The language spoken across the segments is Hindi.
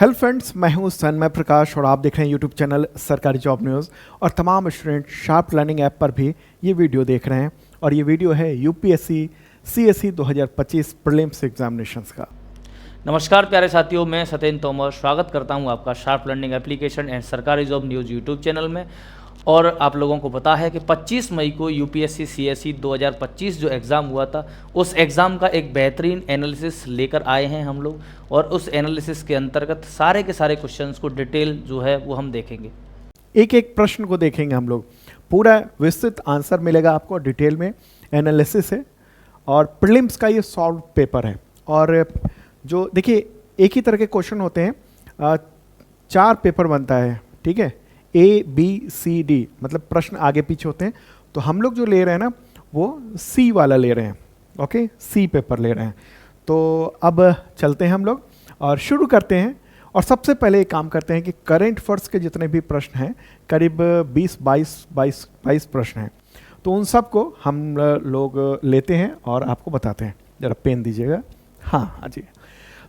हेलो फ्रेंड्स, मैं हूं सन्मय प्रकाश और आप देख रहे हैं यूट्यूब चैनल सरकारी जॉब न्यूज़। और तमाम स्टूडेंट शार्प लर्निंग ऐप पर भी ये वीडियो देख रहे हैं और ये वीडियो है यूपीएससी सीएसई 2025 प्रीलिम्स एग्जामिनेशंस का। नमस्कार प्यारे साथियों, मैं सत्येंद्र तोमर स्वागत करता हूं आपका शार्प लर्निंग एप्लीकेशन एंड सरकारी जॉब न्यूज़ यूट्यूब चैनल में। और आप लोगों को पता है कि 25 मई को यूपीएससी सीएसई 2025 जो एग्ज़ाम हुआ था, उस एग्ज़ाम का एक बेहतरीन एनालिसिस लेकर आए हैं हम लोग। और उस एनालिसिस के अंतर्गत सारे के सारे क्वेश्चंस को डिटेल जो है वो हम देखेंगे। एक एक प्रश्न को देखेंगे हम लोग, पूरा विस्तृत आंसर मिलेगा आपको, डिटेल में एनालिसिस है। और प्रीलिम्स का ये सॉल्व पेपर है। और जो देखिए, एक ही तरह के क्वेश्चन होते हैं, 4 पेपर बनता है, ठीक है, ABCD, मतलब प्रश्न आगे पीछे होते हैं। तो हम लोग जो ले रहे हैं ना, वो C वाला ले रहे हैं, ओके, C पेपर ले रहे हैं। तो अब चलते हैं हम लोग और शुरू करते हैं। और सबसे पहले एक काम करते हैं कि करंट अफेयर्स के जितने भी प्रश्न हैं, करीब 22 प्रश्न हैं, तो उन सब को हम लोग लेते हैं और आपको बताते हैं। जरा पेन दीजिएगा। हाँ जी।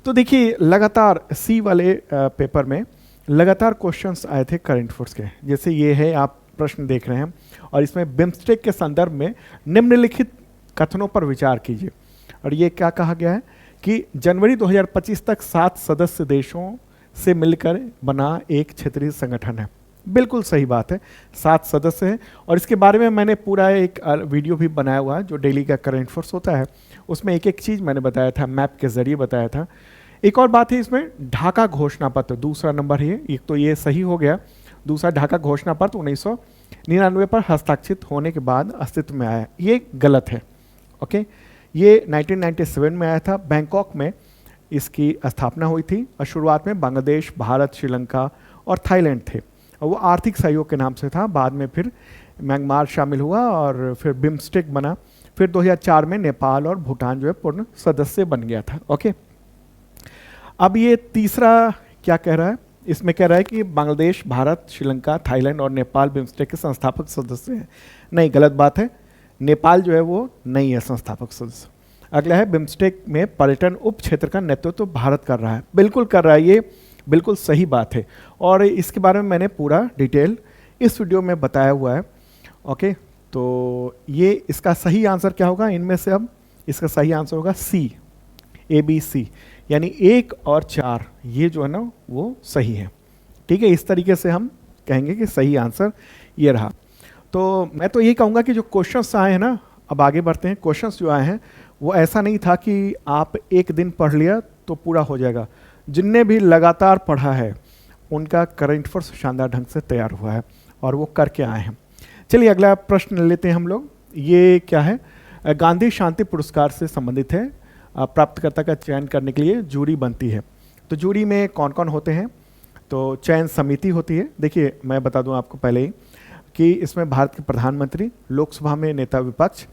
तो देखिए, लगातार C वाले पेपर में लगातार क्वेश्चंस आए थे करंट अफेयर्स के। जैसे ये है, आप प्रश्न देख रहे हैं, और इसमें बिम्स्टेक के संदर्भ में निम्नलिखित कथनों पर विचार कीजिए। और ये क्या कहा गया है कि जनवरी 2025 तक 7 सदस्य देशों से मिलकर बना एक क्षेत्रीय संगठन है। बिल्कुल सही बात है, 7 सदस्य हैं। और इसके बारे में मैंने पूरा एक वीडियो भी बनाया हुआ है, जो डेली का करंट अफेयर्स होता है, उसमें एक एक चीज़ मैंने बताया था, मैप के जरिए बताया था। एक और बात है इसमें, ढाका घोषणा पत्र, दूसरा नंबर है। एक तो ये सही हो गया। दूसरा, ढाका घोषणा पत्र 1999 पर हस्ताक्षरित होने के बाद अस्तित्व में आया, ये गलत है, ओके। ये 1997 में आया था, बैंकॉक में इसकी स्थापना हुई थी। और शुरुआत में बांग्लादेश, भारत, श्रीलंका और थाईलैंड थे, और वो आर्थिक सहयोग के नाम से था। बाद में फिर म्यांमार शामिल हुआ और फिर बिम्स्टेक बना। फिर 2004 में नेपाल और भूटान जो है पूर्ण सदस्य बन गया था, ओके। अब ये तीसरा क्या कह रहा है, इसमें कह रहा है कि बांग्लादेश, भारत, श्रीलंका, थाईलैंड और नेपाल बिम्स्टेक के संस्थापक सदस्य हैं। नहीं, गलत बात है। नेपाल जो है वो नहीं है संस्थापक सदस्य। अगला है, बिम्स्टेक में पर्यटन उप क्षेत्र का नेतृत्व भारत कर रहा है। बिल्कुल कर रहा है, ये बिल्कुल सही बात है। और इसके बारे में मैंने पूरा डिटेल इस वीडियो में बताया हुआ है, ओके। तो ये इसका सही आंसर क्या होगा इनमें से? अब इसका सही आंसर होगा C, ABC, यानी 1 और 4 ये जो है ना वो सही है, ठीक है। इस तरीके से हम कहेंगे कि सही आंसर ये रहा। तो मैं तो यही कहूँगा कि जो क्वेश्चंस आए हैं ना, अब आगे बढ़ते हैं। क्वेश्चंस जो आए हैं वो ऐसा नहीं था कि आप एक दिन पढ़ लिया तो पूरा हो जाएगा। जिनने भी लगातार पढ़ा है उनका करंट अफेयर्स शानदार ढंग से तैयार हुआ है और वो करके आए हैं। चलिए अगला प्रश्न लेते हैं हम लोग। ये क्या है? गांधी शांति पुरस्कार से संबंधित है। प्राप्तकर्ता का चयन करने के लिए जूरी बनती है। तो जूरी में कौन कौन होते हैं? तो चयन समिति होती है। देखिए, मैं बता दूं आपको पहले ही कि इसमें भारत के प्रधानमंत्री, लोकसभा में नेता विपक्ष,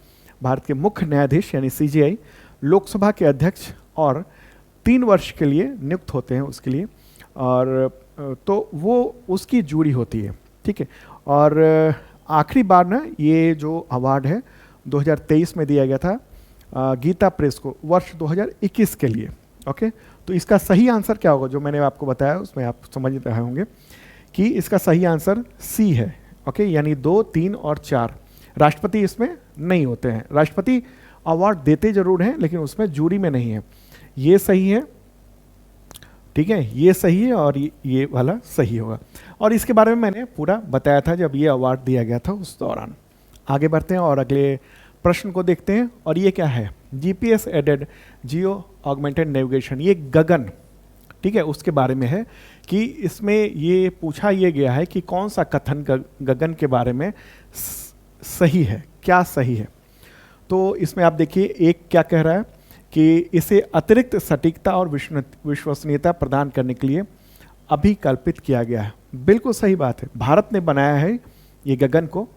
भारत के मुख्य न्यायाधीश यानी CJI, लोकसभा के अध्यक्ष, और 3 वर्ष के लिए नियुक्त होते हैं उसके लिए। और तो वो उसकी जूरी होती है, ठीक है। और आखिरी बार ना ये जो अवार्ड है 2023 में दिया गया था गीता प्रेस को, वर्ष 2021 के लिए, ओके। तो इसका सही आंसर क्या होगा? जो मैंने आपको बताया उसमें आप समझ रहे होंगे कि इसका सही आंसर C है, ओके। यानी 2, 3 और 4। राष्ट्रपति इसमें नहीं होते हैं। राष्ट्रपति अवार्ड देते जरूर हैं लेकिन उसमें जूरी में नहीं है। ये सही है, ठीक है, ये सही है और ये वाला सही होगा। और इसके बारे में मैंने पूरा बताया था जब ये अवार्ड दिया गया था उस दौरान। आगे बढ़ते हैं और अगले प्रश्न को देखते हैं। और ये क्या है? GPS added geo augmented navigation, ये गगन, ठीक है, उसके बारे में है कि इसमें ये पूछा ये गया है कि कौन सा कथन गगन के बारे में सही है, क्या सही है। तो इसमें आप देखिए, एक क्या कह रहा है कि इसे अतिरिक्त सटीकता और विश्वसनीयता प्रदान करने के लिए अभिकल्पित किया गया है। बिल्कुल सही बात है, भारत ने बनाया है ये गगन को।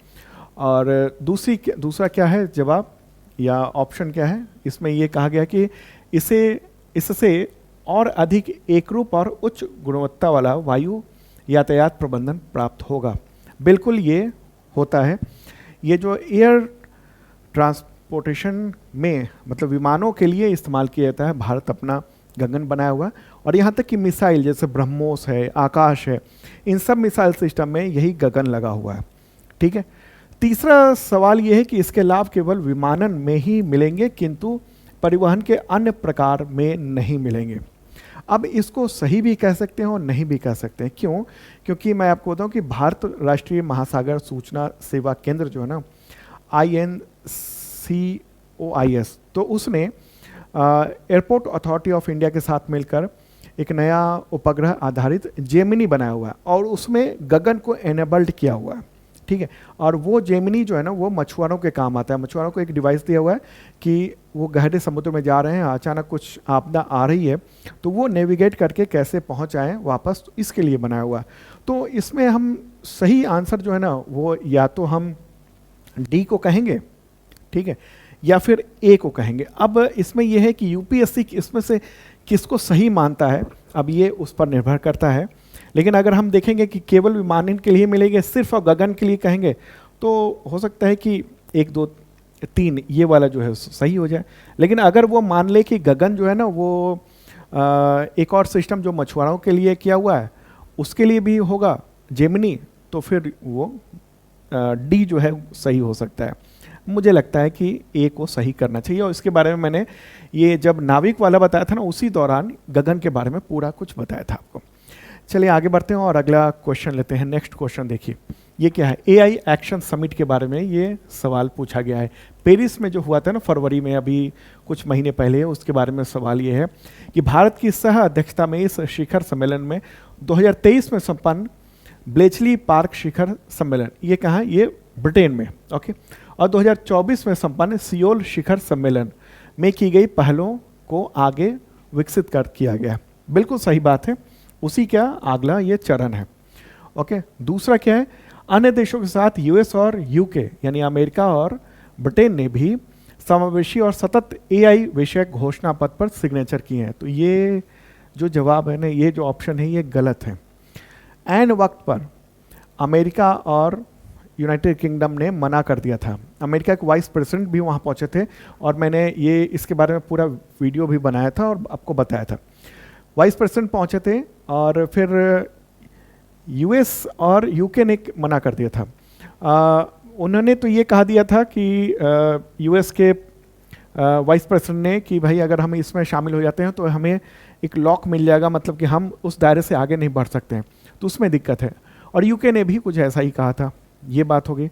और दूसरा क्या है जवाब या ऑप्शन क्या है? इसमें ये कहा गया कि इससे और अधिक एकरूप और उच्च गुणवत्ता वाला वायु यातायात प्रबंधन प्राप्त होगा। बिल्कुल ये होता है। ये जो एयर ट्रांसपोर्टेशन में, मतलब विमानों के लिए इस्तेमाल किया जाता है, भारत अपना गगन बनाया हुआ। और यहाँ तक कि मिसाइल जैसे ब्रह्मोस है, आकाश है, इन सब मिसाइल सिस्टम में यही गगन लगा हुआ है। ठीक है। तीसरा सवाल ये है कि इसके लाभ केवल विमानन में ही मिलेंगे किंतु परिवहन के अन्य प्रकार में नहीं मिलेंगे। अब इसको सही भी कह सकते हैं और नहीं भी कह सकते हैं। क्यों? क्योंकि मैं आपको बताऊं कि भारत राष्ट्रीय महासागर सूचना सेवा केंद्र जो है ना, INCOIS, तो उसने एयरपोर्ट अथॉरिटी ऑफ इंडिया के साथ मिलकर एक नया उपग्रह आधारित जेमिनी बनाया हुआ है और उसमें गगन को एनेबल्ड किया हुआ है। ठीक है। और वो जेमिनी जो है ना, वो मछुआरों के काम आता है। मछुआरों को एक डिवाइस दिया हुआ है कि वो गहरे समुद्र में जा रहे हैं, अचानक कुछ आपदा आ रही है तो वो नेविगेट करके कैसे पहुंच आए वापस, तो इसके लिए बनाया हुआ है। तो इसमें हम सही आंसर जो है ना, वो या तो हम डी को कहेंगे, ठीक है, या फिर ए को कहेंगे। अब इसमें यह है कि यूपीएससी इसमें से किसको सही मानता है, अब ये उस पर निर्भर करता है। लेकिन अगर हम देखेंगे कि केवल विमानन के लिए मिलेंगे, सिर्फ और गगन के लिए कहेंगे, तो हो सकता है कि 1 2 3 ये वाला जो है सही हो जाए। लेकिन अगर वो मान ले कि गगन जो है ना वो एक और सिस्टम जो मछुआरों के लिए किया हुआ है उसके लिए भी होगा जेमिनी, तो फिर वो डी जो है सही हो सकता है। मुझे लगता है कि ए को सही करना चाहिए और इसके बारे में मैंने ये जब नाविक वाला बताया था ना, उसी दौरान गगन के बारे में पूरा कुछ बताया था आपको। चलिए आगे बढ़ते हैं और अगला क्वेश्चन लेते हैं। नेक्स्ट क्वेश्चन देखिए, ये क्या है? एआई एक्शन समिट के बारे में ये सवाल पूछा गया है। पेरिस में जो हुआ था ना फरवरी में, अभी कुछ महीने पहले, उसके बारे में सवाल ये है कि भारत की सह अध्यक्षता में इस शिखर सम्मेलन में 2023 में संपन्न ब्लेचली पार्क शिखर सम्मेलन, ये कहाँ है? ये ब्रिटेन में, ओके। और 2024 में संपन्न सियोल शिखर सम्मेलन में की गई पहलों को आगे विकसित कर किया गया। बिल्कुल सही बात है, उसी का अगला ये चरण है, ओके। दूसरा क्या है? अन्य देशों के साथ यूएस और यूके यानी अमेरिका और ब्रिटेन ने भी समावेशी और सतत एआई विषयक घोषणा पत्र पर सिग्नेचर किए हैं। तो ये जो जवाब है ना, ये जो ऑप्शन है ये गलत है। एन वक्त पर अमेरिका और यूनाइटेड किंगडम ने मना कर दिया था। अमेरिका के वाइस प्रेसिडेंट भी वहाँ पहुँचे थे और मैंने ये इसके बारे में पूरा वीडियो भी बनाया था और आपको बताया था। वाइस प्रेसिडेंट पहुँचे थे और फिर यूएस और यूके ने मना कर दिया था। उन्होंने तो ये कहा दिया था कि यूएस के वाइस प्रेसिडेंट ने कि भाई अगर हम इसमें शामिल हो जाते हैं तो हमें एक लॉक मिल जाएगा, मतलब कि हम उस दायरे से आगे नहीं बढ़ सकते हैं, तो उसमें दिक्कत है। और यूके ने भी कुछ ऐसा ही कहा था। ये बात हो गई।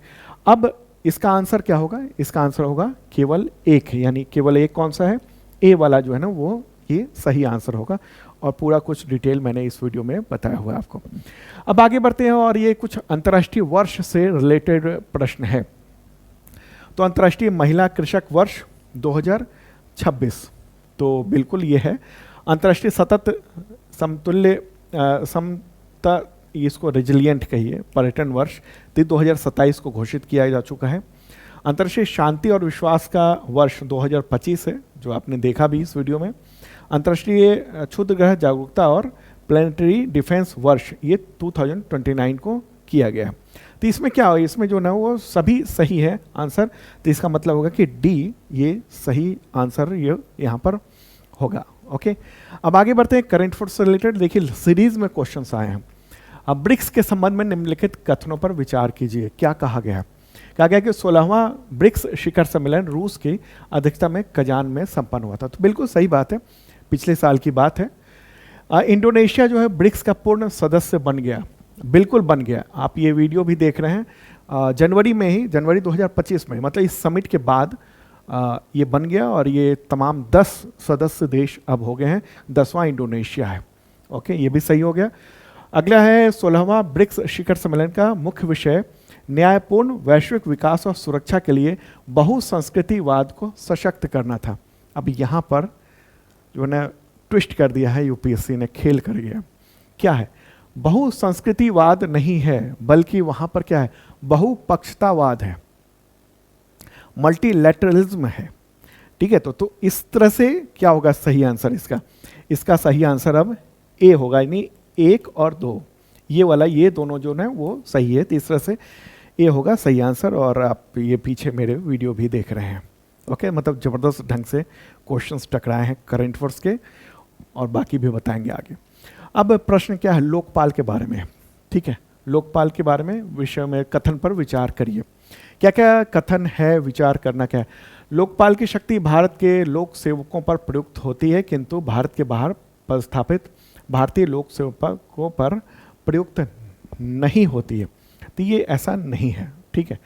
अब इसका आंसर क्या होगा? इसका आंसर होगा केवल एक, यानी केवल एक कौन सा है? ए वाला जो है ना, वो ये सही आंसर होगा और पूरा कुछ डिटेल मैंने इस वीडियो में बताया हुआ है आपको। अब आगे बढ़ते हैं और ये कुछ अंतर्राष्ट्रीय वर्ष से रिलेटेड प्रश्न है। तो अंतर्राष्ट्रीय महिला कृषक वर्ष 2026, तो बिल्कुल ये है। अंतर्राष्ट्रीय सतत समतुल्य समता, इसको रेजिलिएंट कहिए, पर्यटन वर्ष 2027 को घोषित किया जा चुका है। अंतर्राष्ट्रीय शांति और विश्वास का वर्ष 2025 है, जो आपने देखा भी इस वीडियो में। अंतर्राष्ट्रीय क्षुद्र ग्रह जागरूकता और प्लानिटरी डिफेंस वर्ष, ये 2029 को किया गया। तो इसमें क्या हो, इसमें जो ना वो सभी सही है आंसर, तो इसका मतलब होगा कि डी ये सही आंसर ये यहाँ पर होगा, ओके। अब आगे बढ़ते हैं करंट अफेयर्स से रिलेटेड। देखिए सीरीज में क्वेश्चंस आए हैं। अब ब्रिक्स के संबंध में निम्नलिखित कथनों पर विचार कीजिए। क्या कहा गया है? कहा गया कि 16वां ब्रिक्स शिखर सम्मेलन रूस की अध्यक्षता में कजान में संपन्न हुआ था। तो बिल्कुल सही बात है, पिछले साल की बात है। इंडोनेशिया जो है ब्रिक्स का पूर्ण सदस्य बन गया, बिल्कुल बन गया। आप ये वीडियो भी देख रहे हैं, जनवरी में ही, जनवरी 2025 में, मतलब इस समिट के बाद ये बन गया और ये तमाम 10 सदस्य देश अब हो गए हैं। 10वां इंडोनेशिया है, ओके, ये भी सही हो गया। अगला है 16वां ब्रिक्स शिखर सम्मेलन का मुख्य विषय न्यायपूर्ण वैश्विक विकास और सुरक्षा के लिए बहुसंस्कृतिवाद को सशक्त करना था। अब यहाँ पर जो है ट्विस्ट कर दिया है यूपीएससी ने, खेल कर गया। क्या है? बहुसंस्कृतिवाद नहीं है, बल्कि वहां पर क्या है? बहुपक्षतावाद है, मल्टीलैटरलिज्म है, ठीक है। तो इस तरह से क्या होगा सही आंसर इसका? इसका सही आंसर अब ए होगा, यानी 1 और 2 ये वाला, ये दोनों जो है वो सही है। तीसरा से ए होगा सही आंसर। और आप ये पीछे मेरे वीडियो भी देख रहे हैं, ओके। मतलब ज़बरदस्त ढंग से क्वेश्चंस टकराए हैं करंट अफेयर्स के। और बाकी भी बताएंगे आगे। अब प्रश्न क्या है, लोकपाल के बारे में। ठीक है, लोकपाल के बारे में विषय में कथन पर विचार करिए। क्या क्या कथन है, विचार करना क्या है। लोकपाल की शक्ति भारत के लोक सेवकों पर प्रयुक्त होती है, किंतु भारत के बाहर पदस्थापित भारतीय लोक सेवकों पर प्रयुक्त नहीं होती है। तो ये ऐसा नहीं है। ठीक है,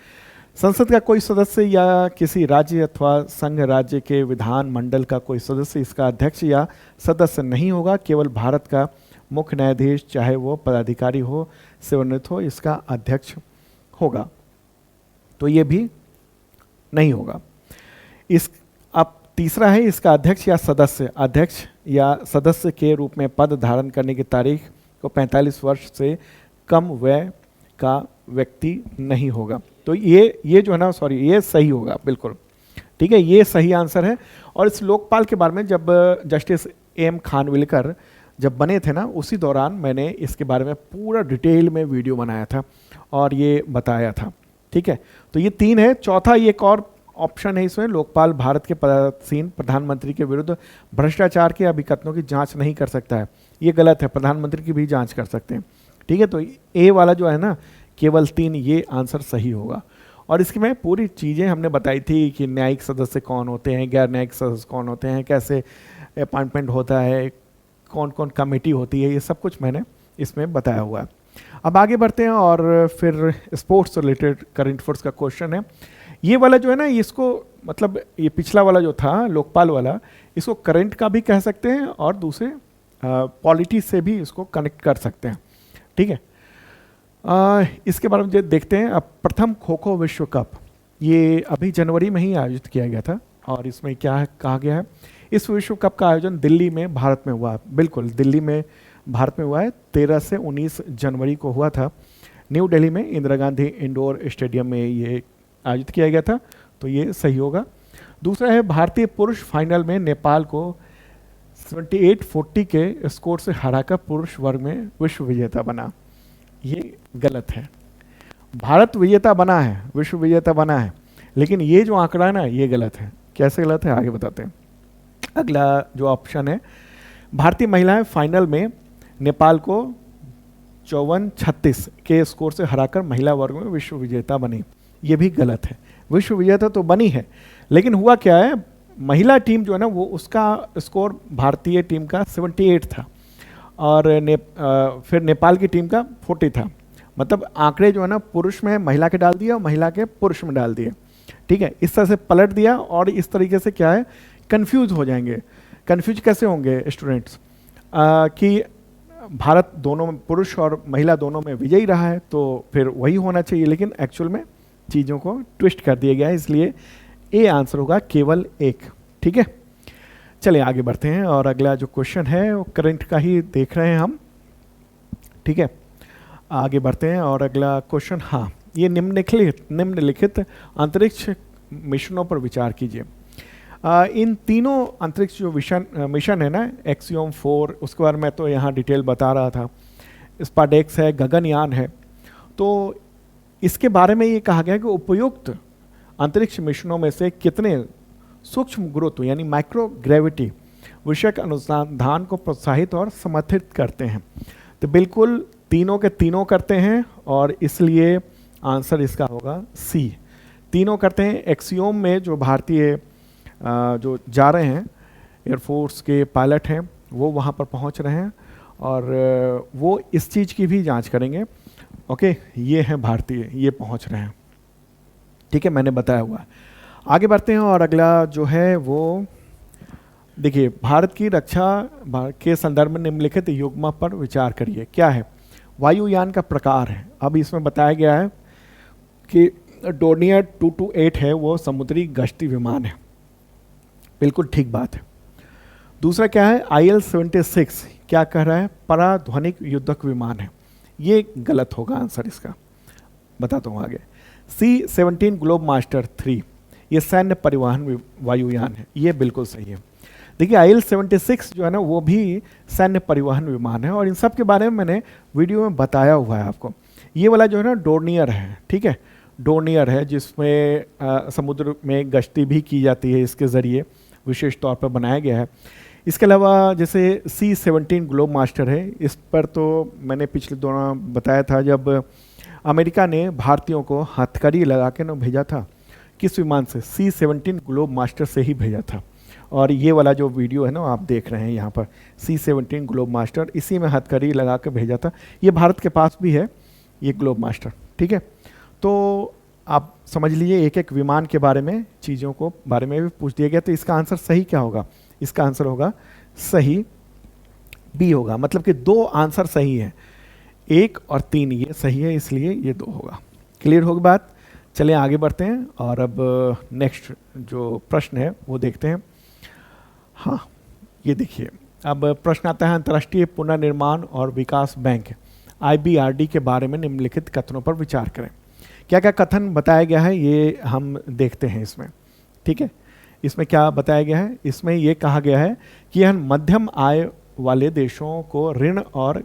संसद का कोई सदस्य या किसी राज्य अथवा संघ राज्य के विधान मंडल का कोई सदस्य इसका अध्यक्ष या सदस्य नहीं होगा। केवल भारत का मुख्य न्यायाधीश, चाहे वो पदाधिकारी हो, सेवानिवृत्त हो, इसका अध्यक्ष होगा। तो ये भी नहीं होगा। इस अब तीसरा है, इसका अध्यक्ष या सदस्य के रूप में पद धारण करने की तारीख को 45 वर्ष से कम वय का व्यक्ति नहीं होगा। तो ये जो है ना, सॉरी, ये सही होगा बिल्कुल। ठीक है, ये सही आंसर है। और इस लोकपाल के बारे में जब जस्टिस एम खानविलकर जब बने थे ना, उसी दौरान मैंने इसके बारे में पूरा डिटेल में वीडियो बनाया था और ये बताया था। ठीक है, तो ये 3 है। चौथा ये एक और ऑप्शन है इसमें, लोकपाल भारत के पदासीन प्रधानमंत्री के विरुद्ध भ्रष्टाचार के अभिकथनों की जांच नहीं कर सकता है। ये गलत है, प्रधानमंत्री की भी जांच कर सकते हैं। ठीक है, तो ए वाला जो है ना, केवल 3, ये आंसर सही होगा। और इसकी मैं पूरी चीज़ें हमने बताई थी कि न्यायिक सदस्य कौन होते हैं, गैर न्यायिक सदस्य कौन होते हैं, कैसे अपॉइंटमेंट होता है, कौन कौन कमेटी होती है, ये सब कुछ मैंने इसमें बताया हुआ है। अब आगे बढ़ते हैं और फिर स्पोर्ट्स रिलेटेड करंट अफेयर्स का क्वेश्चन है। ये वाला जो है ना, इसको मतलब ये पिछला वाला जो था लोकपाल वाला, इसको करंट का भी कह सकते हैं और दूसरे पॉलिटी से भी इसको कनेक्ट कर सकते हैं। ठीक है, इसके बारे में देखते हैं। अब प्रथम खो खो विश्व कप, ये अभी जनवरी में ही आयोजित किया गया था और इसमें क्या कहा गया है, इस विश्व कप का आयोजन दिल्ली में भारत में हुआ। बिल्कुल, दिल्ली में भारत में हुआ है। 13 से 19 जनवरी को हुआ था। न्यू दिल्ली में इंदिरा गांधी इंडोर स्टेडियम में ये आयोजित किया गया था। तो ये सही होगा। दूसरा है, भारतीय पुरुष फाइनल में नेपाल को 78-40 के स्कोर से हराकर पुरुष वर्ग में विश्व विजेता बना। ये गलत है। भारत विजेता बना है, विश्व विजेता बना है, लेकिन ये जो आंकड़ा है ना, ये गलत है। कैसे गलत है, आगे बताते हैं। अगला जो ऑप्शन है, भारतीय महिलाएं फाइनल में नेपाल को 54-36 के स्कोर से हराकर महिला वर्ग में विश्व विजेता बनी। ये भी गलत है। विश्व विजेता तो बनी है, लेकिन हुआ क्या है, महिला टीम जो है ना, वो उसका स्कोर भारतीय टीम का 78 था और फिर नेपाल की टीम का 40 था। मतलब आंकड़े जो है ना, पुरुष में महिला के डाल दिए और महिला के पुरुष में डाल दिए। ठीक है, इस तरह से पलट दिया और इस तरीके से क्या है, कंफ्यूज हो जाएंगे। कंफ्यूज कैसे होंगे स्टूडेंट्स कि भारत दोनों में, पुरुष और महिला दोनों में विजयी रहा है, तो फिर वही होना चाहिए, लेकिन एक्चुअल में चीज़ों को ट्विस्ट कर दिया गया है। इसलिए ए आंसर होगा, केवल 1। ठीक है, चलिए आगे बढ़ते हैं और अगला जो क्वेश्चन है वो करंट का ही देख रहे हैं हम। ठीक है, आगे बढ़ते हैं और अगला क्वेश्चन, हाँ, ये निम्नलिखित अंतरिक्ष मिशनों पर विचार कीजिए। इन तीनों अंतरिक्ष जो मिशन है ना, एक्सियोम 4, उसके बारे में तो यहाँ डिटेल बता रहा था, स्पार्डेक्स है, गगनयान है। तो इसके बारे में ये कहा गया कि उपयुक्त अंतरिक्ष मिशनों में से कितने सूक्ष्म गुरुत्व यानी माइक्रो ग्रेविटी विषयक अनुसंधान को प्रोत्साहित और समर्थित करते हैं। तो बिल्कुल तीनों के तीनों करते हैं और इसलिए आंसर इसका होगा सी। तीनों करते हैं। एक्सियोम में जो भारतीय जो जा रहे हैं, एयरफोर्स के पायलट हैं, वो वहाँ पर पहुँच रहे हैं और वो इस चीज़ की भी जांच करेंगे। ओके, ये हैं भारतीय, ये पहुँच रहे हैं। ठीक है, मैंने बताया हुआ है। आगे बढ़ते हैं और अगला जो है वो देखिए, भारत की रक्षा के संदर्भ में निम्नलिखित युग्म पर विचार करिए। क्या है, वायुयान का प्रकार है। अब इसमें बताया गया है कि डोर्नियर 228 है, वो समुद्री गश्ती विमान है। बिल्कुल ठीक बात है। दूसरा क्या है, IL-76 क्या कह रहा है, पराध्वनिक युद्धक विमान है। ये गलत होगा आंसर इसका, बताता हूँ आगे। C-17 ग्लोब मास्टर 3 ये सैन्य परिवहन वायुयान है। ये बिल्कुल सही है। देखिए, IL-76 जो है ना, वो भी सैन्य परिवहन विमान है और इन सब के बारे में मैंने वीडियो में बताया हुआ है आपको। ये वाला जो है ना, डोर्नियर है। ठीक है, डोर्नियर है जिसमें समुद्र में गश्ती भी की जाती है, इसके ज़रिए विशेष तौर पर बनाया गया है। इसके अलावा जैसे C-17 ग्लोब मास्टर है, इस पर तो मैंने पिछले दौरान बताया था जब अमेरिका ने भारतीयों को हथकड़ी लगा के ना भेजा था, किस विमान से, C-17 ग्लोब मास्टर से ही भेजा था। और ये वाला जो वीडियो है ना आप देख रहे हैं यहाँ पर, C-17 ग्लोब मास्टर इसी में हथकड़ी लगा के भेजा था। ये भारत के पास भी है ये ग्लोब मास्टर, ठीक है। तो आप समझ लीजिए एक एक विमान के बारे में, चीज़ों को बारे में भी पूछ दिया गया। तो इसका आंसर सही क्या होगा? इसका आंसर होगा सही बी होगा, मतलब कि 2 आंसर सही है, 1 और 3 ये सही है, इसलिए ये 2 होगा। क्लियर होगी बात? चलें आगे बढ़ते हैं और अब नेक्स्ट जो प्रश्न है वो देखते हैं। हाँ, ये देखिए, अब प्रश्न आता है अंतर्राष्ट्रीय पुनर्निर्माण और विकास बैंक IBRD के बारे में निम्नलिखित कथनों पर विचार करें। क्या क्या कथन बताया गया है ये हम देखते हैं इसमें, ठीक है। इसमें क्या बताया गया है? इसमें ये कहा गया है कि यह मध्यम आय वाले देशों को ऋण और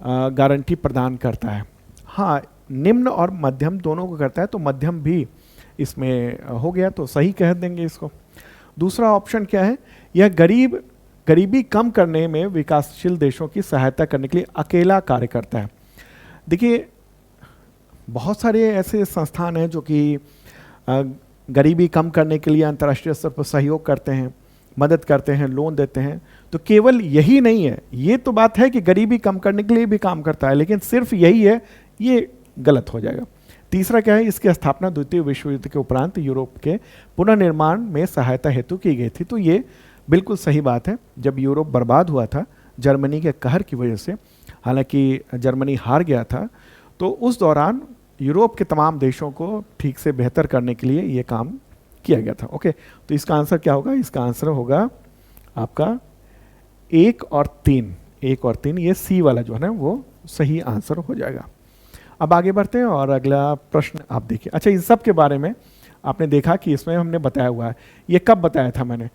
गारंटी प्रदान करता है। हाँ, निम्न और मध्यम दोनों को करता है, तो मध्यम भी इसमें हो गया, तो सही कह देंगे इसको। दूसरा ऑप्शन क्या है? यह गरीबी कम करने में विकासशील देशों की सहायता करने के लिए अकेला कार्य करता है। देखिए, बहुत सारे ऐसे संस्थान हैं जो कि गरीबी कम करने के लिए अंतर्राष्ट्रीय स्तर पर सहयोग करते हैं, मदद करते हैं, लोन देते हैं। तो केवल यही नहीं है, ये तो बात है कि गरीबी कम करने के लिए भी काम करता है, लेकिन सिर्फ यही है, ये गलत हो जाएगा। तीसरा क्या है? इसकी स्थापना द्वितीय विश्व युद्ध के उपरांत यूरोप के पुनर्निर्माण में सहायता हेतु की गई थी। तो ये बिल्कुल सही बात है। जब यूरोप बर्बाद हुआ था जर्मनी के कहर की वजह से, हालांकि जर्मनी हार गया था, तो उस दौरान यूरोप के तमाम देशों को ठीक से बेहतर करने के लिए ये काम किया गया था। ओके, तो इसका आंसर क्या होगा? इसका आंसर होगा आपका 1 और 3। 1 और 3 ये सी वाला जो है ना वो सही आंसर हो जाएगा। अब आगे बढ़ते हैं और अगला प्रश्न आप देखिए। अच्छा, इन सब के बारे में आपने देखा कि इसमें हमने बताया हुआ है। ये कब बताया था मैंने?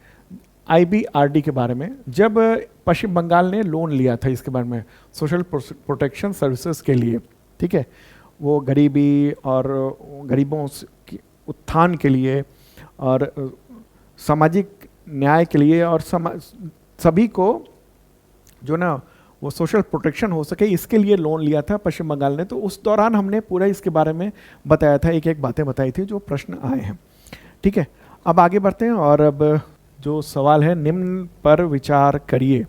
IBRD के बारे में, जब पश्चिम बंगाल ने लोन लिया था इसके बारे में, सोशल प्रोटेक्शन सर्विसेज के लिए, ठीक है। वो गरीबी और गरीबों के उत्थान के लिए और सामाजिक न्याय के लिए और सभी को जो ना वो सोशल प्रोटेक्शन हो सके, इसके लिए लोन लिया था पश्चिम बंगाल ने। तो उस दौरान हमने पूरा इसके बारे में बताया था, एक एक बातें बताई थी जो प्रश्न आए हैं, ठीक है। अब आगे बढ़ते हैं और अब जो सवाल है, निम्न पर विचार करिए।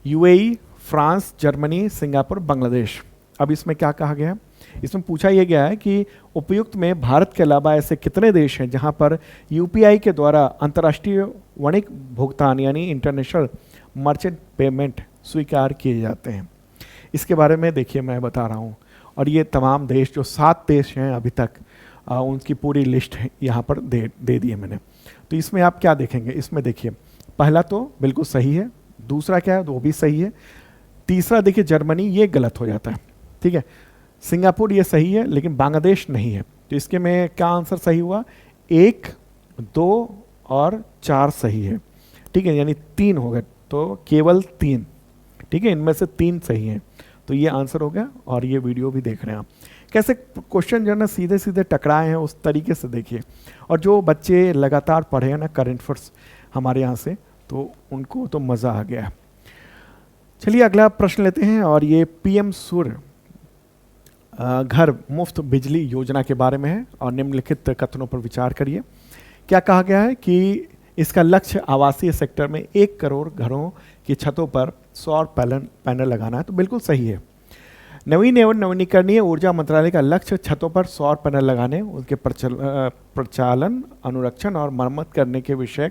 UAE, France, Germany, Singapore, Bangladesh. अब इसमें क्या कहा गया है? इसमें पूछा यह गया है कि उपयुक्त में भारत के अलावा ऐसे कितने देश हैं जहां पर UPI के द्वारा अंतर्राष्ट्रीय वाणिज्यिक भुगतान यानी इंटरनेशनल मर्चेंट पेमेंट स्वीकार किए जाते हैं। इसके बारे में देखिए मैं बता रहा हूं, और ये तमाम देश जो 7 देश हैं अभी तक, उनकी पूरी लिस्ट यहाँ पर दे दी है मैंने। तो इसमें आप क्या देखेंगे? इसमें देखिए, पहला तो बिल्कुल सही है, दूसरा क्या है वो भी सही है, तीसरा देखिए जर्मनी, ये गलत हो जाता है, ठीक है। सिंगापुर ये सही है, लेकिन बांग्लादेश नहीं है। तो इसके में क्या आंसर सही हुआ? 1, 2 और 4 सही है, ठीक है, यानी 3 हो गए, तो केवल 3, ठीक है, इनमें से 3 सही हैं। तो ये आंसर हो गया। और ये वीडियो भी देख रहे हैं आप, कैसे क्वेश्चन जो है ना सीधे सीधे टकराए हैं, उस तरीके से देखिए। और जो बच्चे लगातार पढ़े हैं ना करंट अफेयर्स हमारे यहाँ से, तो उनको तो मज़ा आ गया। चलिए अगला प्रश्न लेते हैं, और ये PM सूर्य घर मुफ्त बिजली योजना के बारे में है, और निम्नलिखित कथनों पर विचार करिए। क्या कहा गया है कि इसका लक्ष्य आवासीय सेक्टर में 1 करोड़ घरों की छतों पर सौर पैनल लगाना है। तो बिल्कुल सही है। नवीन एवं नवीनीकरणीय ऊर्जा मंत्रालय का लक्ष्य छतों पर सौर पैनल लगाने, उनके प्रचालन, अनुरक्षण और मरम्मत करने के विषय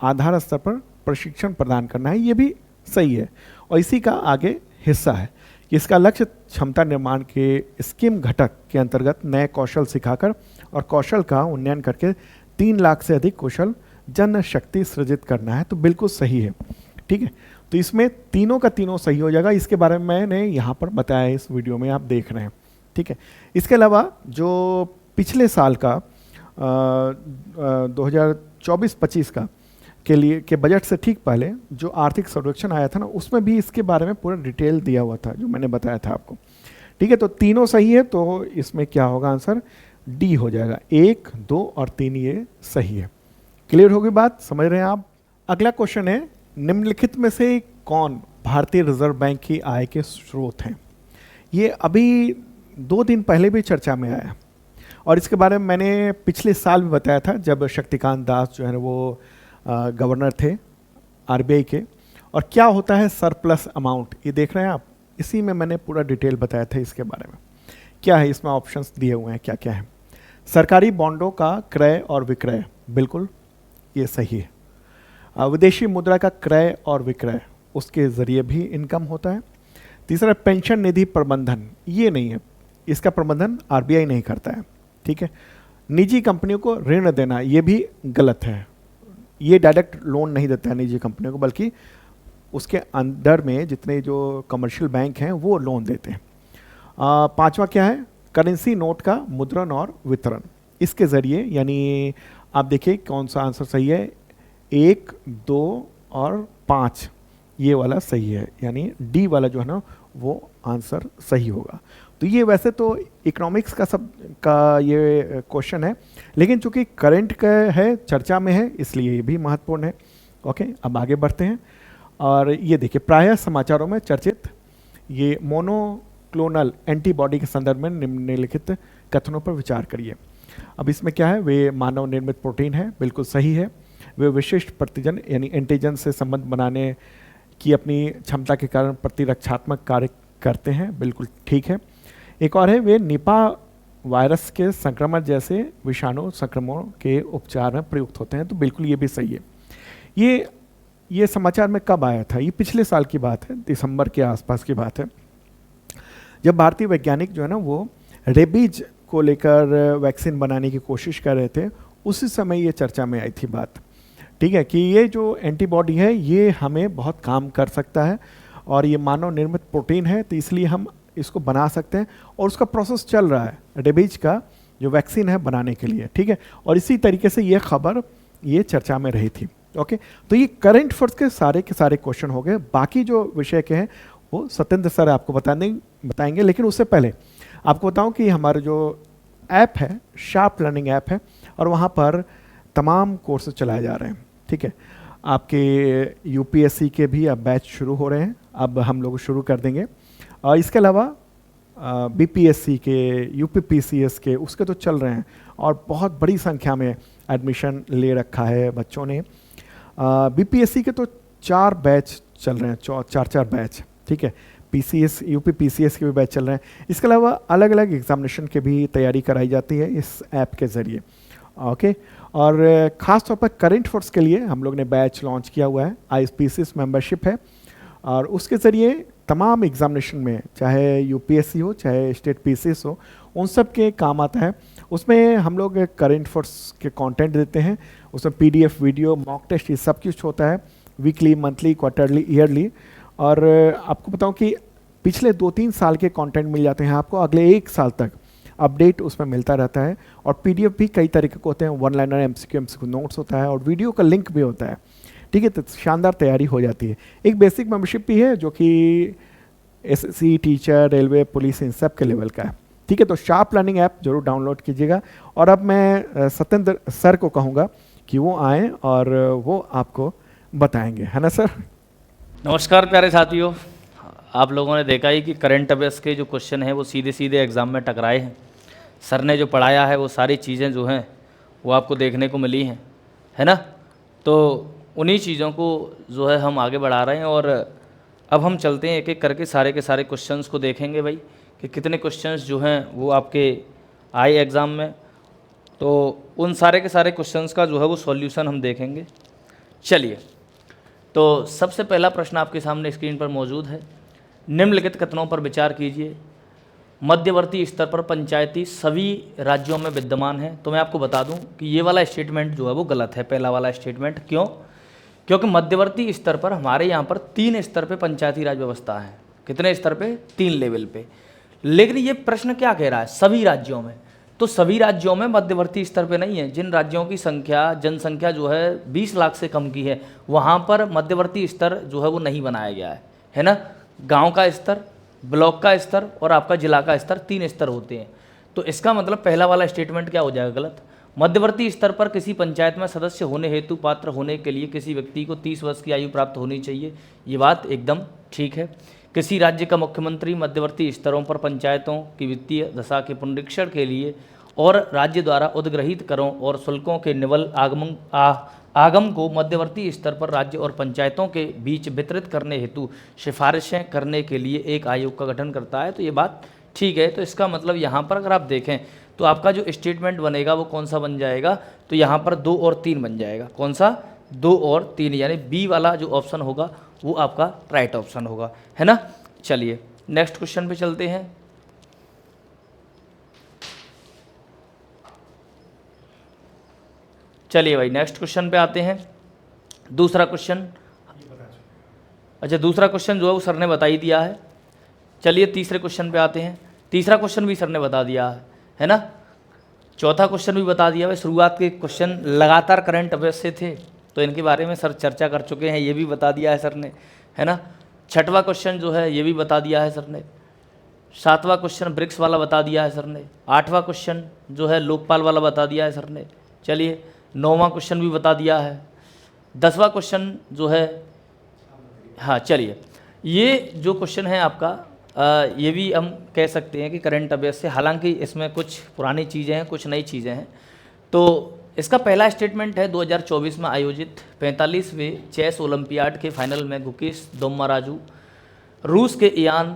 आधार स्तर पर प्रशिक्षण प्रदान करना है। ये भी सही है, और इसी का आगे हिस्सा है। इसका लक्ष्य क्षमता निर्माण के स्कीम घटक के अंतर्गत नए कौशल सिखाकर और कौशल का उन्नयन करके 3 लाख से अधिक कौशल जनशक्ति सृजित करना है। तो बिल्कुल सही है, ठीक है। तो इसमें तीनों का तीनों सही हो जाएगा। इसके बारे में मैंने यहाँ पर बताया, इस वीडियो में आप देख रहे हैं, ठीक है। इसके अलावा जो पिछले साल का 2024-25 का के लिए के बजट से ठीक पहले जो आर्थिक सर्वेक्षण आया था ना, उसमें भी इसके बारे में पूरा डिटेल दिया हुआ था, जो मैंने बताया था आपको, ठीक है। तो तीनों सही है, तो इसमें क्या होगा? आंसर D हो जाएगा। 1, 2 और 3 ये सही है। क्लियर होगी बात? समझ रहे हैं आप? अगला क्वेश्चन है, निम्नलिखित में से कौन भारतीय रिजर्व बैंक की आय के स्रोत हैं? ये अभी 2 दिन पहले भी चर्चा में आया और इसके बारे में मैंने पिछले साल भी बताया था जब शक्तिकांत दास जो है वो गवर्नर थे आरबीआई के। और क्या होता है सरप्लस अमाउंट, ये देख रहे हैं आप, इसी में मैंने पूरा डिटेल बताया था इसके बारे में। क्या है इसमें ऑप्शंस दिए हुए हैं, क्या क्या है। सरकारी बॉन्डों का क्रय और विक्रय, बिल्कुल ये सही है। विदेशी मुद्रा का क्रय और विक्रय, उसके ज़रिए भी इनकम होता है। तीसरा, पेंशन निधि प्रबंधन, ये नहीं है, इसका प्रबंधन आरबीआई नहीं करता है, ठीक है। निजी कंपनियों को ऋण देना, ये भी गलत है, ये डायरेक्ट लोन नहीं देता है निजी कंपनियों को, बल्कि उसके अंदर में जितने जो कमर्शियल बैंक हैं वो लोन देते हैं। 5वां क्या है, करेंसी नोट का मुद्रण और वितरण, इसके ज़रिए, यानी आप देखिए कौन सा आंसर सही है, 1, 2 और 5, ये वाला सही है, यानी डी वाला जो है ना वो आंसर सही होगा। तो ये वैसे तो इकोनॉमिक्स का सब का ये क्वेश्चन है, लेकिन चूंकि करंट का है, चर्चा में है, इसलिए ये भी महत्वपूर्ण है। ओके, अब आगे बढ़ते हैं। और ये देखिए, प्रायः समाचारों में चर्चित ये मोनोक्लोनल एंटीबॉडी के संदर्भ में निम्नलिखित कथनों पर विचार करिए। अब इसमें क्या है, वे मानव निर्मित प्रोटीन है, बिल्कुल सही है। वे विशिष्ट प्रतिजन यानी एंटीजन से संबंध बनाने की अपनी क्षमता के कारण प्रतिरक्षात्मक कार्य करते हैं, बिल्कुल ठीक है। एक और है, वे निपा वायरस के संक्रमण जैसे विषाणु संक्रमण के उपचार में प्रयुक्त होते हैं, तो बिल्कुल ये भी सही है। ये समाचार में कब आया था, ये पिछले साल की बात है, दिसंबर के आसपास की बात है, जब भारतीय वैज्ञानिक जो है ना वो रेबीज को लेकर वैक्सीन बनाने की कोशिश कर रहे थे, उसी समय ये चर्चा में आई थी बात, ठीक है, कि ये जो एंटीबॉडी है ये हमें बहुत काम कर सकता है और ये मानव निर्मित प्रोटीन है, तो इसलिए हम इसको बना सकते हैं और उसका प्रोसेस चल रहा है, रेबीज का जो वैक्सीन है बनाने के लिए, ठीक है। और इसी तरीके से ये खबर ये चर्चा में रही थी। ओके, तो ये करंट अफेयर्स के सारे क्वेश्चन हो गए। बाकी जो विषय के हैं वो सत्येंद्र सर आपको बताएंगे, लेकिन उससे पहले आपको बताऊं कि हमारा जो ऐप है, शार्प लर्निंग ऐप है, और वहाँ पर तमाम कोर्सेज चलाए जा रहे हैं, ठीक है। आपके यूपीएससी के भी अब बैच शुरू हो रहे हैं, अब हम लोग शुरू कर देंगे। और इसके अलावा बीपीएससी के, यूपीपीसीएस के, उसके तो चल रहे हैं और बहुत बड़ी संख्या में एडमिशन ले रखा है बच्चों ने। बीपीएससी के तो 4 बैच चल रहे हैं, 4 बैच, ठीक है। पीसीएस, यूपीपीसीएस के भी बैच चल रहे हैं। इसके अलावा अलग अलग एग्जामिनेशन के भी तैयारी कराई जाती है इस ऐप के ज़रिए। ओके, और ख़ास तौर पर करंट अफेयर्स के लिए हम लोग ने बैच लॉन्च किया हुआ है, आईपीसीएस मेंबरशिप है, और उसके ज़रिए तमाम एग्जामिनेशन में, चाहे यूपीएससी हो चाहे स्टेट पीसीएस हो, उन सब के काम आता है। उसमें हम लोग करंट अफेयर्स के कंटेंट देते हैं, उसमें पीडीएफ, वीडियो, मॉक टेस्ट, ये सब कुछ होता है, वीकली, मंथली, क्वार्टरली, ईयरली। और आपको बताऊं कि पिछले 2-3 साल के कंटेंट मिल जाते हैं आपको, अगले 1 साल तक अपडेट उसमें मिलता रहता है। और पीडीएफ भी कई तरीके के होते हैं, 1 लाइनर, एमसीक्यू नोट्स होता है, और वीडियो का लिंक भी होता है, ठीक है। तो शानदार तैयारी हो जाती है। एक बेसिक मेंबरशिप भी है जो कि एसएससी, टीचर, रेलवे, पुलिस, इन सब के लेवल का है, ठीक है। तो शार्प लर्निंग ऐप जरूर डाउनलोड कीजिएगा। और अब मैं सत्येंद्र सर को कहूँगा कि वो आएँ और वो आपको बताएंगे, है ना सर? नमस्कार प्यारे साथियों, आप लोगों ने देखा ही कि करंट अफेयर्स के जो क्वेश्चन हैं वो सीधे सीधे एग्ज़ाम में टकराए हैं। सर ने जो पढ़ाया है वो सारी चीज़ें जो हैं वो आपको देखने को मिली हैं, है ना। तो उन्हीं चीज़ों को जो है हम आगे बढ़ा रहे हैं, और अब हम चलते हैं एक एक करके सारे के सारे क्वेश्चंस को देखेंगे भाई, कि कितने क्वेश्चंस जो हैं वो आपके आए एग्ज़ाम में। तो उन सारे के सारे क्वेश्चंस का जो है वो सॉल्यूशन हम देखेंगे। चलिए, तो सबसे पहला प्रश्न आपके सामने स्क्रीन पर मौजूद है। निम्नलिखित कथनों पर विचार कीजिए। मध्यवर्ती स्तर पर पंचायती सभी राज्यों में विद्यमान है। तो मैं आपको बता दूं कि ये वाला स्टेटमेंट जो है वो गलत है, पहला वाला स्टेटमेंट। क्यों? क्योंकि मध्यवर्ती स्तर पर हमारे यहाँ पर 3 स्तर पे पंचायती राज व्यवस्था है। कितने स्तर पे? 3 लेवल पे। लेकिन ये प्रश्न क्या कह रहा है? सभी राज्यों में। तो सभी राज्यों में मध्यवर्ती स्तर पे नहीं है। जिन राज्यों की जनसंख्या जो है 20 लाख से कम की है, वहाँ पर मध्यवर्ती स्तर जो है वो नहीं बनाया गया है ना। गांव का स्तर, ब्लॉक का स्तर और आपका जिला का स्तर, 3 स्तर होते हैं। तो इसका मतलब पहला वाला स्टेटमेंट क्या हो जाएगा? गलत। मध्यवर्ती स्तर पर किसी पंचायत में सदस्य होने हेतु पात्र होने के लिए किसी व्यक्ति को 30 वर्ष की आयु प्राप्त होनी चाहिए, ये बात एकदम ठीक है। किसी राज्य का मुख्यमंत्री मध्यवर्ती स्तरों पर पंचायतों की वित्तीय दशा के पुनरीक्षण के लिए और राज्य द्वारा उद्ग्रहित करों और शुल्कों के निवल आगम को मध्यवर्ती स्तर पर राज्य और पंचायतों के बीच वितरित करने हेतु सिफारिशें करने के लिए एक आयोग का गठन करता है, तो ये बात ठीक है। तो इसका मतलब यहाँ पर अगर आप देखें तो आपका जो स्टेटमेंट बनेगा वो कौन सा बन जाएगा, तो यहाँ पर 2 और 3 बन जाएगा। कौन सा? 2 और 3, यानी बी वाला जो ऑप्शन होगा वो आपका राइट ऑप्शन होगा, है ना। चलिए नेक्स्ट क्वेश्चन पे चलते हैं। चलिए भाई नेक्स्ट क्वेश्चन पे आते हैं। दूसरा क्वेश्चन, अच्छा दूसरा क्वेश्चन जो है वो सर ने बता ही दिया है। चलिए तीसरे क्वेश्चन पे आते हैं। तीसरा क्वेश्चन भी सर ने बता दिया है ना। चौथा क्वेश्चन भी बता दिया भाई। शुरुआत के क्वेश्चन लगातार करंट अफेयर्स से थे तो इनके बारे में सर चर्चा कर चुके हैं, ये भी बता दिया है सर ने, है ना। छठवां क्वेश्चन जो है ये भी बता दिया है सर ने। सातवां क्वेश्चन ब्रिक्स वाला बता दिया है सर ने। आठवां क्वेश्चन जो है लोकपाल वाला बता दिया है सर ने। चलिए नौवां क्वेश्चन भी बता दिया है। 10वां क्वेश्चन जो है, हाँ चलिए ये जो क्वेश्चन है आपका ये भी हम कह सकते हैं कि करंट अफेयर्स से, हालांकि इसमें कुछ पुरानी चीज़ें हैं कुछ नई चीज़ें हैं। तो इसका पहला स्टेटमेंट है 2024 में आयोजित 45वें चेस ओलंपियाड के फाइनल में गुकेश दोम्माराजू रूस के इयान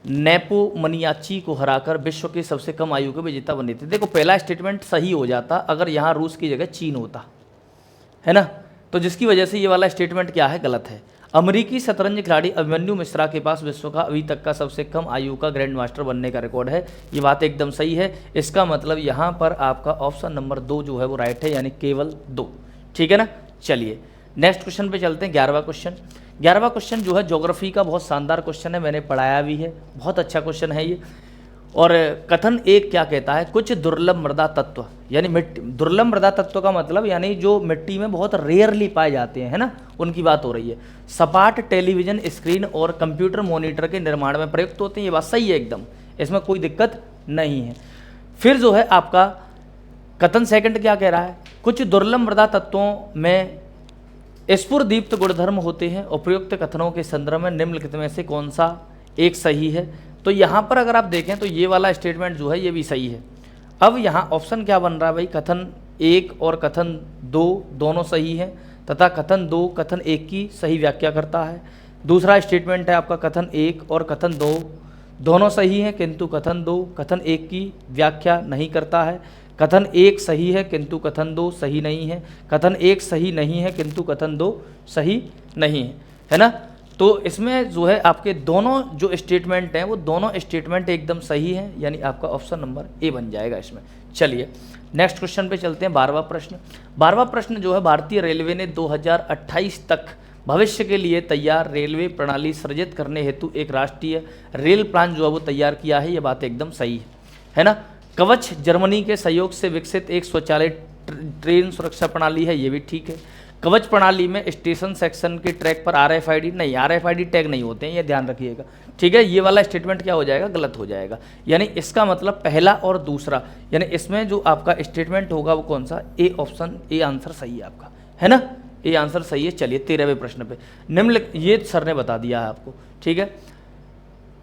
नेपोमनियाची को हराकर विश्व के सबसे कम आयु के विजेता बने थे। देखो पहला स्टेटमेंट सही हो जाता अगर यहाँ रूस की जगह चीन होता, है ना। तो जिसकी वजह से ये वाला स्टेटमेंट क्या है, गलत है। अमेरिकी शतरंज खिलाड़ी अभिमन्यु मिश्रा के पास विश्व का अभी तक का सबसे कम आयु का ग्रैंड मास्टर बनने का रिकॉर्ड है, ये बात एकदम सही है। इसका मतलब यहाँ पर आपका ऑप्शन नंबर 2 जो है वो राइट है, यानी केवल 2, ठीक है ना। चलिए नेक्स्ट क्वेश्चन पे चलते हैं। 11वां क्वेश्चन। 11वां क्वेश्चन जो है ज्योग्राफी का बहुत शानदार क्वेश्चन है, मैंने पढ़ाया भी है, बहुत अच्छा क्वेश्चन है ये। और कथन 1 क्या कहता है, कुछ दुर्लभ मृदा तत्व, यानी मिट्टी, दुर्लभ मृदा तत्व का मतलब यानी जो मिट्टी में बहुत रेयरली पाए जाते हैं, है ना, उनकी बात हो रही है, सपाट टेलीविजन स्क्रीन और कंप्यूटर मॉनिटर के निर्माण में प्रयुक्त होते हैं। ये बात सही है एकदम, इसमें कोई दिक्कत नहीं है। फिर जो है आपका कथन सेकंड क्या कह रहा है, कुछ दुर्लभ मृदा तत्वों में स्फुरदीप्त गुणधर्म होते हैं। उपयुक्त कथनों के संदर्भ में निम्नलिखित में से कौन सा एक सही है। तो यहाँ पर अगर आप देखें तो ये वाला स्टेटमेंट जो है ये भी सही है। अब यहाँ ऑप्शन क्या बन रहा है भाई, कथन 1 और कथन 2 दोनों सही हैं तथा कथन 2 कथन 1 की सही व्याख्या करता है। दूसरा स्टेटमेंट है आपका कथन 1 और कथन 2 दोनों सही हैं किंतु कथन 2 कथन 1 की व्याख्या नहीं करता है। कथन 1 सही है किंतु कथन 2 सही नहीं है। कथन 1 सही नहीं है किंतु कथन 2 सही नहीं है ना। तो इसमें जो है आपके दोनों जो स्टेटमेंट हैं वो दोनों स्टेटमेंट एकदम सही हैं, यानी आपका ऑप्शन नंबर ए बन जाएगा इसमें। चलिए नेक्स्ट क्वेश्चन पे चलते हैं। 12वां प्रश्न। 12वां प्रश्न जो है, भारतीय रेलवे ने 2028 तक भविष्य के लिए तैयार रेलवे प्रणाली सृजित करने हेतु एक राष्ट्रीय रेल प्लान जो है वो तैयार किया है। ये बात एकदम सही है ना। कवच जर्मनी के सहयोग से विकसित एक स्वचालित ट्रेन सुरक्षा प्रणाली है, ये भी ठीक है। कवच प्रणाली में स्टेशन सेक्शन के ट्रैक पर RFID नहीं, RFID टैग नहीं होते हैं, ये ध्यान रखिएगा, ठीक है। ये वाला स्टेटमेंट क्या हो जाएगा, गलत हो जाएगा। यानी इसका मतलब पहला और दूसरा, यानी इसमें जो आपका स्टेटमेंट होगा वो कौन सा, ए ऑप्शन, ए आंसर सही है आपका, है ना, ए आंसर सही है। चलिए 13वें प्रश्न पे निम्नलिखित, ये सर ने बता दिया है आपको, ठीक है,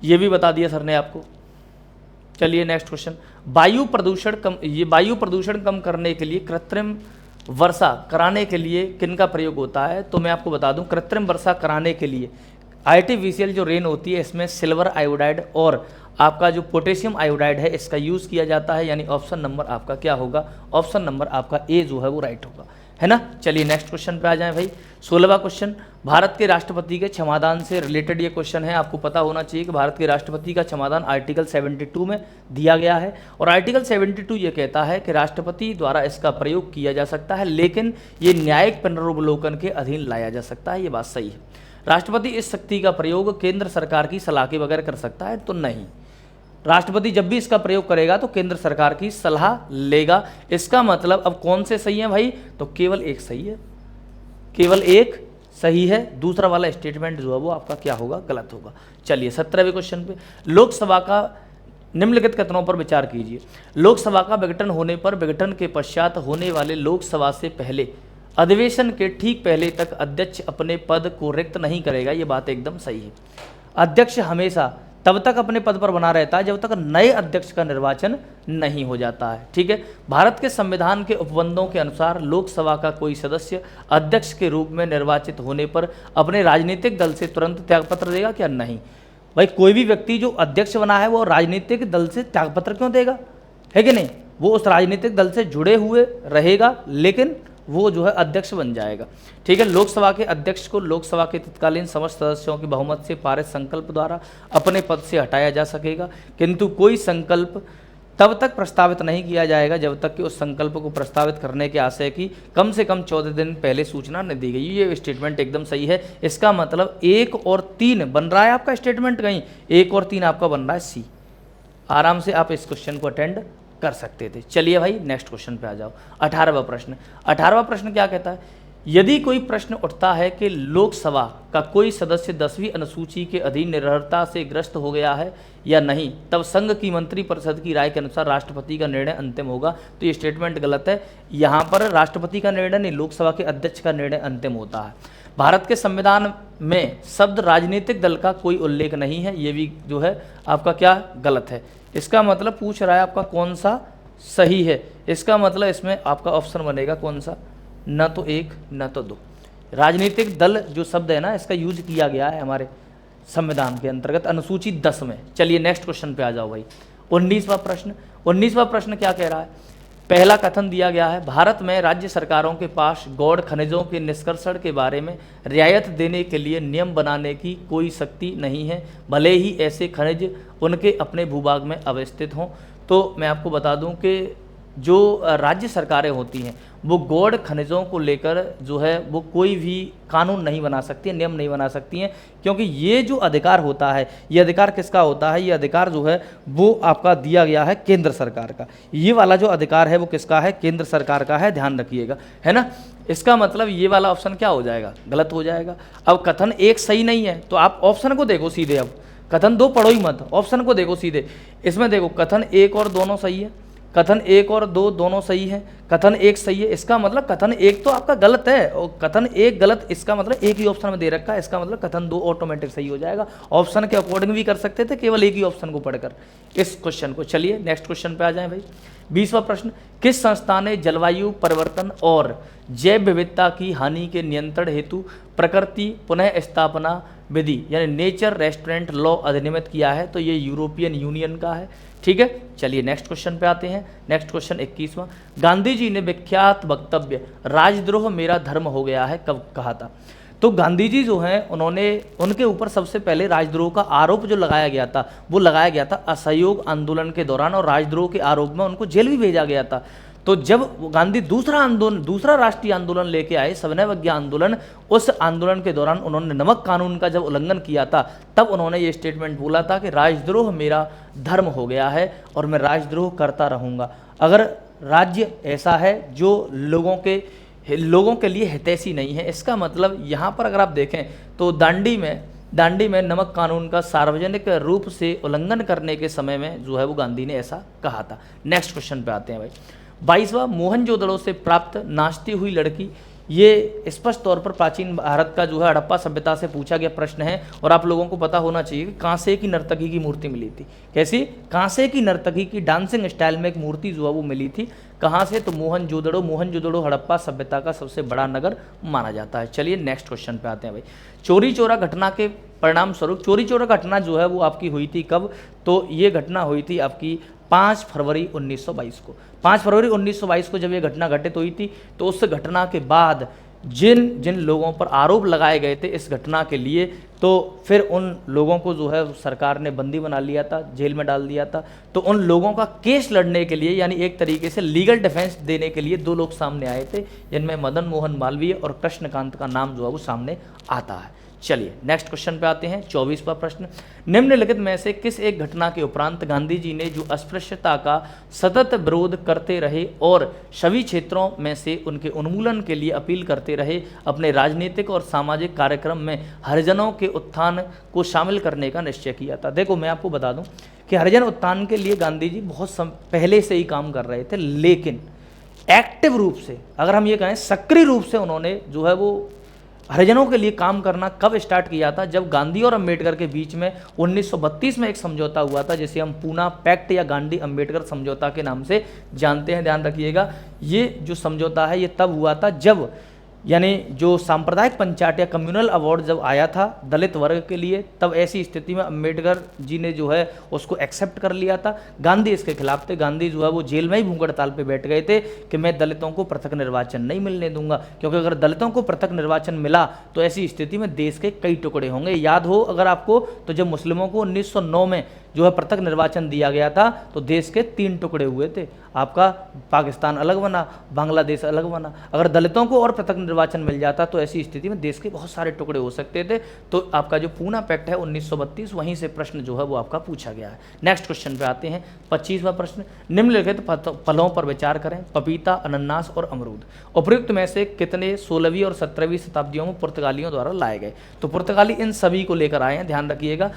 ये भी बता दिया सर ने आपको। चलिए नेक्स्ट क्वेश्चन। वायु प्रदूषण कम करने के लिए कृत्रिम वर्षा कराने के लिए किनका प्रयोग होता है। तो मैं आपको बता दूं, कृत्रिम वर्षा कराने के लिए आर्टिफिशियल जो रेन होती है इसमें सिल्वर आयोडाइड और आपका जो पोटेशियम आयोडाइड है इसका यूज़ किया जाता है, यानी ऑप्शन नंबर आपका क्या होगा, ऑप्शन नंबर आपका ए जो है वो राइट होगा, है ना। चलिए नेक्स्ट क्वेश्चन पे आ जाएं भाई। 16वां क्वेश्चन, भारत के राष्ट्रपति के क्षमादान से रिलेटेड ये क्वेश्चन है। आपको पता होना चाहिए कि भारत के राष्ट्रपति का क्षमादान आर्टिकल 72 में दिया गया है और आर्टिकल 72 ये कहता है कि राष्ट्रपति द्वारा इसका प्रयोग किया जा सकता है, लेकिन ये न्यायिक पुनरावलोकन के अधीन लाया जा सकता है। ये बात सही है। राष्ट्रपति इस शक्ति का प्रयोग केंद्र सरकार की सलाह के बगैर कर सकता है, तो नहीं, राष्ट्रपति जब भी इसका प्रयोग करेगा तो केंद्र सरकार की सलाह लेगा। इसका मतलब अब कौन से सही है भाई, तो केवल एक सही है, केवल एक सही है, दूसरा वाला स्टेटमेंट जो है वो आपका क्या होगा, गलत होगा। चलिए 17वें क्वेश्चन पे, लोकसभा का निम्नलिखित कथनों पर विचार कीजिए। लोकसभा का विघटन होने पर विघटन के पश्चात होने वाले लोकसभा से पहले अधिवेशन के ठीक पहले तक अध्यक्ष अपने पद को रिक्त नहीं करेगा। ये बात एकदम सही है। अध्यक्ष हमेशा तब तक अपने पद पर बना रहता है जब तक नए अध्यक्ष का निर्वाचन नहीं हो जाता है। ठीक है। भारत के संविधान के उपबंधों के अनुसार लोकसभा का कोई सदस्य अध्यक्ष के रूप में निर्वाचित होने पर अपने राजनीतिक दल से तुरंत त्यागपत्र देगा क्या? नहीं भाई, कोई भी व्यक्ति जो अध्यक्ष बना है वो राजनीतिक दल से त्यागपत्र क्यों देगा, है कि नहीं? वो उस राजनीतिक दल से जुड़े हुए रहेगा, लेकिन वो जो है अध्यक्ष बन जाएगा। ठीक है। लोकसभा के अध्यक्ष को लोकसभा के तत्कालीन समस्त सदस्यों की बहुमत से पारित संकल्प द्वारा अपने पद से हटाया जा सकेगा, किंतु कोई संकल्प तब तक प्रस्तावित नहीं किया जाएगा जब तक कि उस संकल्प को प्रस्तावित करने के आशय की कम से कम 14 दिन पहले सूचना न दी गई। ये स्टेटमेंट एकदम सही है। इसका मतलब 1 और 3 बन रहा है आपका स्टेटमेंट, कहीं 1 और 3 आपका बन रहा है सी। आराम से आप इस क्वेश्चन को अटेंड कर सकते थे। चलिए भाई नेक्स्ट क्वेश्चन पे आ जाओ। 18वां प्रश्न। 18वां प्रश्न क्या कहता है? यदि कोई प्रश्न उठता है कि लोकसभा का कोई सदस्य 10वीं अनुसूची के अधीन निर्भरता से ग्रस्त हो गया है या नहीं, तब संघ की मंत्रिपरिषद की राय के अनुसार राष्ट्रपति का निर्णय अंतिम होगा। तो ये स्टेटमेंट गलत है। यहाँ पर राष्ट्रपति का निर्णय नहीं, लोकसभा के अध्यक्ष का निर्णय अंतिम होता है। भारत के संविधान में शब्द राजनीतिक दल का कोई उल्लेख नहीं है। ये भी जो है आपका क्या गलत है। इसका मतलब पूछ रहा है आपका कौन सा सही है। इसका मतलब इसमें आपका ऑप्शन बनेगा कौन सा, न तो 1 न तो 2। राजनीतिक दल जो शब्द है ना, इसका यूज किया गया है हमारे संविधान के अंतर्गत अनुसूची 10 में। चलिए नेक्स्ट क्वेश्चन पे आ जाओ भाई। 19वां प्रश्न। 19वां प्रश्न क्या कह रहा है? पहला कथन दिया गया है, भारत में राज्य सरकारों के पास गौड़ खनिजों के निष्कर्षण के बारे में रियायत देने के लिए नियम बनाने की कोई शक्ति नहीं है, भले ही ऐसे खनिज उनके अपने भूभाग में अवस्थित हों। तो मैं आपको बता दूं कि जो राज्य सरकारें होती हैं वो गौड़ खनिजों को लेकर जो है वो कोई भी कानून नहीं बना सकती है, नियम नहीं बना सकती हैं, क्योंकि ये जो अधिकार होता है, ये अधिकार किसका होता है? ये अधिकार जो है वो आपका दिया गया है केंद्र सरकार का। ये वाला जो अधिकार है वो किसका है? केंद्र सरकार का है, ध्यान रखिएगा, है ना। इसका मतलब ये वाला ऑप्शन क्या हो जाएगा? गलत हो जाएगा। अब कथन 1 सही नहीं है तो आप ऑप्शन को देखो सीधे। अब कथन 2 पढ़ो ही मत, ऑप्शन को देखो सीधे। इसमें देखो कथन 1 और दोनों सही है, कथन 1 और 2 दोनों सही है, कथन 1 सही है। इसका मतलब कथन 1 तो आपका गलत है और कथन 1 गलत। इसका मतलब एक ही ऑप्शन में दे रखा है, इसका मतलब कथन 2 ऑटोमेटिक सही हो जाएगा। ऑप्शन के अकॉर्डिंग भी कर सकते थे, केवल एक ही ऑप्शन को पढ़कर इस क्वेश्चन को। चलिए नेक्स्ट क्वेश्चन पे आ जाएं भाई। 20वां प्रश्न। किस संस्था ने जलवायु परिवर्तन और जैव विविधता की हानि के नियंत्रण हेतु प्रकृति पुनः स्थापना विधि यानी नेचर रेस्टोरेंट लॉ अधिनियमित किया है? तो ये यूरोपियन यूनियन का है। ठीक है। चलिए नेक्स्ट क्वेश्चन पे आते हैं। नेक्स्ट क्वेश्चन 21वां। गांधी जी ने विख्यात वक्तव्य राजद्रोह मेरा धर्म हो गया है कब कहा था? तो गांधी जी जो हैं उन्होंने, उनके ऊपर सबसे पहले राजद्रोह का आरोप जो लगाया गया था वो लगाया गया था असहयोग आंदोलन के दौरान, और राजद्रोह के आरोप में उनको जेल भी भेजा गया था। तो जब गांधी दूसरा राष्ट्रीय आंदोलन लेके आए, सविनय अवज्ञा आंदोलन, उस आंदोलन के दौरान उन्होंने नमक कानून का जब उल्लंघन किया था तब उन्होंने ये स्टेटमेंट बोला था कि राजद्रोह मेरा धर्म हो गया है और मैं राजद्रोह करता रहूँगा। अगर राज्य ऐसा है जो लोगों के लिए हितैषी नहीं है, इसका मतलब यहाँ पर अगर आप देखें तो दांडी में नमक कानून का सार्वजनिक रूप से उल्लंघन करने के समय में जो है वो गांधी ने ऐसा कहा था। नेक्स्ट क्वेश्चन पे आते हैं भाई। 22वां। मोहनजोदड़ो से प्राप्त नाचती हुई लड़की, ये स्पष्ट तौर पर प्राचीन भारत का जो है हड़प्पा सभ्यता से पूछा गया प्रश्न है और आप लोगों को पता होना चाहिए कि कांसे की नर्तकी की मूर्ति मिली थी। कैसी? कांसे की नर्तकी की डांसिंग स्टाइल में एक मूर्ति जो है वो मिली थी। कहाँ से? तो मोहनजोदड़ो हड़प्पा सभ्यता का सबसे बड़ा नगर माना जाता है। चलिए नेक्स्ट क्वेश्चन पे आते हैं भाई। चोरी चोरा घटना के परिणाम स्वरूप, चोरी चोरा घटना जो है वो आपकी हुई थी कब? तो ये घटना हुई थी आपकी 5 फरवरी 1922 को। 5 फरवरी 1922 को जब ये घटना घटित हुई थी तो उस घटना के बाद जिन लोगों पर आरोप लगाए गए थे इस घटना के लिए, तो फिर उन लोगों को जो है सरकार ने बंदी बना लिया था, जेल में डाल दिया था। तो उन लोगों का केस लड़ने के लिए, यानी एक तरीके से लीगल डिफेंस देने के लिए 2 लोग सामने आए थे, जिनमें मदन मोहन मालवीय और कृष्णकांत का नाम जो है वो सामने आता है। चलिए नेक्स्ट क्वेश्चन पे आते हैं। 24वां प्रश्न, निम्नलिखित में से किस एक घटना के उपरांत गांधी जी ने जो अस्पृश्यता का सतत विरोध करते रहे और सभी क्षेत्रों में से उनके उन्मूलन के लिए अपील करते रहे, अपने राजनीतिक और सामाजिक कार्यक्रम में हरिजनों के उत्थान को शामिल करने का निश्चय किया था। देखो मैं आपको बता दूं कि हरिजन उत्थान के लिए गांधी जी बहुत पहले से ही काम कर रहे थे, लेकिन एक्टिव रूप से, अगर हम ये कहें सक्रिय रूप से, उन्होंने जो है वो हरिजनों के लिए काम करना कब स्टार्ट किया था? जब गांधी और अंबेडकर के बीच में 1932 में एक समझौता हुआ था, जिसे हम पूना पैक्ट या गांधी अंबेडकर समझौता के नाम से जानते हैं। ध्यान रखिएगा, ये जो समझौता है ये तब हुआ था जब यानी जो सांप्रदायिक पंचायत या कम्युनल अवार्ड जब आया था दलित वर्ग के लिए, तब ऐसी स्थिति में अंबेडकर जी ने जो है उसको एक्सेप्ट कर लिया था। गांधी इसके खिलाफ थे। गांधी जो है वो जेल में ही भूख हड़ताल पे बैठ गए थे कि मैं दलितों को पृथक निर्वाचन नहीं मिलने दूंगा, क्योंकि अगर दलितों को पृथक निर्वाचन मिला तो ऐसी स्थिति में देश के कई टुकड़े होंगे। याद हो अगर आपको, तो जब मुस्लिमों को 1909 में जो है पृथक निर्वाचन दिया गया था तो देश के 3 टुकड़े हुए थे। आपका पाकिस्तान अलग बना, बांग्लादेश अलग बना। अगर दलितों को और पृथक निर्वाचन मिल जाता तो ऐसी स्थिति में देश के बहुत सारे टुकड़े हो सकते थे। तो आपका जो पूना पैक्ट है 1932, वहीं से प्रश्न जो है वो आपका पूछा गया है। नेक्स्ट क्वेश्चन पे आते हैं। 25वां प्रश्न, निम्नलिखित फलों पर विचार करें, पपीता, अनानास और अमरूद उपयुक्त में से कितने 16वीं और 17वीं शताब्दियों में पुर्तगालियों द्वारा लाए गए? तो पुर्तगाली इन सभी को लेकर आए हैं, ध्यान रखिएगा,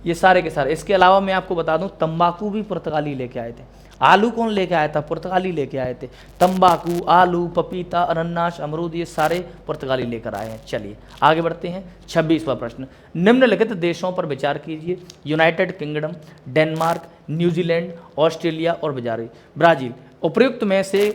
ये सारे के सारे। इसके अलावा मैं आपको बता दूं, तंबाकू भी पुर्तगाली लेके आए थे। आलू कौन लेके आया था? पुर्तगाली लेके आए थे। तंबाकू, आलू, पपीता, अनानास, अमरूद, ये सारे पुर्तगाली लेकर आए हैं। चलिए आगे बढ़ते हैं। 26वां प्रश्न, निम्नलिखित देशों पर विचार कीजिए, United kingdom, Denmark, New Zealand, Australia और ब्राजील उपयुक्त में से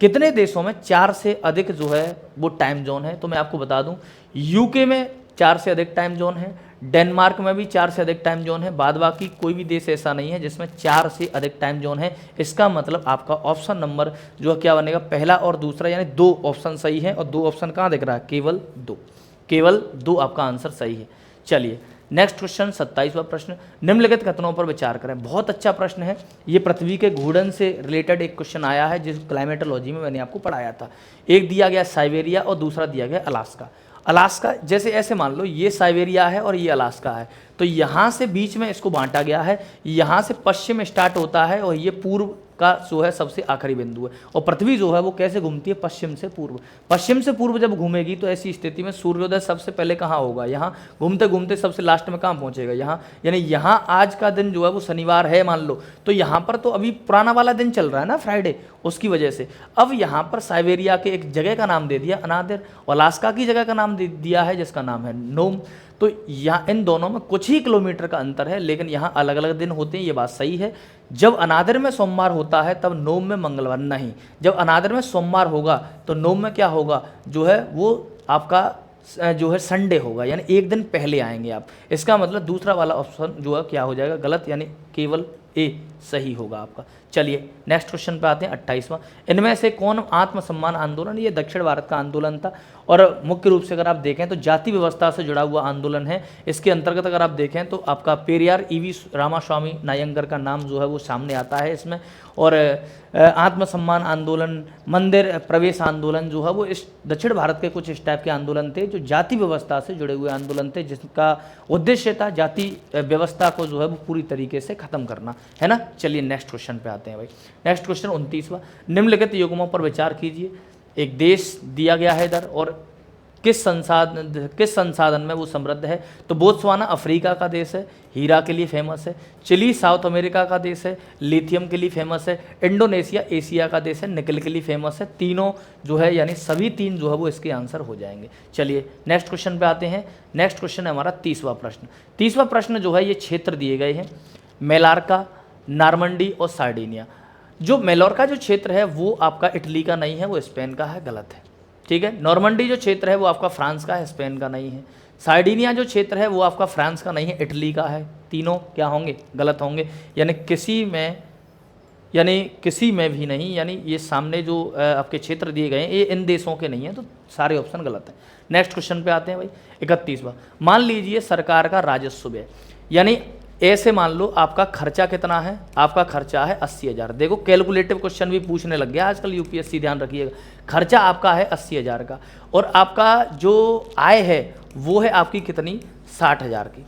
कितने देशों में 4 से अधिक जो है वो टाइम जोन है? तो मैं आपको बता दूं, यूके में 4 से अधिक टाइम जोन है, डेनमार्क में भी 4 से अधिक टाइम जोन है, बाद बाकी कोई भी देश ऐसा नहीं है जिसमें 4 से अधिक टाइम जोन है। इसका मतलब आपका ऑप्शन नंबर जो है क्या बनेगा? पहला और दूसरा, यानी 2 ऑप्शन सही है। और 2 ऑप्शन कहाँ दिख रहा है? केवल 2, केवल 2 आपका आंसर सही है। चलिए नेक्स्ट क्वेश्चन 27वां प्रश्न, निम्नलिखित कथनों पर विचार करें। बहुत अच्छा प्रश्न है ये, पृथ्वी के घूर्णन से रिलेटेड एक क्वेश्चन आया है जिस क्लाइमेटोलॉजी में मैंने आपको पढ़ाया था। एक दिया गया साइबेरिया और दूसरा दिया गया अलास्का। अलास्का जैसे ऐसे मान लो ये साइबेरिया है और ये अलास्का है, तो यहाँ से बीच में इसको बांटा गया है, यहाँ से पश्चिम स्टार्ट होता है और ये पूर्व का जो है सबसे आखिरी बिंदु है। और पृथ्वी जो है वो कैसे घूमती है? पश्चिम से पूर्व। पश्चिम से पूर्व जब घूमेगी तो ऐसी स्थिति में सूर्योदय सबसे पहले कहाँ होगा? यहाँ। घूमते घूमते सबसे लास्ट में कहाँ पहुँचेगा? यहाँ। यानी यहाँ आज का दिन जो है वो शनिवार है मान लो, तो यहाँ पर तो अभी पुराना वाला दिन चल रहा है ना, फ्राइडे, उसकी वजह से अब यहाँ पर साइबेरिया के एक जगह का नाम दे दिया अनादिर, और अलास्का की जगह का नाम दे दिया है जिसका नाम है नोम। तो यहाँ इन दोनों में कुछ ही किलोमीटर का अंतर है, लेकिन यहाँ अलग अलग दिन होते हैं, ये बात सही है। जब अनादिर में सोमवार होता है तब नोम में मंगलवार नहीं, जब अनादिर में सोमवार होगा तो नोम में क्या होगा? जो है वो आपका जो है संडे होगा, यानी एक दिन पहले आएंगे आप। इसका मतलब दूसरा वाला ऑप्शन जो है क्या हो जाएगा? गलत, यानी केवल ए सही होगा आपका। चलिए नेक्स्ट क्वेश्चन पे आते हैं। 28वां, इनमें से कौन आत्मसम्मान आंदोलन? ये दक्षिण भारत का आंदोलन था और मुख्य रूप से अगर आप देखें तो जाति व्यवस्था से जुड़ा हुआ आंदोलन है। इसके अंतर्गत अगर आप देखें तो आपका पेरियार ईवी रामास्वामी नायंगर का नाम जो है वो सामने आता है इसमें। और आत्मसम्मान आंदोलन, मंदिर प्रवेश आंदोलन जो है वो इस दक्षिण भारत के कुछ इस टाइप के आंदोलन थे जो जाति व्यवस्था से जुड़े हुए आंदोलन थे, जिसका उद्देश्य था जाति व्यवस्था को जो है वो पूरी तरीके से खत्म करना, है ना। चलिए नेक्स्ट क्वेश्चन पे आते हैं भाई। नेक्स्ट क्वेश्चन 29वां, निम्नलिखित युग्मों पर विचार कीजिए। एक देश दिया गया है इधर और किस संसाधन में वो समृद्ध है? तो बोत्सवाना अफ्रीका का देश है, हीरा के लिए फेमस है। चिली साउथ अमेरिका का देश है, लिथियम के लिए फेमस है। इंडोनेशिया एशिया का देश है, निकल के लिए फेमस है। तीनों जो है यानी सभी 3 जो है वो इसके आंसर हो जाएंगे। चलिए नेक्स्ट क्वेश्चन पे आते हैं। नेक्स्ट क्वेश्चन है हमारा 30वां प्रश्न। 30वां प्रश्न जो है ये क्षेत्र दिए गए हैं, मेलार्का, नॉर्मंडी और सार्डिनिया। जो मेलोर्का जो क्षेत्र है वो आपका इटली का नहीं है, वो स्पेन का है, गलत है, ठीक है। नॉर्मंडी जो क्षेत्र है वो आपका फ्रांस का है, स्पेन का नहीं है। सार्डिनिया जो क्षेत्र है वो आपका फ्रांस का नहीं है, इटली का है। तीनों क्या होंगे? गलत होंगे, यानी किसी में भी नहीं, यानी ये सामने जो आपके क्षेत्र दिए गए हैं ये इन देशों के नहीं है, तो सारे ऑप्शन गलत हैं। नेक्स्ट क्वेश्चन पे आते हैं भाई। 31वां, मान लीजिए सरकार का राजस्व व्यय, यानी ऐसे मान लो आपका खर्चा कितना है? आपका खर्चा है 80,000। देखो कैलकुलेटिव क्वेश्चन भी पूछने लग गया आजकल यूपीएससी, ध्यान रखिएगा। खर्चा आपका है 80,000 का और आपका जो आय है वो है आपकी कितनी, 60,000 की।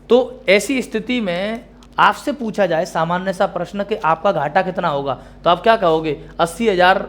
तो ऐसी स्थिति में आपसे पूछा जाए सामान्य सा प्रश्न कि आपका घाटा कितना होगा, तो आप क्या कहोगे, 80,000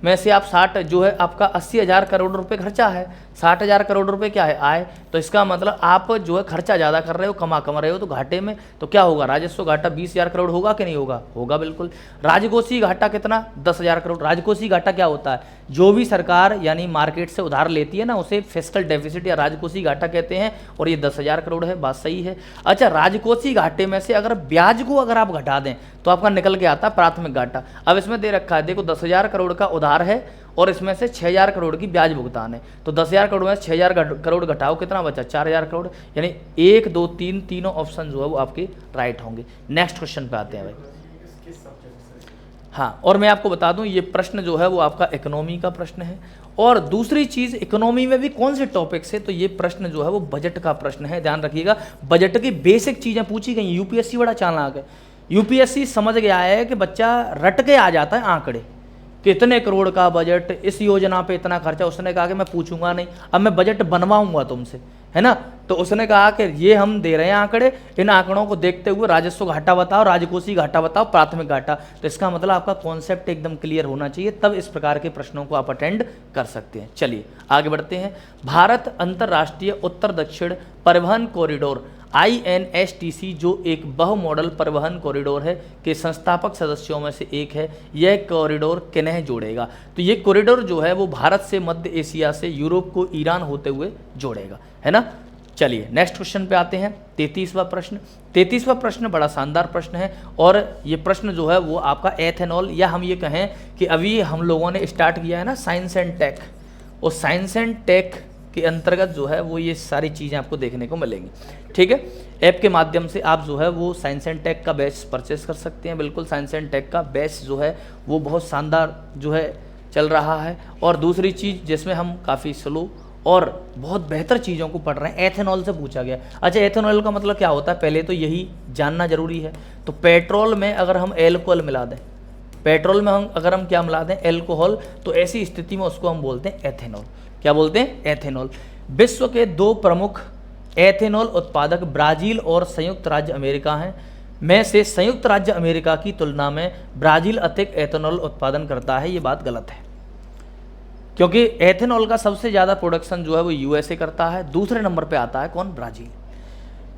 में से आप 60 जो है आपका 80,000 करोड़ रुपए खर्चा है, 60,000 करोड़ रुपए क्या है, आय। तो इसका मतलब आप जो है खर्चा ज़्यादा कर रहे हो, कम रहे हो, तो घाटे में तो क्या होगा, राजस्व घाटा 20,000 करोड़ होगा कि नहीं होगा, होगा बिल्कुल। राजकोषीय घाटा कितना, 10,000 करोड़। राजकोषीय घाटा क्या होता है, जो भी सरकार यानी मार्केट से उधार लेती है ना, उसे फिस्कल डेफिसिट या राजकोषीय घाटा कहते हैं, और ये 10,000 करोड़ है, बात सही है। अच्छा, राजकोषीय घाटे में से अगर ब्याज को अगर आप घटा दें तो आपका निकल के आता है प्राथमिक घाटा। अब इसमें दे रखा है, देखो 10,000 करोड़ का उधार है और इसमें से 6,000 करोड़ की ब्याज भुगतान है, तो 10,000 करोड़ में 6,000 करोड़ घटाओ, कितना बचा, 4,000 करोड़। यानी 1, 2, 3 तीनों ऑप्शन जो है वो आपके राइट होंगे। नेक्स्ट क्वेश्चन पे आते हैं भाई। हाँ, और मैं आपको बता दूं ये प्रश्न जो है वो आपका इकोनॉमी का प्रश्न है, और दूसरी चीज इकोनॉमी में भी कौन से टॉपिक से, तो ये प्रश्न जो है वो बजट का प्रश्न है, ध्यान रखिएगा। बजट की बेसिक चीजें पूछी गई। यूपीएससी बड़ा चालाक है, यूपीएससी समझ गया है कि बच्चा रट के आ जाता है आंकड़े, कितने करोड़ का बजट, इस योजना पे इतना खर्चा। उसने कहा कि मैं पूछूंगा नहीं, अब मैं बजट बनवाऊंगा तुमसे, है ना। तो उसने कहा कि ये हम दे रहे हैं आंकड़े, इन आंकड़ों को देखते हुए राजस्व घाटा बताओ, राजकोषीय घाटा बताओ, प्राथमिक घाटा। तो इसका मतलब आपका कॉन्सेप्ट एकदम क्लियर होना चाहिए, तब इस प्रकार के प्रश्नों को आप अटेंड कर सकते हैं। चलिए आगे बढ़ते हैं। भारत अंतर्राष्ट्रीय उत्तर दक्षिण परिवहन कॉरिडोर INSTC जो एक बहु मॉडल परिवहन कॉरिडोर है के संस्थापक सदस्यों में से एक है। यह कॉरिडोर किन्हें जोड़ेगा, तो ये कॉरिडोर जो है वो भारत से मध्य एशिया से यूरोप को ईरान होते हुए जोड़ेगा, है ना। चलिए नेक्स्ट क्वेश्चन पे आते हैं। 33वां प्रश्न। 33वां प्रश्न बड़ा शानदार प्रश्न है, और ये प्रश्न जो है वो आपका एथेनॉल, या हम ये कहें कि अभी हम लोगों ने स्टार्ट किया है ना साइंस एंड टेक, और साइंस एंड टेक के अंतर्गत जो है वो ये सारी चीज़ें आपको देखने को मिलेंगी, ठीक है। ऐप के माध्यम से आप जो है वो साइंस एंड टेक का बैच परचेस कर सकते हैं। बिल्कुल साइंस एंड टेक का बैच जो है वो बहुत शानदार जो है चल रहा है। और दूसरी चीज़ जिसमें हम काफ़ी स्लो और बहुत बेहतर चीज़ों को पढ़ रहे हैं, एथेनॉल से पूछा गया। अच्छा, एथेनॉल का मतलब क्या होता है, पहले तो यही जानना जरूरी है। तो पेट्रोल में अगर हम एल्कोहल मिला दें, पेट्रोल में अगर हम क्या मिला दें, एल्कोहल, तो ऐसी स्थिति में उसको हम बोलते हैं एथेनॉल। क्या बोलते हैं, एथेनॉल। विश्व के 2 प्रमुख एथेनॉल उत्पादक ब्राजील और संयुक्त राज्य अमेरिका हैं। में से संयुक्त राज्य अमेरिका की तुलना में ब्राजील अधिक एथेनॉल उत्पादन करता है, ये बात गलत है, क्योंकि एथेनॉल का सबसे ज़्यादा प्रोडक्शन जो है वो यूएसए करता है। दूसरे नंबर पे आता है कौन, ब्राज़ील।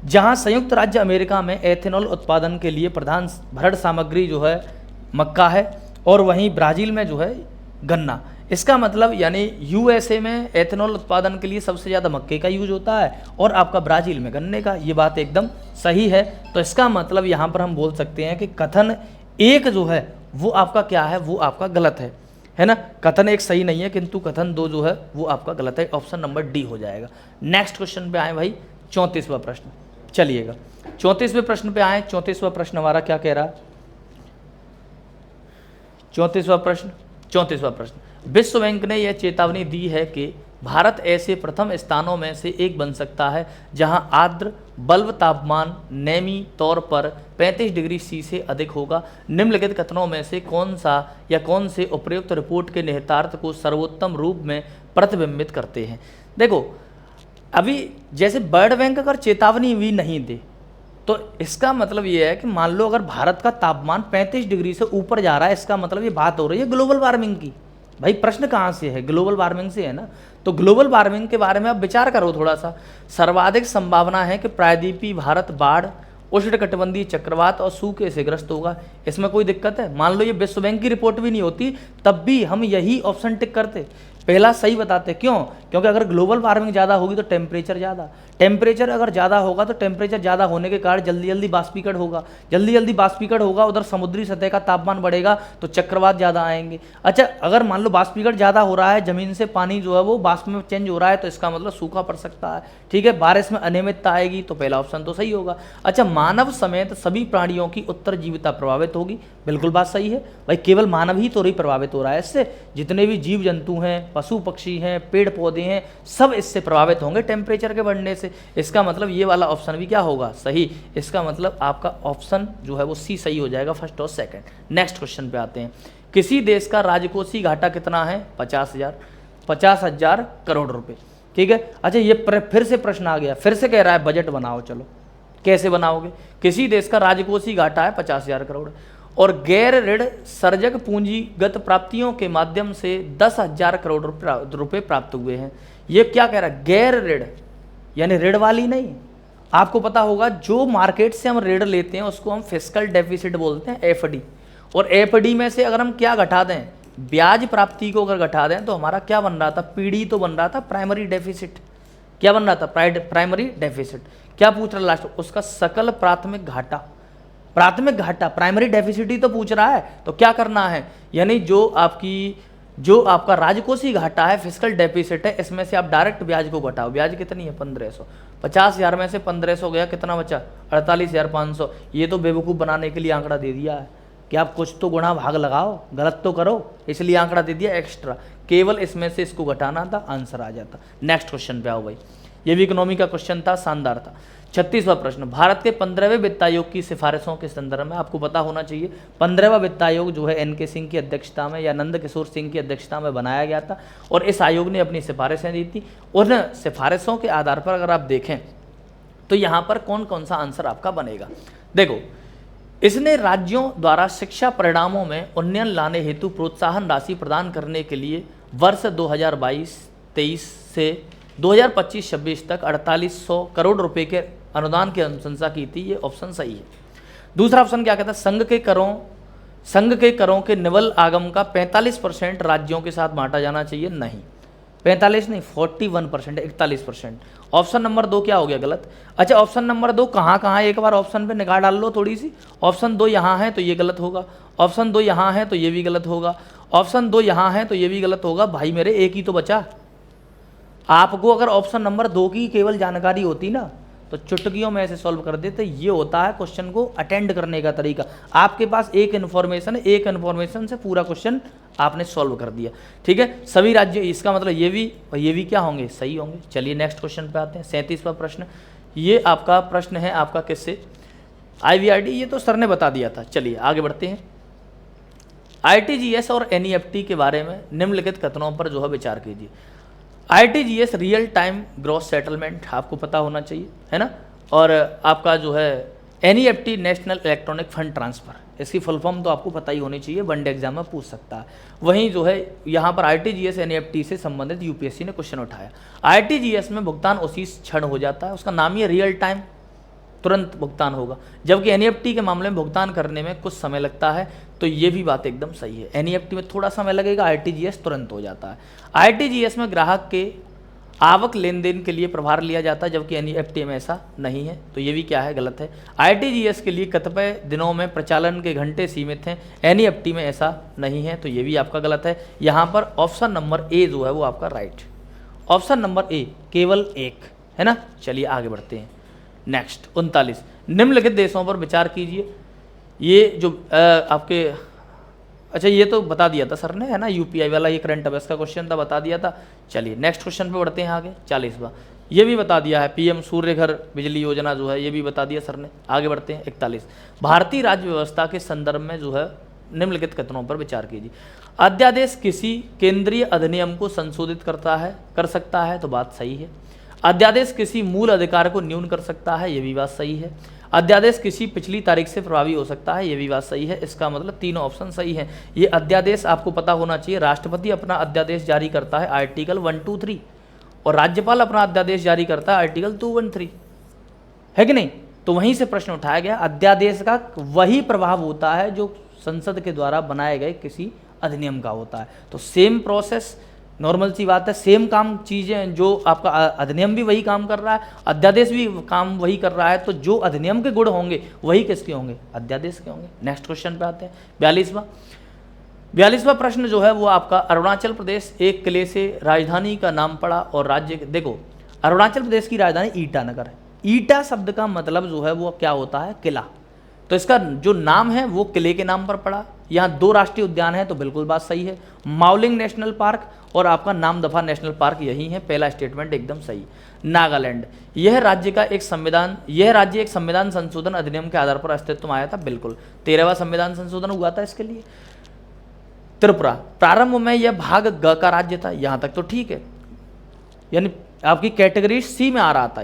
जहां संयुक्त राज्य अमेरिका में एथेनॉल उत्पादन के लिए प्रधान भरण सामग्री जो है मक्का है, और वहीं ब्राज़ील में जो है गन्ना। इसका मतलब यानी यूएसए में एथेनॉल उत्पादन के लिए सबसे ज़्यादा मक्के का यूज होता है, और आपका ब्राज़ील में गन्ने का। ये बात एकदम सही है। तो इसका मतलब यहाँ पर हम बोल सकते हैं कि कथन 1 जो है वो आपका क्या है, वो आपका गलत है ना। कथन 1 सही नहीं है, किंतु कथन 2 जो है वो आपका गलत है। ऑप्शन नंबर डी हो जाएगा। नेक्स्ट क्वेश्चन पे आए भाई, 34वां प्रश्न। चलिएगा 34वें प्रश्न पे आए। 34वां प्रश्न हमारा क्या कह रहा है, 34वां प्रश्न। विश्व बैंक ने यह चेतावनी दी है कि भारत ऐसे प्रथम स्थानों में से एक बन सकता है जहां आर्द्र बल्ब तापमान नेमी तौर पर 35 डिग्री सी से अधिक होगा। निम्नलिखित कथनों में से कौन सा या कौन से उपयुक्त रिपोर्ट के निहितार्थ को सर्वोत्तम रूप में प्रतिबिंबित करते हैं। देखो, अभी जैसे वर्ल्ड बैंक अगर चेतावनी भी नहीं दे तो इसका मतलब ये है कि मान लो अगर भारत का तापमान 35 डिग्री से ऊपर जा रहा है, इसका मतलब ये बात हो रही है ग्लोबल वार्मिंग की। भाई प्रश्न कहाँ से है, ग्लोबल वार्मिंग से है ना। तो ग्लोबल वार्मिंग के बारे में आप विचार करो थोड़ा सा। सर्वाधिक संभावना है कि प्रायद्वीपीय भारत बाढ़, उष्णकटिबंधीय चक्रवात और सूखे से ग्रस्त होगा। इसमें कोई दिक्कत है? मान लो ये विश्व बैंक की रिपोर्ट भी नहीं होती तब भी हम यही ऑप्शन टिक करते, पहला सही बताते। क्यों? क्योंकि अगर ग्लोबल वार्मिंग ज़्यादा होगी तो टेम्परेचर ज़्यादा, टेम्परेचर अगर ज़्यादा होगा तो टेम्परेचर ज़्यादा होने के कारण जल्दी जल्दी बाष्पीकरण होगा, जल्दी जल्दी बाष्पीकरण होगा, उधर समुद्री सतह का तापमान बढ़ेगा तो चक्रवात ज़्यादा आएंगे। अच्छा, अगर मान लो बाष्पीकरण ज़्यादा हो रहा है, ज़मीन से पानी जो है वो बाष्प में चेंज हो रहा है, तो इसका मतलब सूखा पड़ सकता है। ठीक है, बारिश में अनियमितता आएगी, तो पहला ऑप्शन तो सही होगा। अच्छा, मानव समेत सभी प्राणियों की उत्तरजीविता प्रभावित होगी, बिल्कुल बात सही है भाई। केवल मानव ही तो नहीं प्रभावित हो रहा है इससे, जितने भी जीव जंतु हैं, पशु पक्षी हैं, पेड़ पौधे हैं, सब इससे प्रभावित होंगे टेम्परेचर के बढ़ने से। इसका मतलब ये वाला ऑप्शन भी क्या होगा, सही। इसका मतलब आपका ऑप्शन जो है वो सी सही हो जाएगा, फर्स्ट और सेकंड। नेक्स्ट क्वेश्चन पे आते हैं। किसी देश का राजकोषीय घाटा कितना है? 50,000 करोड़ रुपए। ठीक है। अच्छा ये फिर से प्रश्न आ गया, फिर से कह रहा है बजट बनाओ। चलो कैसे बनाओगे? किसी देश का राजकोषीय घाटा है 50,000 करोड़ और गैर ऋण सर्जक पूंजीगत प्राप्तियों के माध्यम से 10,000 करोड़ रुपए प्राप्त हुए हैं। ये क्या कह रहा है? गैर ऋण यानी ऋण वाली नहीं। आपको पता होगा जो मार्केट से हम ऋण लेते हैं उसको हम फिस्कल डेफिसिट बोलते हैं, एफडी। और एफडी में से अगर हम क्या घटा दें, ब्याज प्राप्ति को अगर घटा दें तो हमारा क्या बन रहा था? पीडी तो बन रहा था प्राइमरी डेफिसिट। क्या बन रहा था? Primary deficit. क्या पूछ रहा लास्ट? उसका सकल प्राथमिक घाटा। प्राथमिक घाटा, प्राइमरी डेफिसिट ही तो पूछ रहा है। तो क्या करना है, यानी जो आपका राजकोषीय घाटा है, फिस्कल डेफिसिट है, इसमें से आप डायरेक्ट ब्याज को घटाओ। ब्याज कितनी है? 1500। 50,000 में से 1500 गया, कितना बचा? 48,500। ये तो बेवकूफ़ बनाने के लिए आंकड़ा दे दिया है कि आप कुछ तो गुणा भाग लगाओ, गलत तो करो, इसलिए आंकड़ा दे दिया एक्स्ट्रा। केवल इसमें से इसको घटाना था, आंसर आ जाता। नेक्स्ट क्वेश्चन पे आओ भाई। ये भी इकोनॉमी का क्वेश्चन था, शानदार था। 36वां प्रश्न, भारत के 15वें वित्त आयोग की सिफारिशों के संदर्भ में आपको पता होना चाहिए। 15वां वित्त आयोग जो है NK सिंह की अध्यक्षता में या नंद किशोर सिंह की अध्यक्षता में बनाया गया था और इस आयोग ने अपनी सिफारिशें दी थी। उन सिफारिशों के आधार पर अगर आप देखें तो यहाँ पर कौन कौन सा आंसर आपका बनेगा? देखो, इसने राज्यों द्वारा शिक्षा परिणामों में उन्नयन लाने हेतु प्रोत्साहन राशि प्रदान करने के लिए वर्ष 2022-23 से 2025-26 तक 4800 करोड़ रुपए के अनुदान की अनुशंसा की थी। ये ऑप्शन सही है। दूसरा ऑप्शन क्या कहता है? संघ के करों के निवल आगम का 45% राज्यों के साथ बांटा जाना चाहिए। नहीं, 45 नहीं, 41% 41%। ऑप्शन नंबर 2 क्या हो गया? गलत। अच्छा, ऑप्शन नंबर 2 कहाँ एक बार ऑप्शन पे निगाह डाल लो थोड़ी सी। ऑप्शन 2 यहाँ है तो ये गलत होगा, ऑप्शन 2 यहाँ है तो ये भी गलत होगा, ऑप्शन 2 यहाँ है तो ये भी गलत होगा। भाई मेरे एक ही तो बचा। आपको अगर ऑप्शन नंबर 2 की केवल जानकारी होती ना तो चुटकियों में ऐसे सॉल्व कर देते। ये होता है क्वेश्चन को अटेंड करने का तरीका। आपके पास एक इन्फॉर्मेशन है, एक इन्फॉर्मेशन से पूरा क्वेश्चन आपने सॉल्व कर दिया। ठीक है, सभी राज्य, इसका मतलब ये भी और ये भी क्या होंगे? सही होंगे। चलिए नेक्स्ट क्वेश्चन पे आते हैं। 37वां प्रश्न, ये आपका प्रश्न है आपका किससे? IVRD, ये तो सर ने बता दिया था। चलिए आगे बढ़ते हैं। RTGS और NEFT के बारे में निम्नलिखित कथनों पर जो है विचार कीजिए। RTGS real time gross settlement आपको पता होना चाहिए, है ना। और आपका जो है NEFT national electronic fund transfer, इसकी फुल फॉर्म तो आपको पता ही होनी चाहिए, वनडे एग्जाम में पूछ सकता है। वहीं जो है यहाँ पर RTGS NEFT से संबंधित UPSC ने क्वेश्चन उठाया। RTGS में भुगतान उसी क्षण हो जाता है, उसका नाम ही रियल टाइम, तुरंत भुगतान होगा, जबकि NEFT के मामले में भुगतान करने में कुछ समय लगता है। तो ये भी बात एकदम सही है। NEFT में थोड़ा समय लगेगा, RTGS तुरंत हो जाता है। RTGS में ग्राहक के आवक लेन देन के लिए प्रभार लिया जाता है, जबकि NEFT में ऐसा नहीं है। तो ये भी क्या है? गलत है। RTGS के लिए कतिपय दिनों में प्रचालन के घंटे सीमित हैं, NEFT में ऐसा नहीं है। तो ये भी आपका गलत है। यहाँ पर ऑप्शन नंबर A जो है वो आपका राइट। ऑप्शन नंबर A केवल एक है ना। चलिए आगे बढ़ते हैं। नेक्स्ट 39, निम्नलिखित देशों पर विचार कीजिए। ये जो आपके, अच्छा ये तो बता दिया था सर ने, है ना, UPI वाला, ये करंट अफेयर्स का क्वेश्चन था, बता दिया था। चलिए नेक्स्ट क्वेश्चन पे बढ़ते हैं आगे। 40वां, ये भी बता दिया है। PM सूर्य घर बिजली योजना जो है ये भी बता दिया सर ने। आगे बढ़ते हैं। 41, भारतीय राज्य व्यवस्था के संदर्भ में जो है निम्नलिखित कथनों पर विचार कीजिए। अध्यादेश किसी केंद्रीय अधिनियम को संशोधित कर सकता है, तो बात सही है। अध्यादेश किसी मूल अधिकार को न्यून कर सकता है, ये भी बात सही है। अध्यादेश किसी पिछली तारीख से प्रभावी हो सकता है, ये भी बात सही है। इसका मतलब तीनों ऑप्शन सही है। ये अध्यादेश आपको पता होना चाहिए, राष्ट्रपति अपना अध्यादेश जारी करता है आर्टिकल 123 और राज्यपाल अपना अध्यादेश जारी करता है आर्टिकल 213, है कि नहीं। तो वहीं से प्रश्न उठाया गया, अध्यादेश का वही प्रभाव होता है जो संसद के द्वारा बनाए गए किसी अधिनियम का होता है। तो सेम प्रोसेस, नॉर्मल सी बात है, सेम काम चीज़ें, जो आपका अधिनियम भी वही काम कर रहा है, अध्यादेश भी काम वही कर रहा है, तो जो अधिनियम के गुण होंगे वही किसके होंगे? अध्यादेश के होंगे। नेक्स्ट क्वेश्चन पे आते हैं। 42वां प्रश्न जो है वो आपका, अरुणाचल प्रदेश एक किले से राजधानी का नाम पड़ा और राज्य, देखो अरुणाचल प्रदेश की राजधानी ईटानगर है। ईटा शब्द का मतलब जो है वो क्या होता है? किला। तो इसका जो नाम है वो किले के नाम पर पड़ा। यहाँ 2 राष्ट्रीय उद्यान है, तो बिल्कुल बात सही है। माउलिंग नेशनल पार्क और आपका नामदफा नेशनल पार्क यही है। पहला स्टेटमेंट एकदम सही। नागालैंड, यह राज्य एक संविधान संशोधन अधिनियम के आधार पर अस्तित्व में आया था, बिल्कुल 13वां संविधान संशोधन हुआ था इसके लिए। त्रिपुरा, प्रारंभ में यह भाग ग का राज्य था, यहाँ तक तो ठीक है, यानी आपकी कैटेगरी सी में आ रहा था।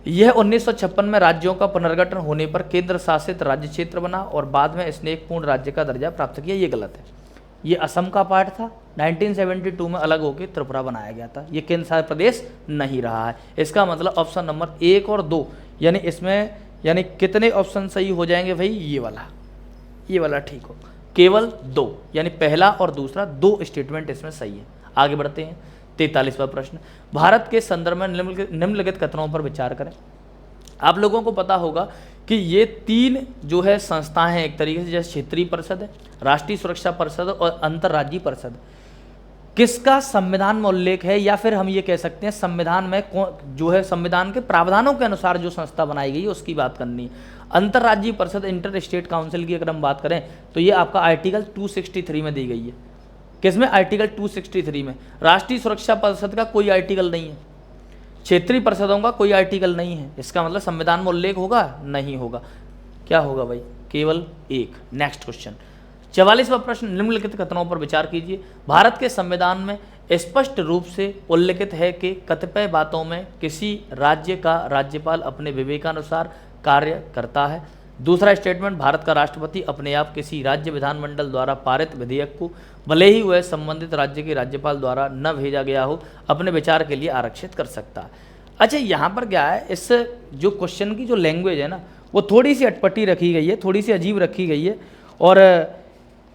यह 1956 में राज्यों का पुनर्गठन होने पर केंद्र शासित राज्य क्षेत्र बना और बाद में इसने एक पूर्ण राज्य का दर्जा प्राप्त किया। ये गलत है। ये असम का पार्ट था, 1972 में अलग होकर त्रिपुरा बनाया गया था। ये केंद्र शासित प्रदेश नहीं रहा है। इसका मतलब ऑप्शन नंबर 1 और 2, यानी इसमें यानी कितने ऑप्शन सही हो जाएंगे भाई? ये वाला ठीक हो, केवल 2, यानी पहला और दूसरा 2 स्टेटमेंट इसमें सही है। आगे बढ़ते हैं। 43वां प्रश्न, भारत के संदर्भ में निम्नलिखित कथनों पर विचार करें। आप लोगों को पता होगा कि ये 3 जो है संस्थाएं हैं एक तरीके से, जैसे क्षेत्रीय परिषद है, राष्ट्रीय सुरक्षा परिषद और अंतर्राज्यीय परिषद। किसका संविधान में उल्लेख है, या फिर हम ये कह सकते हैं संविधान में जो है संविधान के प्रावधानों के अनुसार जो संस्था बनाई गई है उसकी बात करनी है। अंतर्राज्यीय परिषद, इंटर स्टेट काउंसिल की अगर हम बात करें तो ये आपका आर्टिकल 263 में दी गई है। किसमें? आर्टिकल 263 में। राष्ट्रीय सुरक्षा परिषद का कोई आर्टिकल नहीं है, क्षेत्रीय परिषदों का कोई आर्टिकल नहीं है। इसका मतलब संविधान में उल्लेख होगा? नहीं होगा। क्या होगा भाई? केवल 1। नेक्स्ट क्वेश्चन, 44वां प्रश्न, निम्नलिखित कथनों पर विचार कीजिए। भारत के संविधान में स्पष्ट रूप से उल्लेखित है कि कतिपय बातों में किसी राज्य का राज्यपाल अपने विवेकानुसार कार्य करता है। दूसरा स्टेटमेंट, भारत का राष्ट्रपति अपने आप किसी राज्य विधानमंडल द्वारा पारित विधेयक को भले ही वह संबंधित राज्य के राज्यपाल द्वारा न भेजा गया हो अपने विचार के लिए आरक्षित कर सकता है। अच्छा, यहाँ पर क्या है, इस जो क्वेश्चन की जो लैंग्वेज है ना वो थोड़ी सी अटपटी रखी गई है, थोड़ी सी अजीब रखी गई है, और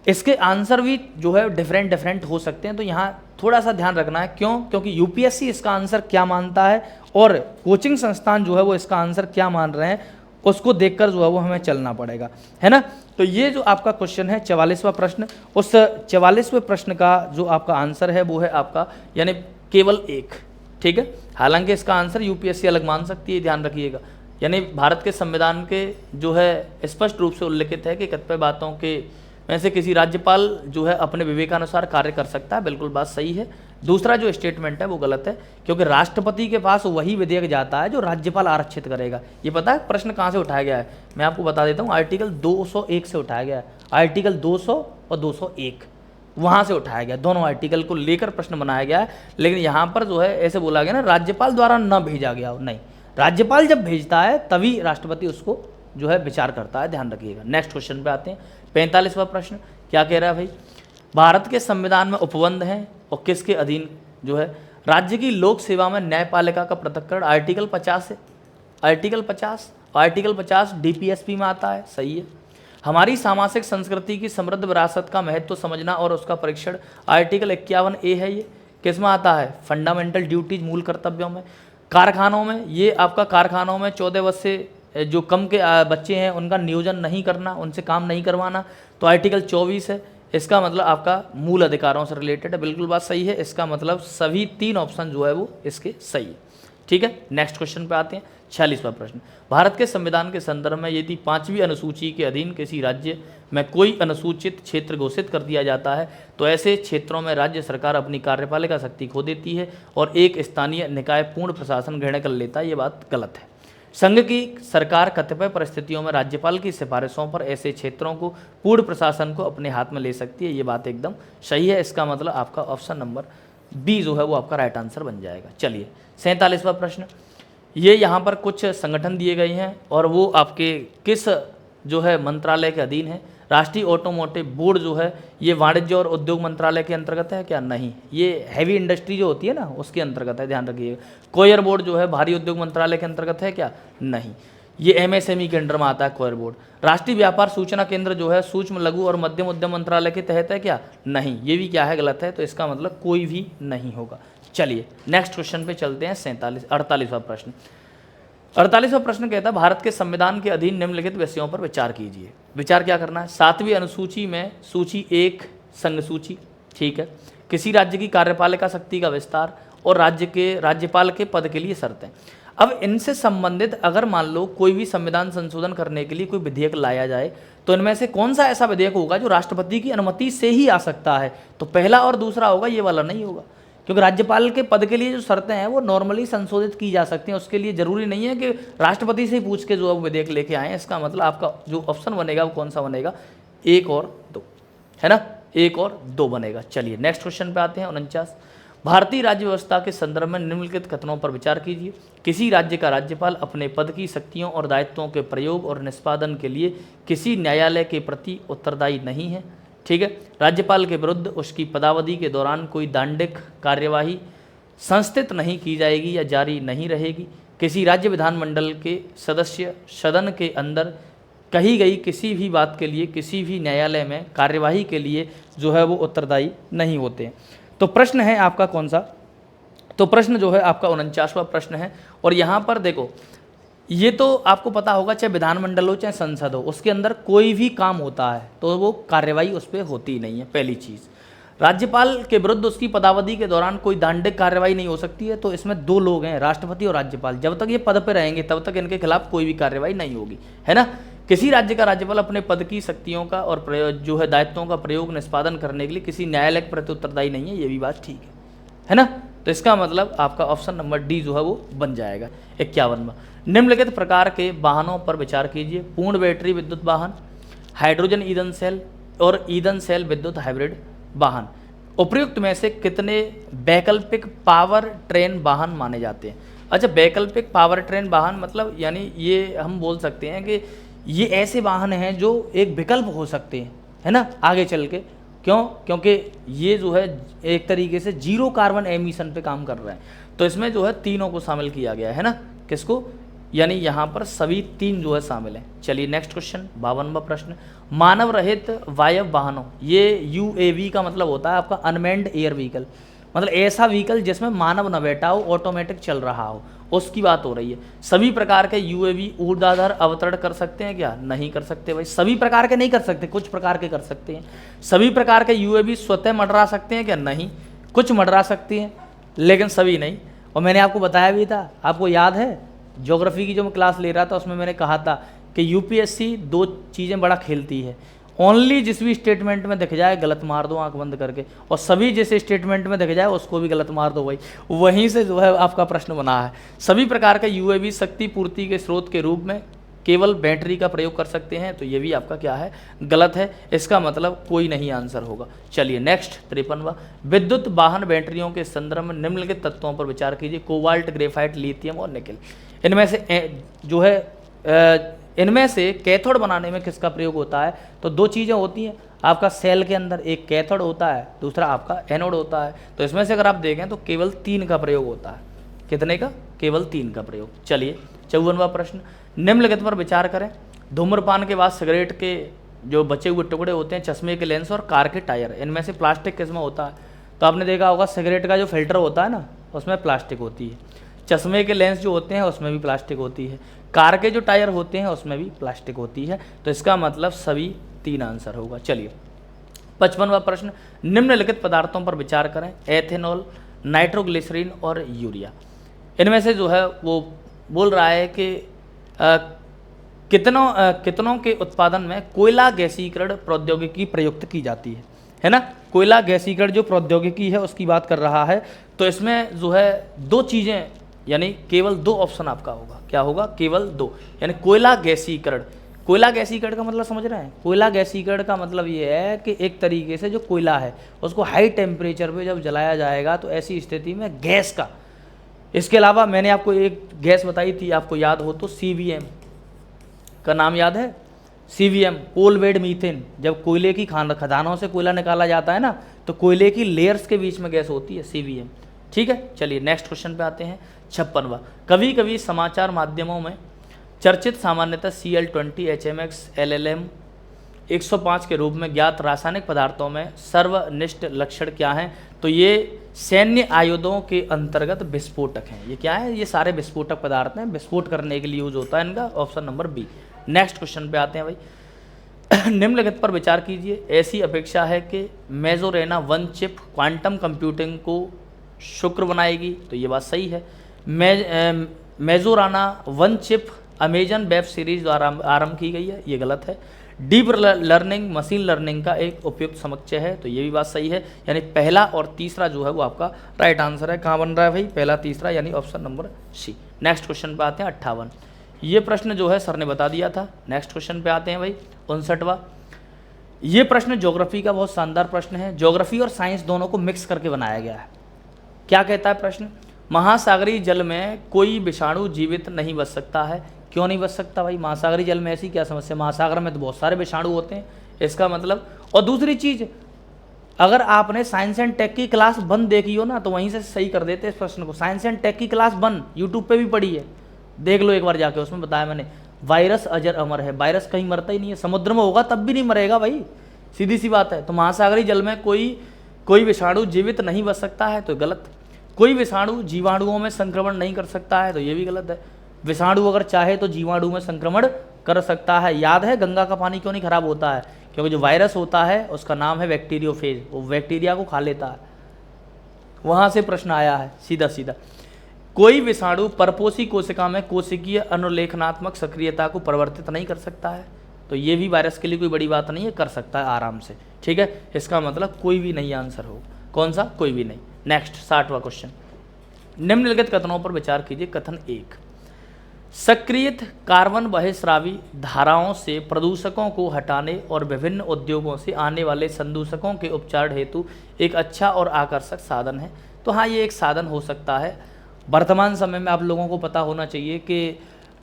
इसके आंसर भी जो है डिफरेंट हो सकते हैं। तो यहाँ थोड़ा सा ध्यान रखना है। क्यों? क्योंकि यूपीएससी इसका आंसर क्या मानता है और कोचिंग संस्थान जो है वो इसका आंसर क्या मान रहे हैं, उसको देखकर जो है वो हमें चलना पड़ेगा, है ना। तो ये जो आपका क्वेश्चन है 44वां प्रश्न, उस 44वें प्रश्न का जो आपका आंसर है वो है आपका यानी केवल 1, ठीक है। हालांकि इसका आंसर यूपीएससी अलग मान सकती है, ध्यान रखिएगा। यानी भारत के संविधान के जो है स्पष्ट रूप से उल्लेखित है कि कतिपय बातों के में से किसी राज्यपाल जो है अपने विवेकानुसार कार्य कर सकता है, बिल्कुल बात सही है। दूसरा जो स्टेटमेंट है वो गलत है, क्योंकि राष्ट्रपति के पास वही विधेयक जाता है जो राज्यपाल आरक्षित करेगा। ये पता है प्रश्न कहाँ से उठाया गया है? मैं आपको बता देता हूँ, आर्टिकल 201 से उठाया गया है। आर्टिकल 200 और 201 वहाँ से उठाया गया, दोनों आर्टिकल को लेकर प्रश्न बनाया गया है। लेकिन यहाँ पर जो है ऐसे बोला गया ना, राज्यपाल द्वारा न भेजा गया हो, नहीं, राज्यपाल जब भेजता है तभी राष्ट्रपति उसको जो है विचार करता है, ध्यान रखिएगा। नेक्स्ट क्वेश्चन पे आते हैं। 45वां प्रश्न क्या कह रहा है भाई? भारत के संविधान में उपबंध हैं और किसके अधीन जो है राज्य की लोक सेवा में न्यायपालिका का पृथक्करण? आर्टिकल 50 है, आर्टिकल 50, आर्टिकल 50 डीपीएसपी में आता है, सही है। हमारी सामाजिक संस्कृति की समृद्ध विरासत का महत्व समझना और उसका परीक्षण, आर्टिकल 51A है। ये किस में आता है? फंडामेंटल ड्यूटीज, मूल कर्तव्यों में। कारखानों में, ये आपका कारखानों में 14 वर्ष से जो कम के बच्चे हैं उनका नियोजन नहीं करना, उनसे काम नहीं करवाना, तो आर्टिकल 24 है। इसका मतलब आपका मूल अधिकारों से रिलेटेड है, बिल्कुल बात सही है। इसका मतलब सभी 3 ऑप्शन जो है वो इसके सही है, ठीक है। नेक्स्ट क्वेश्चन पे आते हैं। 46वां प्रश्न, भारत के संविधान के संदर्भ में यदि 5वीं अनुसूची के अधीन किसी राज्य में कोई अनुसूचित क्षेत्र घोषित कर दिया जाता है तो ऐसे क्षेत्रों में राज्य सरकार अपनी कार्यपालिका शक्ति खो देती है और एक स्थानीय निकाय पूर्ण प्रशासन ग्रहण कर लेता है। ये बात गलत है। संघ की सरकार कतिपय परिस्थितियों में राज्यपाल की सिफारिशों पर ऐसे क्षेत्रों को पूर्ण प्रशासन को अपने हाथ में ले सकती है। ये बात एकदम सही है। इसका मतलब आपका ऑप्शन नंबर बी जो है वो आपका राइट आंसर बन जाएगा। चलिए 47वां प्रश्न, ये यहाँ पर कुछ संगठन दिए गए हैं और वो आपके किस जो है मंत्रालय के अधीन है? राष्ट्रीय ऑटोमोटिव बोर्ड जो है ये वाणिज्य और उद्योग मंत्रालय के अंतर्गत है क्या? नहीं, ये हैवी इंडस्ट्री जो होती है ना उसके अंतर्गत है, ध्यान रखिएगा। कोयर बोर्ड जो है भारी उद्योग मंत्रालय के अंतर्गत है क्या? नहीं, ये एमएसएमई के अंडर में आता है कोयर बोर्ड। राष्ट्रीय व्यापार सूचना केंद्र जो है सूक्ष्म लघु और मध्यम उद्यम मंत्रालय के तहत है क्या? नहीं, ये भी क्या है? गलत है। तो इसका मतलब कोई भी नहीं होगा। चलिए नेक्स्ट क्वेश्चन पे चलते हैं। 48वां प्रश्न। 48वां प्रश्न कहता है भारत के संविधान के अधीन निम्नलिखित विषयों पर विचार कीजिए। विचार क्या करना है? 7वीं अनुसूची में सूची 1 संघ सूची, ठीक है। किसी राज्य की कार्यपालिका शक्ति का विस्तार और राज्य के राज्यपाल के पद के लिए शर्तें। अब इनसे संबंधित अगर मान लो कोई भी संविधान संशोधन करने के लिए कोई विधेयक लाया जाए तो इनमें से कौन सा ऐसा विधेयक होगा जो राष्ट्रपति की अनुमति से ही आ सकता है? तो पहला और दूसरा होगा, ये वाला नहीं होगा, क्योंकि राज्यपाल के पद के लिए जो शर्तें हैं वो नॉर्मली संशोधित की जा सकती हैं। उसके लिए जरूरी नहीं है कि राष्ट्रपति से ही पूछ के जो है विधेयक लेके आए। इसका मतलब आपका जो ऑप्शन बनेगा वो कौन सा बनेगा? 1 और 2, है ना, 1 और 2 बनेगा। चलिए नेक्स्ट क्वेश्चन पे आते हैं। 49, भारतीय राज्य व्यवस्था के संदर्भ में निम्नलिखित कथनों पर विचार कीजिए। किसी राज्य का राज्यपाल अपने पद की शक्तियों और दायित्वों के प्रयोग और निष्पादन के लिए किसी न्यायालय के प्रति उत्तरदायी नहीं है। ठीक है। राज्यपाल के विरुद्ध उसकी पदावधि के दौरान कोई दंडिक कार्यवाही संस्थित नहीं की जाएगी या जारी नहीं रहेगी। किसी राज्य विधानमंडल के सदस्य सदन के अंदर कही गई किसी भी बात के लिए किसी भी न्यायालय में कार्यवाही के लिए जो है वो उत्तरदायी नहीं होते हैं। तो प्रश्न है आपका कौन सा? तो प्रश्न जो है आपका 49वां प्रश्न है। और यहाँ पर देखो, ये तो आपको पता होगा, चाहे विधानमंडल हो चाहे संसद हो, उसके अंदर कोई भी काम होता है तो वो कार्यवाही उस पर होती नहीं है। पहली चीज़, राज्यपाल के विरुद्ध उसकी पदावधि के दौरान कोई दंडिक कार्रवाई नहीं हो सकती है। तो इसमें दो लोग हैं, राष्ट्रपति और राज्यपाल। जब तक ये पद पर रहेंगे तब तक इनके खिलाफ कोई भी कार्रवाई नहीं होगी, है ना। किसी राज्य का राज्यपाल अपने पद की शक्तियों का और जो है दायित्वों का प्रयोग निष्पादन करने के लिए किसी न्यायालय के प्रति उत्तरदायी नहीं है, ये भी बात ठीक है ना। तो इसका मतलब आपका ऑप्शन नंबर डी जो है वो बन जाएगा। 51वां, निम्नलिखित प्रकार के वाहनों पर विचार कीजिए। पूर्ण बैटरी विद्युत वाहन, हाइड्रोजन ईंधन सेल और ईंधन सेल विद्युत हाइब्रिड वाहन। उपयुक्त में से कितने वैकल्पिक पावर ट्रेन वाहन माने जाते हैं? अच्छा, वैकल्पिक पावर ट्रेन वाहन मतलब यानी ये हम बोल सकते हैं कि ये ऐसे वाहन हैं जो एक विकल्प हो सकते हैं, है ना, आगे चल के। क्यों? क्योंकि ये जो है एक तरीके से जीरो कार्बन एमिशन पे काम कर रहा है। तो इसमें जो है तीनों को शामिल किया गया है ना। किसको? यानी यहाँ पर सभी तीन जो है शामिल हैं। चलिए नेक्स्ट क्वेश्चन, 52वां प्रश्न, मानव रहित वायव वाहनों। ये UAV का मतलब होता है आपका अनमैन्ड एयर व्हीकल, मतलब ऐसा व्हीकल जिसमें मानव न बैठा हो, ऑटोमेटिक चल रहा हो, उसकी बात हो रही है। सभी प्रकार के UAV ऊर्ध्वाधर अवतरण कर सकते हैं क्या? नहीं कर सकते भाई। सभी प्रकार के नहीं कर सकते, कुछ प्रकार के कर सकते हैं। सभी प्रकार के UAV स्वतः मंडरा सकते हैं क्या? नहीं, कुछ मंडरा सकते हैं लेकिन सभी नहीं। और मैंने आपको बताया भी था, आपको याद है ज्योग्राफी की जो मैं क्लास ले रहा था उसमें मैंने कहा था कि UPSC दो चीज़ें बड़ा खेलती है। ओनली जिस भी स्टेटमेंट में दिख जाए गलत मार दो आंख बंद करके, और सभी जिस स्टेटमेंट में दिख जाए उसको भी गलत मार दो भाई। वहीं से जो है आपका प्रश्न बना है। सभी प्रकार के UAV शक्ति पूर्ति के स्रोत के रूप में केवल बैटरी का प्रयोग कर सकते हैं, तो ये भी आपका क्या है? गलत है। इसका मतलब कोई नहीं आंसर होगा। चलिए नेक्स्ट 53वां, विद्युत वाहन बैटरियों के संदर्भ में निम्नलिखित तत्वों पर विचार कीजिए। कोबाल्ट, ग्रेफाइट, लिथियम और निकेल। इनमें से जो है इनमें से कैथोड बनाने में किसका प्रयोग होता है? तो दो चीज़ें होती हैं आपका सेल के अंदर, एक कैथोड होता है, दूसरा आपका एनोड होता है। तो इसमें से अगर आप देखें तो केवल 3 का प्रयोग होता है। कितने का? केवल 3 का प्रयोग। चलिए 54वां प्रश्न, निम्नलिखित पर विचार करें। धूम्रपान के बाद सिगरेट के जो बचे हुए टुकड़े होते हैं, चश्मे के लेंस और कार के टायर, इनमें से प्लास्टिक किसमें होता है? तो आपने देखा होगा सिगरेट का जो फिल्टर होता है ना, उसमें प्लास्टिक होती है। चश्मे के लेंस जो होते हैं उसमें भी प्लास्टिक होती है। कार के जो टायर होते हैं उसमें भी प्लास्टिक होती है। तो इसका मतलब सभी 3 आंसर होगा। चलिए 55वां प्रश्न, निम्नलिखित पदार्थों पर विचार करें। एथेनॉल, नाइट्रोग्लिसरीन और यूरिया। इनमें से जो है वो बोल रहा है कि कितनों के उत्पादन में कोयला गैसीकरण प्रौद्योगिकी प्रयुक्त की जाती है ना। कोयला गैसीकरण जो प्रौद्योगिकी है उसकी बात कर रहा है। तो इसमें जो है 2 चीज़ें, यानी केवल 2 ऑप्शन आपका होगा। क्या होगा? केवल 2, यानी कोयला गैसीकरण। कोयला गैसीकरण का मतलब समझ रहे हैं? कोयला गैसीकरण का मतलब ये है कि एक तरीके से जो कोयला है उसको हाई टेम्परेचर पे जब जलाया जाएगा तो ऐसी स्थिति में गैस का, इसके अलावा मैंने आपको एक गैस बताई थी, आपको याद हो तो CVM का नाम याद है? CVM, coal bed methane. जब कोयले की खदानों से कोयला निकाला जाता है ना, तो कोयले की लेयर्स के बीच में गैस होती है CVM। ठीक है। चलिए नेक्स्ट क्वेश्चन पे आते हैं। 56वां, कभी कभी समाचार माध्यमों में चर्चित सामान्यतः Cl20, HMX, LLM 105 के रूप में ज्ञात रासायनिक पदार्थों में सर्वनिष्ठ लक्षण क्या हैं? तो ये सैन्य आयुधों के अंतर्गत विस्फोटक हैं। ये क्या है? ये सारे विस्फोटक पदार्थ हैं, विस्फोट करने के लिए यूज होता है इनका। Option number B. Next question पे आते हैं भाई। निम्नलिखित पर विचार कीजिए। ऐसी अपेक्षा है कि मेजोरेना 1 चिप क्वांटम कंप्यूटिंग को शुक्र बनाएगी, तो ये बात सही है। मेजोराना 1 चिप अमेजन वेब सीरीज द्वारा आरंभ की गई है, ये गलत है। डीप लर्निंग मशीन लर्निंग का एक उपयुक्त समुच्चय है, तो ये भी बात सही है। यानी पहला और तीसरा जो है वो आपका राइट आंसर है। कहाँ बन रहा है भाई? पहला तीसरा, यानी option number C. Next question पे आते हैं 58। ये प्रश्न जो है सर ने बता दिया था। नेक्स्ट क्वेश्चन पे आते हैं भाई 59वां। ये प्रश्न ज्योग्राफी का बहुत शानदार प्रश्न है। ज्योग्राफी और साइंस दोनों को मिक्स करके बनाया गया है। क्या कहता है प्रश्न, महासागरीय जल में कोई विषाणु जीवित नहीं बच सकता है। क्यों नहीं बच सकता भाई, महासागरीय जल में ऐसी क्या समस्या, महासागर में तो बहुत सारे विषाणु होते हैं, इसका मतलब। और दूसरी चीज़, अगर आपने साइंस एंड टेक की क्लास 1 देखी हो ना, तो वहीं से सही कर देते इस प्रश्न को। साइंस एंड टेक की क्लास 1 यूट्यूब पे भी पड़ी है, देख लो एक बार जाके, उसमें बताया मैंने। वायरस अजर अमर है, वायरस कहीं मरता ही नहीं है, समुद्र में होगा तब भी नहीं मरेगा भाई, सीधी सी बात है। तो महासागरीय जल में कोई विषाणु जीवित नहीं बच सकता है, तो गलत। कोई विषाणु जीवाणुओं में संक्रमण नहीं कर सकता है, तो ये भी गलत है। विषाणु अगर चाहे तो जीवाणु में संक्रमण कर सकता है। याद है गंगा का पानी क्यों नहीं खराब होता है, क्योंकि जो वायरस होता है उसका नाम है बैक्टीरियोफेज, वो बैक्टीरिया को खा लेता है, वहाँ से प्रश्न आया है सीधा सीधा। कोई विषाणु परपोषी कोशिका में कोशिकीय अनुलेखनात्मक सक्रियता को परिवर्तित नहीं कर सकता है, तो ये भी वायरस के लिए कोई बड़ी बात नहीं है, कर सकता है आराम से, ठीक है। इसका मतलब कोई भी नहीं आंसर हो, कौन सा, कोई भी नहीं। नेक्स्ट 60वां क्वेश्चन, निम्नलिखित कथनों पर विचार कीजिए। कथन 1, सक्रियत कार्बन बहिस्रावी धाराओं से प्रदूषकों को हटाने और विभिन्न उद्योगों से आने वाले संदूषकों के उपचार हेतु एक अच्छा और आकर्षक साधन है। तो हाँ, ये एक साधन हो सकता है। वर्तमान समय में आप लोगों को पता होना चाहिए कि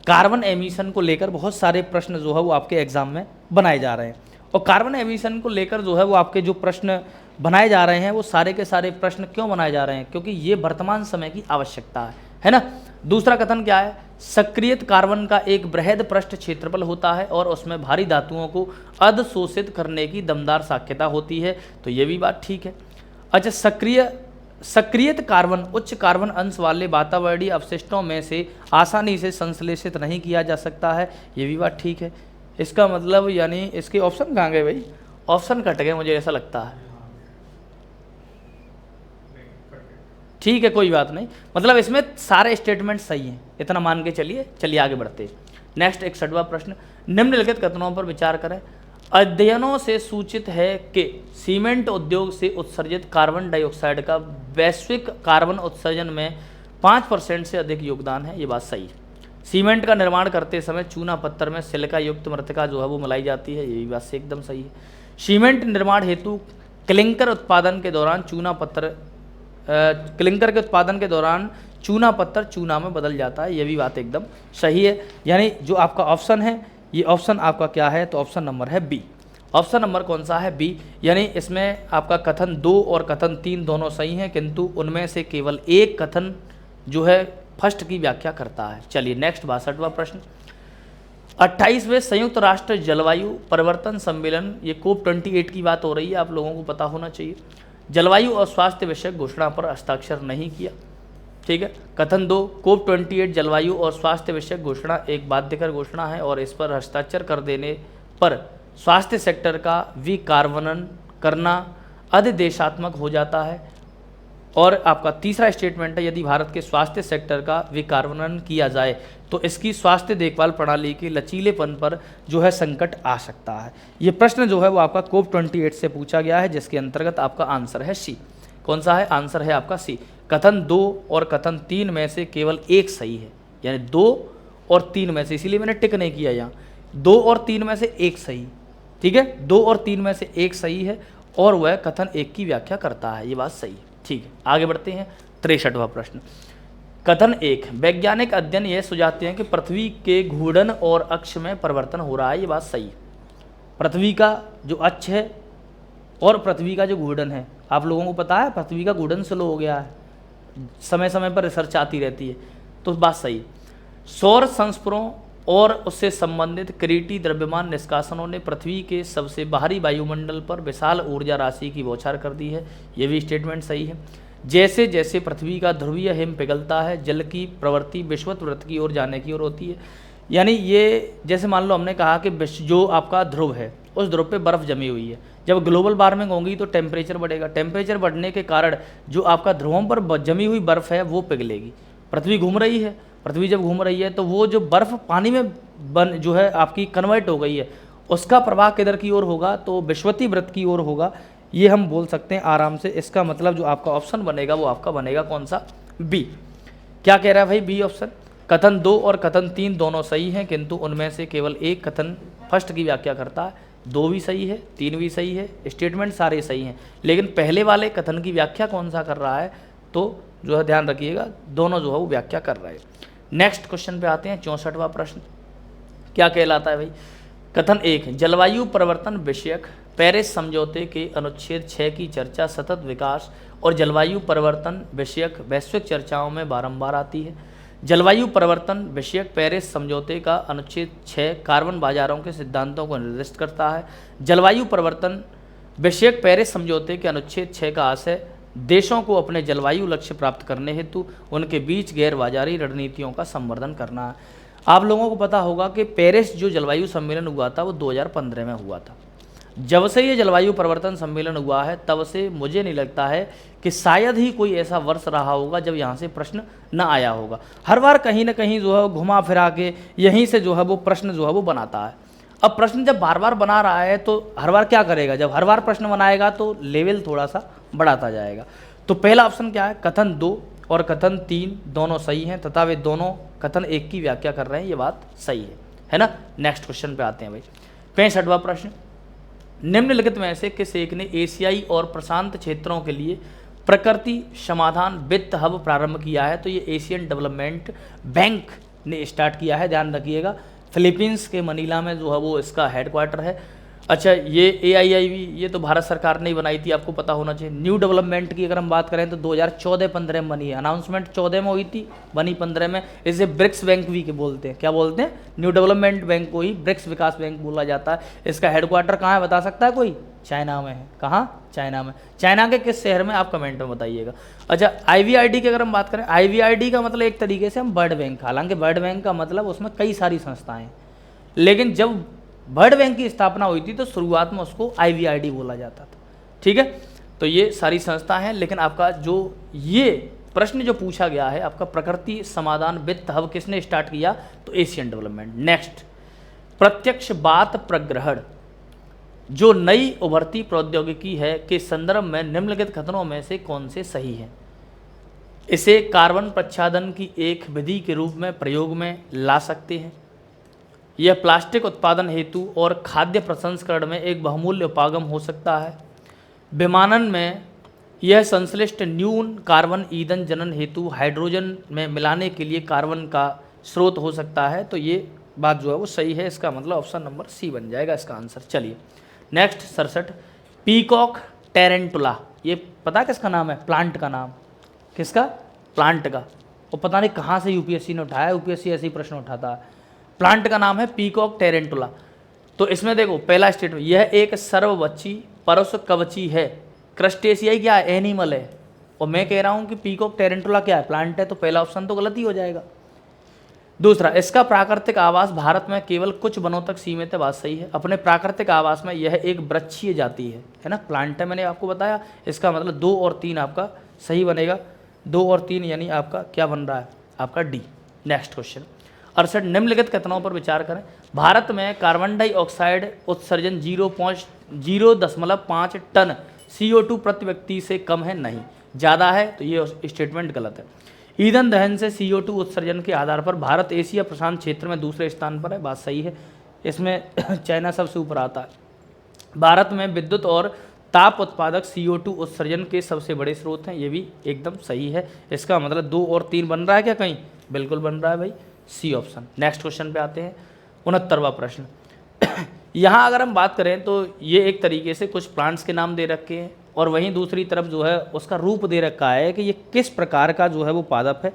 कार्बन एमिशन को लेकर बहुत सारे प्रश्न जो है वो आपके एग्जाम में बनाए जा रहे हैं, और कार्बन एमिशन को लेकर जो है वो आपके जो प्रश्न बनाए जा रहे हैं वो सारे के सारे प्रश्न क्यों बनाए जा रहे हैं, क्योंकि ये वर्तमान समय की आवश्यकता है ना। दूसरा कथन क्या है, सक्रियत कार्बन का एक बृहद पृष्ठ क्षेत्रफल होता है और उसमें भारी धातुओं को अधशोषित करने की दमदार साक्ष्यता होती है, तो ये भी बात ठीक है। अच्छा, सक्रियत कार्बन उच्च कार्बन अंश वाले वातावरणीय अवशिष्टों में से आसानी से संश्लेषित नहीं किया जा सकता है, ये भी बात ठीक है। इसका मतलब यानी इसके ऑप्शन कहाँ गए भाई, ऑप्शन कट गए मुझे ऐसा लगता है, ठीक है कोई बात नहीं, मतलब इसमें सारे स्टेटमेंट सही हैं, इतना मान के चलिए आगे बढ़ते। नेक्स्ट 61वां प्रश्न, निम्नलिखित कथनों पर विचार करें। अध्ययनों से सूचित है कि सीमेंट उद्योग से उत्सर्जित कार्बन डाइऑक्साइड का वैश्विक कार्बन उत्सर्जन में 5% से अधिक योगदान है, ये बात सही है। सीमेंट का निर्माण करते समय चूना पत्थर में सिलिका युक्त मृतिका जो है वो मिलाई जाती है, ये भी बात से एकदम सही है। सीमेंट निर्माण हेतु क्लिंकर के उत्पादन के दौरान चूना पत्थर चूना में बदल जाता है, ये भी बात एकदम सही है। यानी जो आपका ऑप्शन है, ये ऑप्शन आपका क्या है, तो ऑप्शन नंबर है बी। ऑप्शन नंबर कौन सा है, बी। यानी इसमें आपका कथन 2 और कथन 3 दोनों सही हैं, किंतु उनमें से केवल एक कथन जो है फर्स्ट की व्याख्या करता है। चलिए नेक्स्ट 62वां प्रश्न, 28वें संयुक्त राष्ट्र जलवायु परिवर्तन सम्मेलन, ये COP28 की बात हो रही है, आप लोगों को पता होना चाहिए। जलवायु और स्वास्थ्य विषयक घोषणा पर हस्ताक्षर नहीं किया, ठीक है। कथन 2, COP28 जलवायु और स्वास्थ्य विषयक घोषणा एक बाध्यकर घोषणा है और इस पर हस्ताक्षर कर देने पर स्वास्थ्य सेक्टर का विकार्बनन करना अधिदेशात्मक हो जाता है। और आपका तीसरा स्टेटमेंट है, यदि भारत के स्वास्थ्य सेक्टर का विकार्बनन किया जाए तो इसकी स्वास्थ्य देखभाल प्रणाली के लचीलेपन पर जो है संकट आ सकता है। ये प्रश्न जो है वो आपका COP28 से पूछा गया है, जिसके अंतर्गत आपका आंसर है सी। कौन सा है, आंसर है आपका सी। कथन 2 और कथन 3 में से केवल एक सही है, यानी 2 और 3 में से, इसीलिए मैंने टिक नहीं किया यहाँ, 2 और 3 में से एक सही, ठीक है, 2 और 3 में से एक सही है और वह कथन 1 की व्याख्या करता है, ये बात सही है, ठीक है। आगे बढ़ते हैं 63वां प्रश्न। कथन 1, वैज्ञानिक अध्ययन यह सुझाते हैं कि पृथ्वी के घूर्णन और अक्ष में परिवर्तन हो रहा है, ये बात सही है। पृथ्वी का जो अक्ष है और पृथ्वी का जो घूर्णन है, आप लोगों को पता है पृथ्वी का घूर्णन स्लो हो गया है, समय समय पर रिसर्च आती रहती है, तो बात सही है। सौर संस्फोरों और उससे संबंधित क्रिएटी द्रव्यमान निष्कासनों ने पृथ्वी के सबसे बाहरी वायुमंडल पर विशाल ऊर्जा राशि की बौछार कर दी है, यह भी स्टेटमेंट सही है। जैसे जैसे पृथ्वी का ध्रुवीय हिम पिघलता है, जल की प्रवृत्ति विषुवत वृत्त की ओर जाने की ओर होती है। यानी ये जैसे मान लो हमने कहा कि जो आपका ध्रुव है उस ध्रुव पे बर्फ़ जमी हुई है, जब ग्लोबल वार्मिंग होगी तो टेम्परेचर बढ़ेगा, टेम्परेचर बढ़ने के कारण जो आपका ध्रुवों पर जमी हुई बर्फ़ है वो पिघलेगी। पृथ्वी घूम रही है, पृथ्वी जब घूम रही है तो वो जो बर्फ़ पानी में जो है आपकी कन्वर्ट हो गई है, उसका प्रवाह किधर की ओर होगा, तो विषुवती वृत्त की ओर होगा, ये हम बोल सकते हैं आराम से। इसका मतलब जो आपका ऑप्शन बनेगा वो आपका बनेगा कौन सा, बी। क्या कह रहा है भाई, बी ऑप्शन। कथन 2 और कथन 3 दोनों सही हैं, किंतु उनमें से केवल एक कथन फर्स्ट की व्याख्या करता है। 2 भी सही है, 3 भी सही है, स्टेटमेंट सारे सही हैं, लेकिन पहले वाले कथन की व्याख्या कौन सा कर रहा है, तो जो है ध्यान रखिएगा, दोनों जो है वो व्याख्या कर रहे हैं। नेक्स्ट क्वेश्चन पे आते हैं, 64वां प्रश्न क्या कहलाता है भाई। कथन 1, जलवायु परिवर्तन विषयक पेरिस समझौते के अनुच्छेद 6 की चर्चा सतत विकास और जलवायु परिवर्तन विषयक वैश्विक चर्चाओं में बारंबार आती है। जलवायु परिवर्तन विषयक पेरिस समझौते का अनुच्छेद 6 कार्बन बाजारों के सिद्धांतों को निर्दिष्ट करता है। जलवायु परिवर्तन विषयक पेरिस समझौते के अनुच्छेद 6 का आशय देशों को अपने जलवायु लक्ष्य प्राप्त करने हेतु उनके बीच गैर बाजारी रणनीतियों का संवर्धन करना है। आप लोगों को पता होगा कि पेरिस जो जलवायु सम्मेलन हुआ था वो 2015 में हुआ था। जब से ये जलवायु परिवर्तन सम्मेलन हुआ है तब से मुझे नहीं लगता है कि शायद ही कोई ऐसा वर्ष रहा होगा जब यहाँ से प्रश्न न आया होगा। हर बार कहीं ना कहीं जो है घुमा फिरा के यहीं से जो है वो प्रश्न जो है वो बनाता है। अब प्रश्न जब बार बार बना रहा है तो हर बार क्या करेगा, जब हर बार प्रश्न बनाएगा तो लेवल थोड़ा सा बढ़ाता जाएगा। तो पहला ऑप्शन क्या है, कथन 2 और कथन 3 दोनों सही हैं तथा वे दोनों कथन 1 की व्याख्या कर रहे हैं, ये बात सही है ना। नेक्स्ट क्वेश्चन पे आते हैं भाई। 65वां प्रश्न, निम्नलिखित में से किस एक ने एशियाई और प्रशांत क्षेत्रों के लिए प्रकृति समाधान वित्त हब प्रारंभ किया है। तो ये एशियन डेवलपमेंट बैंक ने स्टार्ट किया है, ध्यान रखिएगा। फिलीपींस के मनीला में जो है वो इसका हेडक्वार्टर है। अच्छा, ये AIIB ये तो भारत सरकार ने ही बनाई थी, आपको पता होना चाहिए। न्यू डेवलपमेंट की अगर हम बात करें तो 2014-15 में बनी है, अनाउंसमेंट 14 में हुई थी, बनी 15 में। इसे ब्रिक्स बैंक भी के बोलते हैं, क्या बोलते हैं, न्यू डेवलपमेंट बैंक को ही ब्रिक्स विकास बैंक बोला जाता है। इसका हेडक्वार्टर कहाँ है बता सकता है कोई, चाइना में है। कहाँ, चाइना में। चाइना के किस शहर में, आप कमेंट में बताइएगा। अच्छा, IVRD की अगर हम बात करें, IVRD का मतलब एक तरीके से हम वर्ल्ड बैंक, हालांकि वर्ल्ड बैंक का मतलब उसमें कई सारी संस्थाएं, लेकिन जब वर्ल्ड बैंक की स्थापना हुई थी तो शुरुआत में उसको IVRD बोला जाता था। ठीक है, तो ये सारी संस्था हैं। लेकिन आपका जो ये प्रश्न जो पूछा गया है आपका प्रकृति समाधान वित्त हब किसने स्टार्ट किया, तो एशियन डेवलपमेंट। नेक्स्ट, प्रत्यक्ष बात प्रग्रहण जो नई उभरती प्रौद्योगिकी है के संदर्भ में निम्नलिखित कथनों में से कौन से सही हैं। इसे कार्बन प्रच्छादन की एक विधि के रूप में प्रयोग में ला सकते हैं। यह प्लास्टिक उत्पादन हेतु और खाद्य प्रसंस्करण में एक बहुमूल्य उपागम हो सकता है। विमानन में यह संश्लिष्ट न्यून कार्बन ईंधन जनन हेतु हाइड्रोजन में मिलाने के लिए कार्बन का स्रोत हो सकता है। तो ये बात जो है वो सही है, इसका मतलब ऑप्शन नंबर सी बन जाएगा इसका आंसर। चलिए नेक्स्ट 67, पीकॉक टेरेंटुला, ये पता किसका नाम है, प्लांट का नाम, किसका, प्लांट का। और पता नहीं कहाँ से UPSC ने उठाया, UPSC ऐसे ही प्रश्न उठाता है। प्लांट का नाम है पीकॉक टेरेंटुला। तो इसमें देखो पहला स्टेटमेंट, यह एक सर्वभक्षी परशुकवची है। क्रस्टेशियाई क्या है, एनिमल है। और मैं कह रहा हूं कि पीकॉक टेरेंटुला क्या है, प्लांट है, तो पहला ऑप्शन तो गलत ही हो जाएगा। दूसरा, इसका प्राकृतिक आवास भारत में केवल कुछ वनों तक सीमित है, बात सही है। अपने प्राकृतिक आवास में यह एक वृक्षीय जाति है ना, प्लांट है, मैंने आपको बताया। इसका मतलब 2 और 3 आपका सही बनेगा, 2 और 3 यानी आपका क्या बन रहा है, आपका डी। नेक्स्ट क्वेश्चन 68, निम्नलिखित कथनों पर विचार करें। भारत में कार्बन डाइऑक्साइड उत्सर्जन 0.5 टन CO2 प्रति व्यक्ति से कम है, नहीं, ज़्यादा है, तो ये स्टेटमेंट गलत है। ईंधन दहन से CO2 उत्सर्जन के आधार पर भारत एशिया प्रशांत क्षेत्र में दूसरे स्थान पर है, बात सही है। इसमें चाइना सबसे ऊपर आता है। भारत में विद्युत और ताप उत्पादक CO2 उत्सर्जन के सबसे बड़े स्रोत हैं, ये भी एकदम सही है। इसका मतलब 2 और 3 बन रहा है क्या कहीं, बिल्कुल बन रहा है भाई, सी ऑप्शन। नेक्स्ट क्वेश्चन पे आते हैं, 69वां प्रश्न। यहाँ अगर हम बात करें तो ये एक तरीके से कुछ प्लांट्स के नाम दे रखे हैं और वहीं दूसरी तरफ जो है उसका रूप दे रखा है कि ये किस प्रकार का जो है वो पादप है,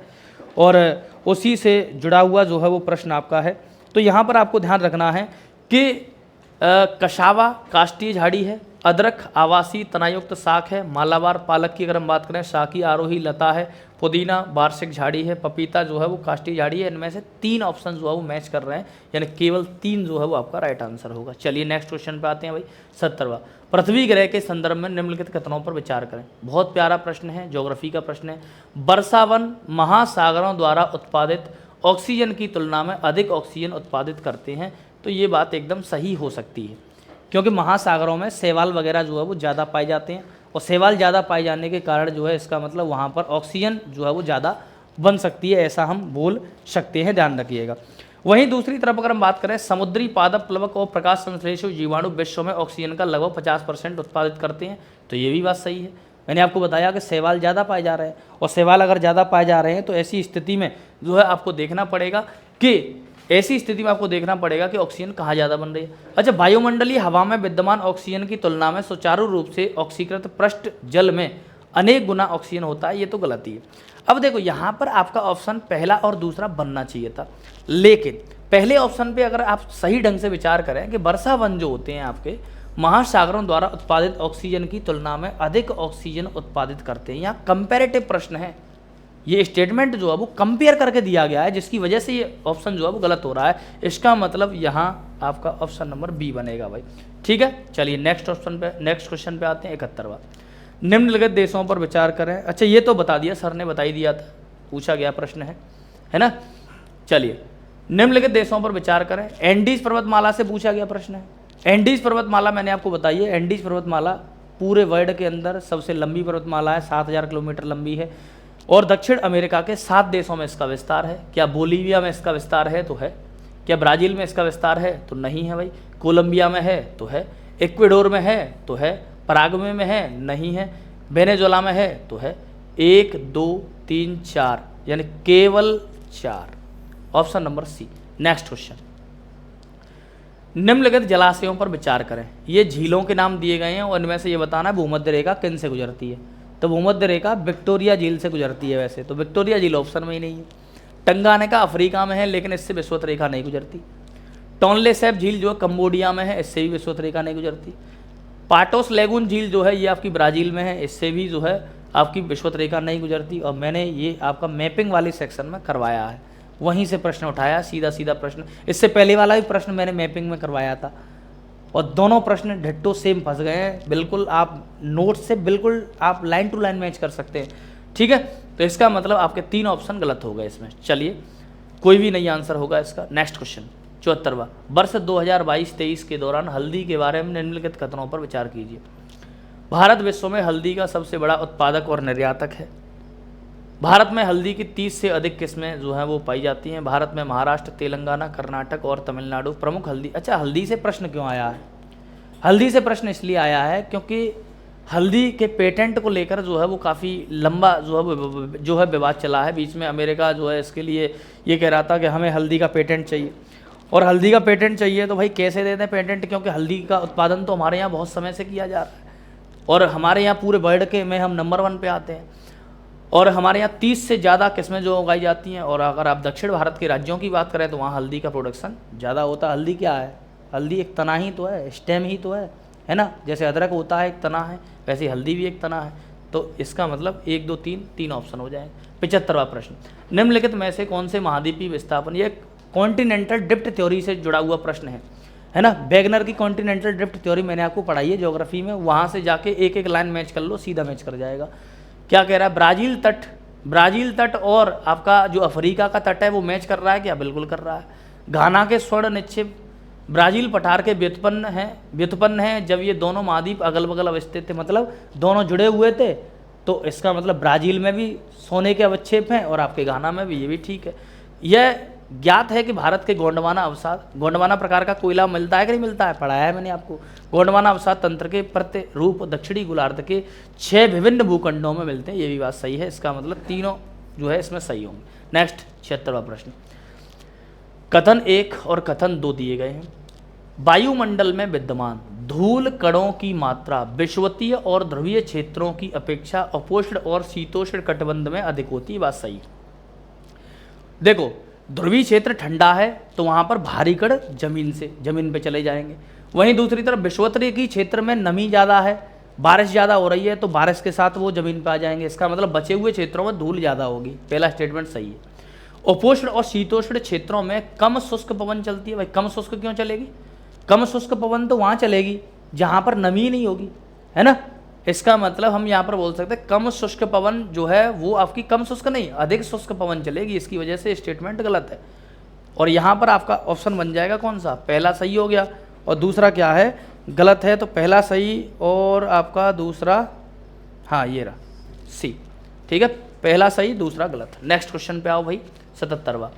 और उसी से जुड़ा हुआ जो है वो प्रश्न आपका है। तो यहाँ पर आपको ध्यान रखना है कि कशावा काष्ठीय झाड़ी है, अदरक आवासीय तनायुक्त शाख है, मालाबार पालक की अगर हम बात करें शाकी आरोही लता है, पुदीना वार्षिक झाड़ी है, पपीता जो है वो काष्ठीय झाड़ी है। इनमें से 3 ऑप्शन जो है वो मैच कर रहे हैं, यानी केवल 3 जो है वो आपका राइट आंसर होगा। चलिए नेक्स्ट क्वेश्चन पे आते हैं भाई, 70वां। पृथ्वी ग्रह के संदर्भ में निम्नलिखित कथनों पर विचार करें। बहुत प्यारा प्रश्न है, ज्योग्राफी का प्रश्न है। वर्षावन महासागरों द्वारा उत्पादित ऑक्सीजन की तुलना में अधिक ऑक्सीजन उत्पादित करते हैं। तो ये बात एकदम सही हो सकती है, क्योंकि महासागरों में शैवाल वगैरह जो है वो ज़्यादा पाए जाते हैं, और शैवाल ज़्यादा पाए जाने के कारण जो है इसका मतलब वहाँ पर ऑक्सीजन जो है वो ज़्यादा बन सकती है, ऐसा हम बोल सकते हैं, ध्यान रखिएगा। वहीं दूसरी तरफ अगर हम बात करें, समुद्री पादप प्लवक और प्रकाश संश्लेषी जीवाणु विश्व में ऑक्सीजन का लगभग 50% उत्पादित करते हैं, तो ये भी बात सही है। मैंने आपको बताया कि शैवाल ज़्यादा पाए जा रहे हैं, और शैवाल अगर ज़्यादा पाए जा रहे हैं तो ऐसी स्थिति में जो है आपको देखना पड़ेगा कि ऑक्सीजन कहाँ ज़्यादा बन रही है। अच्छा, वायुमंडलीय हवा में विद्यमान ऑक्सीजन की तुलना में सुचारू रूप से ऑक्सीकृत पृष्ठ जल में अनेक गुना ऑक्सीजन होता है, ये तो गलती है। अब देखो यहाँ पर आपका ऑप्शन पहला और दूसरा बनना चाहिए था, लेकिन पहले ऑप्शन पे अगर आप सही ढंग से विचार करें कि वर्षा वन जो होते हैं आपके महासागरों द्वारा उत्पादित ऑक्सीजन की तुलना में अधिक ऑक्सीजन उत्पादित करते हैं, यहाँ कंपैरेटिव प्रश्न है, ये स्टेटमेंट जो है वो कंपेयर करके दिया गया है, जिसकी वजह से ये ऑप्शन जो है वो गलत हो रहा है। इसका मतलब यहाँ आपका ऑप्शन नंबर बी बनेगा भाई, ठीक है। चलिए नेक्स्ट क्वेश्चन पे आते हैं, 71वां। निम्नलिखित देशों पर विचार करें। अच्छा, ये तो बता दिया, सर ने बता ही दिया था, पूछा गया प्रश्न है ना। चलिए, निम्नलिखित देशों पर विचार करें। एंडीज पर्वतमाला से पूछा गया प्रश्न है। एंडीज पर्वतमाला मैंने आपको बताई है, एंडीज पर्वतमाला पूरे वर्ल्ड के अंदर सबसे लंबी पर्वतमाला है, 7000 किलोमीटर लंबी है, और दक्षिण अमेरिका के 7 देशों में इसका विस्तार है। क्या बोलीविया में इसका विस्तार है? तो है। क्या ब्राज़ील में इसका विस्तार है? तो नहीं है भाई। कोलंबिया में है? तो है। इक्वाडोर में है? तो है। पराग्वे में है? नहीं है। वेनेजुएला में है? तो है। 1 2 3 4 यानी केवल 4, option number C. Next question, निम्नलिखित जलाशयों पर विचार करें। ये झीलों के नाम दिए गए हैं और इनमें से ये बताना है भूमध्य रेखा किन से गुजरती है। तो भूमध्य रेखा विक्टोरिया झील से गुजरती है। वैसे तो विक्टोरिया झील ऑप्शन में ही नहीं है। टंगानेका अफ्रीका में है, लेकिन इससे विषुवत रेखा नहीं गुजरती। टोनले सैप झील जो है कम्बोडिया में है, इससे भी विषुवत रेखा नहीं गुजरती। पाटोस लेगून झील जो है ये आपकी ब्राज़ील में है, इससे भी जो है आपकी विषुवत रेखा नहीं गुजरती। और मैंने ये आपका मैपिंग वाले सेक्शन में करवाया है, वहीं से प्रश्न उठाया, सीधा सीधा प्रश्न। इससे पहले वाला भी प्रश्न मैंने मैपिंग में करवाया था, और दोनों प्रश्न डिट्टो सेम फंस गए हैं। बिल्कुल आप नोट से बिल्कुल आप लाइन टू लाइन मैच कर सकते हैं, ठीक है। तो इसका मतलब आपके 3 ऑप्शन गलत हो गए इसमें। चलिए, कोई भी नहीं आंसर होगा इसका। नेक्स्ट क्वेश्चन 74वां। वर्ष 2022-23 के दौरान हल्दी के बारे में निम्नलिखित कथनों पर विचार कीजिए। भारत विश्व में हल्दी का सबसे बड़ा उत्पादक और निर्यातक है। भारत में हल्दी की 30 से अधिक किस्में जो हैं वो पाई जाती हैं। भारत में महाराष्ट्र, तेलंगाना, कर्नाटक और तमिलनाडु प्रमुख हल्दी। अच्छा, हल्दी से प्रश्न क्यों आया है? हल्दी से प्रश्न इसलिए आया है क्योंकि हल्दी के पेटेंट को लेकर जो है वो काफ़ी लंबा जो है विवाद चला है। बीच में अमेरिका जो है इसके लिए ये कह रहा था कि हमें हल्दी का पेटेंट चाहिए, और हल्दी का पेटेंट चाहिए तो भाई कैसे दे दें पेटेंट, क्योंकि हल्दी का उत्पादन तो हमारे यहाँ बहुत समय से किया जा रहा है, और हमारे यहाँ पूरे वर्ल्ड के में हम नंबर 1 पे आते हैं, और हमारे यहाँ 30 से ज़्यादा किस्में जो उगाई जाती हैं। और अगर आप दक्षिण भारत के राज्यों की बात करें तो वहाँ हल्दी का प्रोडक्शन ज़्यादा होता है। हल्दी क्या है? हल्दी एक तना ही तो है, स्टेम ही तो है ना। जैसे अदरक होता है एक तना है, वैसे हल्दी भी एक तना है। तो इसका मतलब 1 2 3 ऑप्शन हो जाएंगे। 75वां प्रश्न, निम्नलिखित में से कौन से महाद्वीपीय विस्थापन, ये कॉन्टिनेंटल ड्रिफ्ट थ्योरी से जुड़ा हुआ प्रश्न है ना। वेगनर की कॉन्टिनेंटल ड्रिफ्ट थ्योरी मैंने आपको पढ़ाई है ज्योग्राफी में, वहाँ से जाके एक एक लाइन मैच कर लो, सीधा मैच कर जाएगा। क्या कह रहा है? ब्राज़ील तट और आपका जो अफ्रीका का तट है वो मैच कर रहा है क्या? बिल्कुल कर रहा है। घाना के स्वर्ण निक्षेप ब्राज़ील पठार के व्युत्पन्न हैं जब ये दोनों महाद्वीप अगल बगल अवस्थित थे, मतलब दोनों जुड़े हुए थे। तो इसका मतलब ब्राज़ील में भी सोने के अवक्षेप हैं और आपके घाना में भी, ये भी ठीक है। यह ज्ञात है कि भारत के गोंडवाना प्रकार का कोयला मिलता है कि नहीं मिलता है, पढ़ाया है मैंने आपको। गोंडवाना अवसाद तंत्र के प्रतिरूप दक्षिणी गोलार्ध के 6 विभिन्न भूखंडों में मिलते हैं, ये भी बात सही है। इसका मतलब तीनों जो है इसमें सही होंगे। नेक्स्ट 76वां प्रश्न, कथन 1 और कथन 2 दिए गए हैं। वायुमंडल में विद्यमान धूल कणों की मात्रा विषुवतीय और ध्रुवीय क्षेत्रों की अपेक्षा उपोष्ण और शीतोष्ण कटिबंध में अधिक होती है, बात सही है। देखो, ध्रुवीय क्षेत्र ठंडा है तो वहाँ पर भारी कण जमीन पे चले जाएंगे। वहीं दूसरी तरफ विषुवतीय की क्षेत्र में नमी ज़्यादा है, बारिश ज़्यादा हो रही है तो बारिश के साथ वो जमीन पे आ जाएंगे। इसका मतलब बचे हुए क्षेत्रों में धूल ज़्यादा होगी, पहला स्टेटमेंट सही है। उपोष्ण और शीतोष्ण क्षेत्रों में कम शुष्क पवन चलती है। भाई कम शुष्क क्यों चलेगी? कम शुष्क पवन तो वहाँ चलेगी जहाँ पर नमी नहीं होगी, है ना। इसका मतलब हम यहाँ पर बोल सकते हैं कम शुष्क पवन जो है वो आपकी कम शुष्क नहीं, अधिक शुष्क पवन चलेगी। इसकी वजह से स्टेटमेंट गलत है। और यहाँ पर आपका ऑप्शन बन जाएगा कौन सा? पहला सही हो गया और दूसरा क्या है? गलत है। तो पहला सही और आपका दूसरा, हाँ ये रहा सी, ठीक है। पहला सही, दूसरा गलत। नेक्स्ट क्वेश्चन पे आओ भाई, 77वां।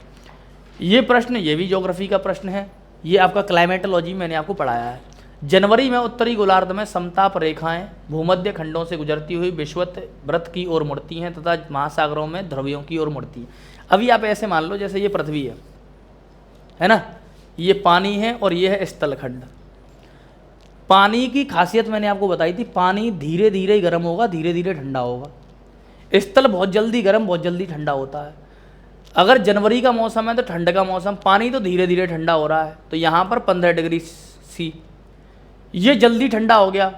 ये प्रश्न, ये भी ज्योग्राफी का प्रश्न है। ये आपका क्लाइमेटोलॉजी मैंने आपको पढ़ाया है। जनवरी में उत्तरी गोलार्ध में समताप रेखाएं भूमध्य खंडों से गुजरती हुई विषुवत व्रत की ओर मुड़ती हैं तथा महासागरों में ध्रुवियों की ओर मुड़ती हैं। अभी आप ऐसे मान लो जैसे ये पृथ्वी है ना, ये पानी है और ये है स्थलखंड। पानी की खासियत मैंने आपको बताई थी, पानी धीरे धीरे गर्म होगा, धीरे धीरे ठंडा होगा। स्थल बहुत जल्दी गर्म, बहुत जल्दी ठंडा होता है। अगर जनवरी का मौसम है तो ठंड का मौसम, पानी तो धीरे धीरे ठंडा हो रहा है, तो यहाँ पर 15 डिग्री सी, ये जल्दी ठंडा हो गया।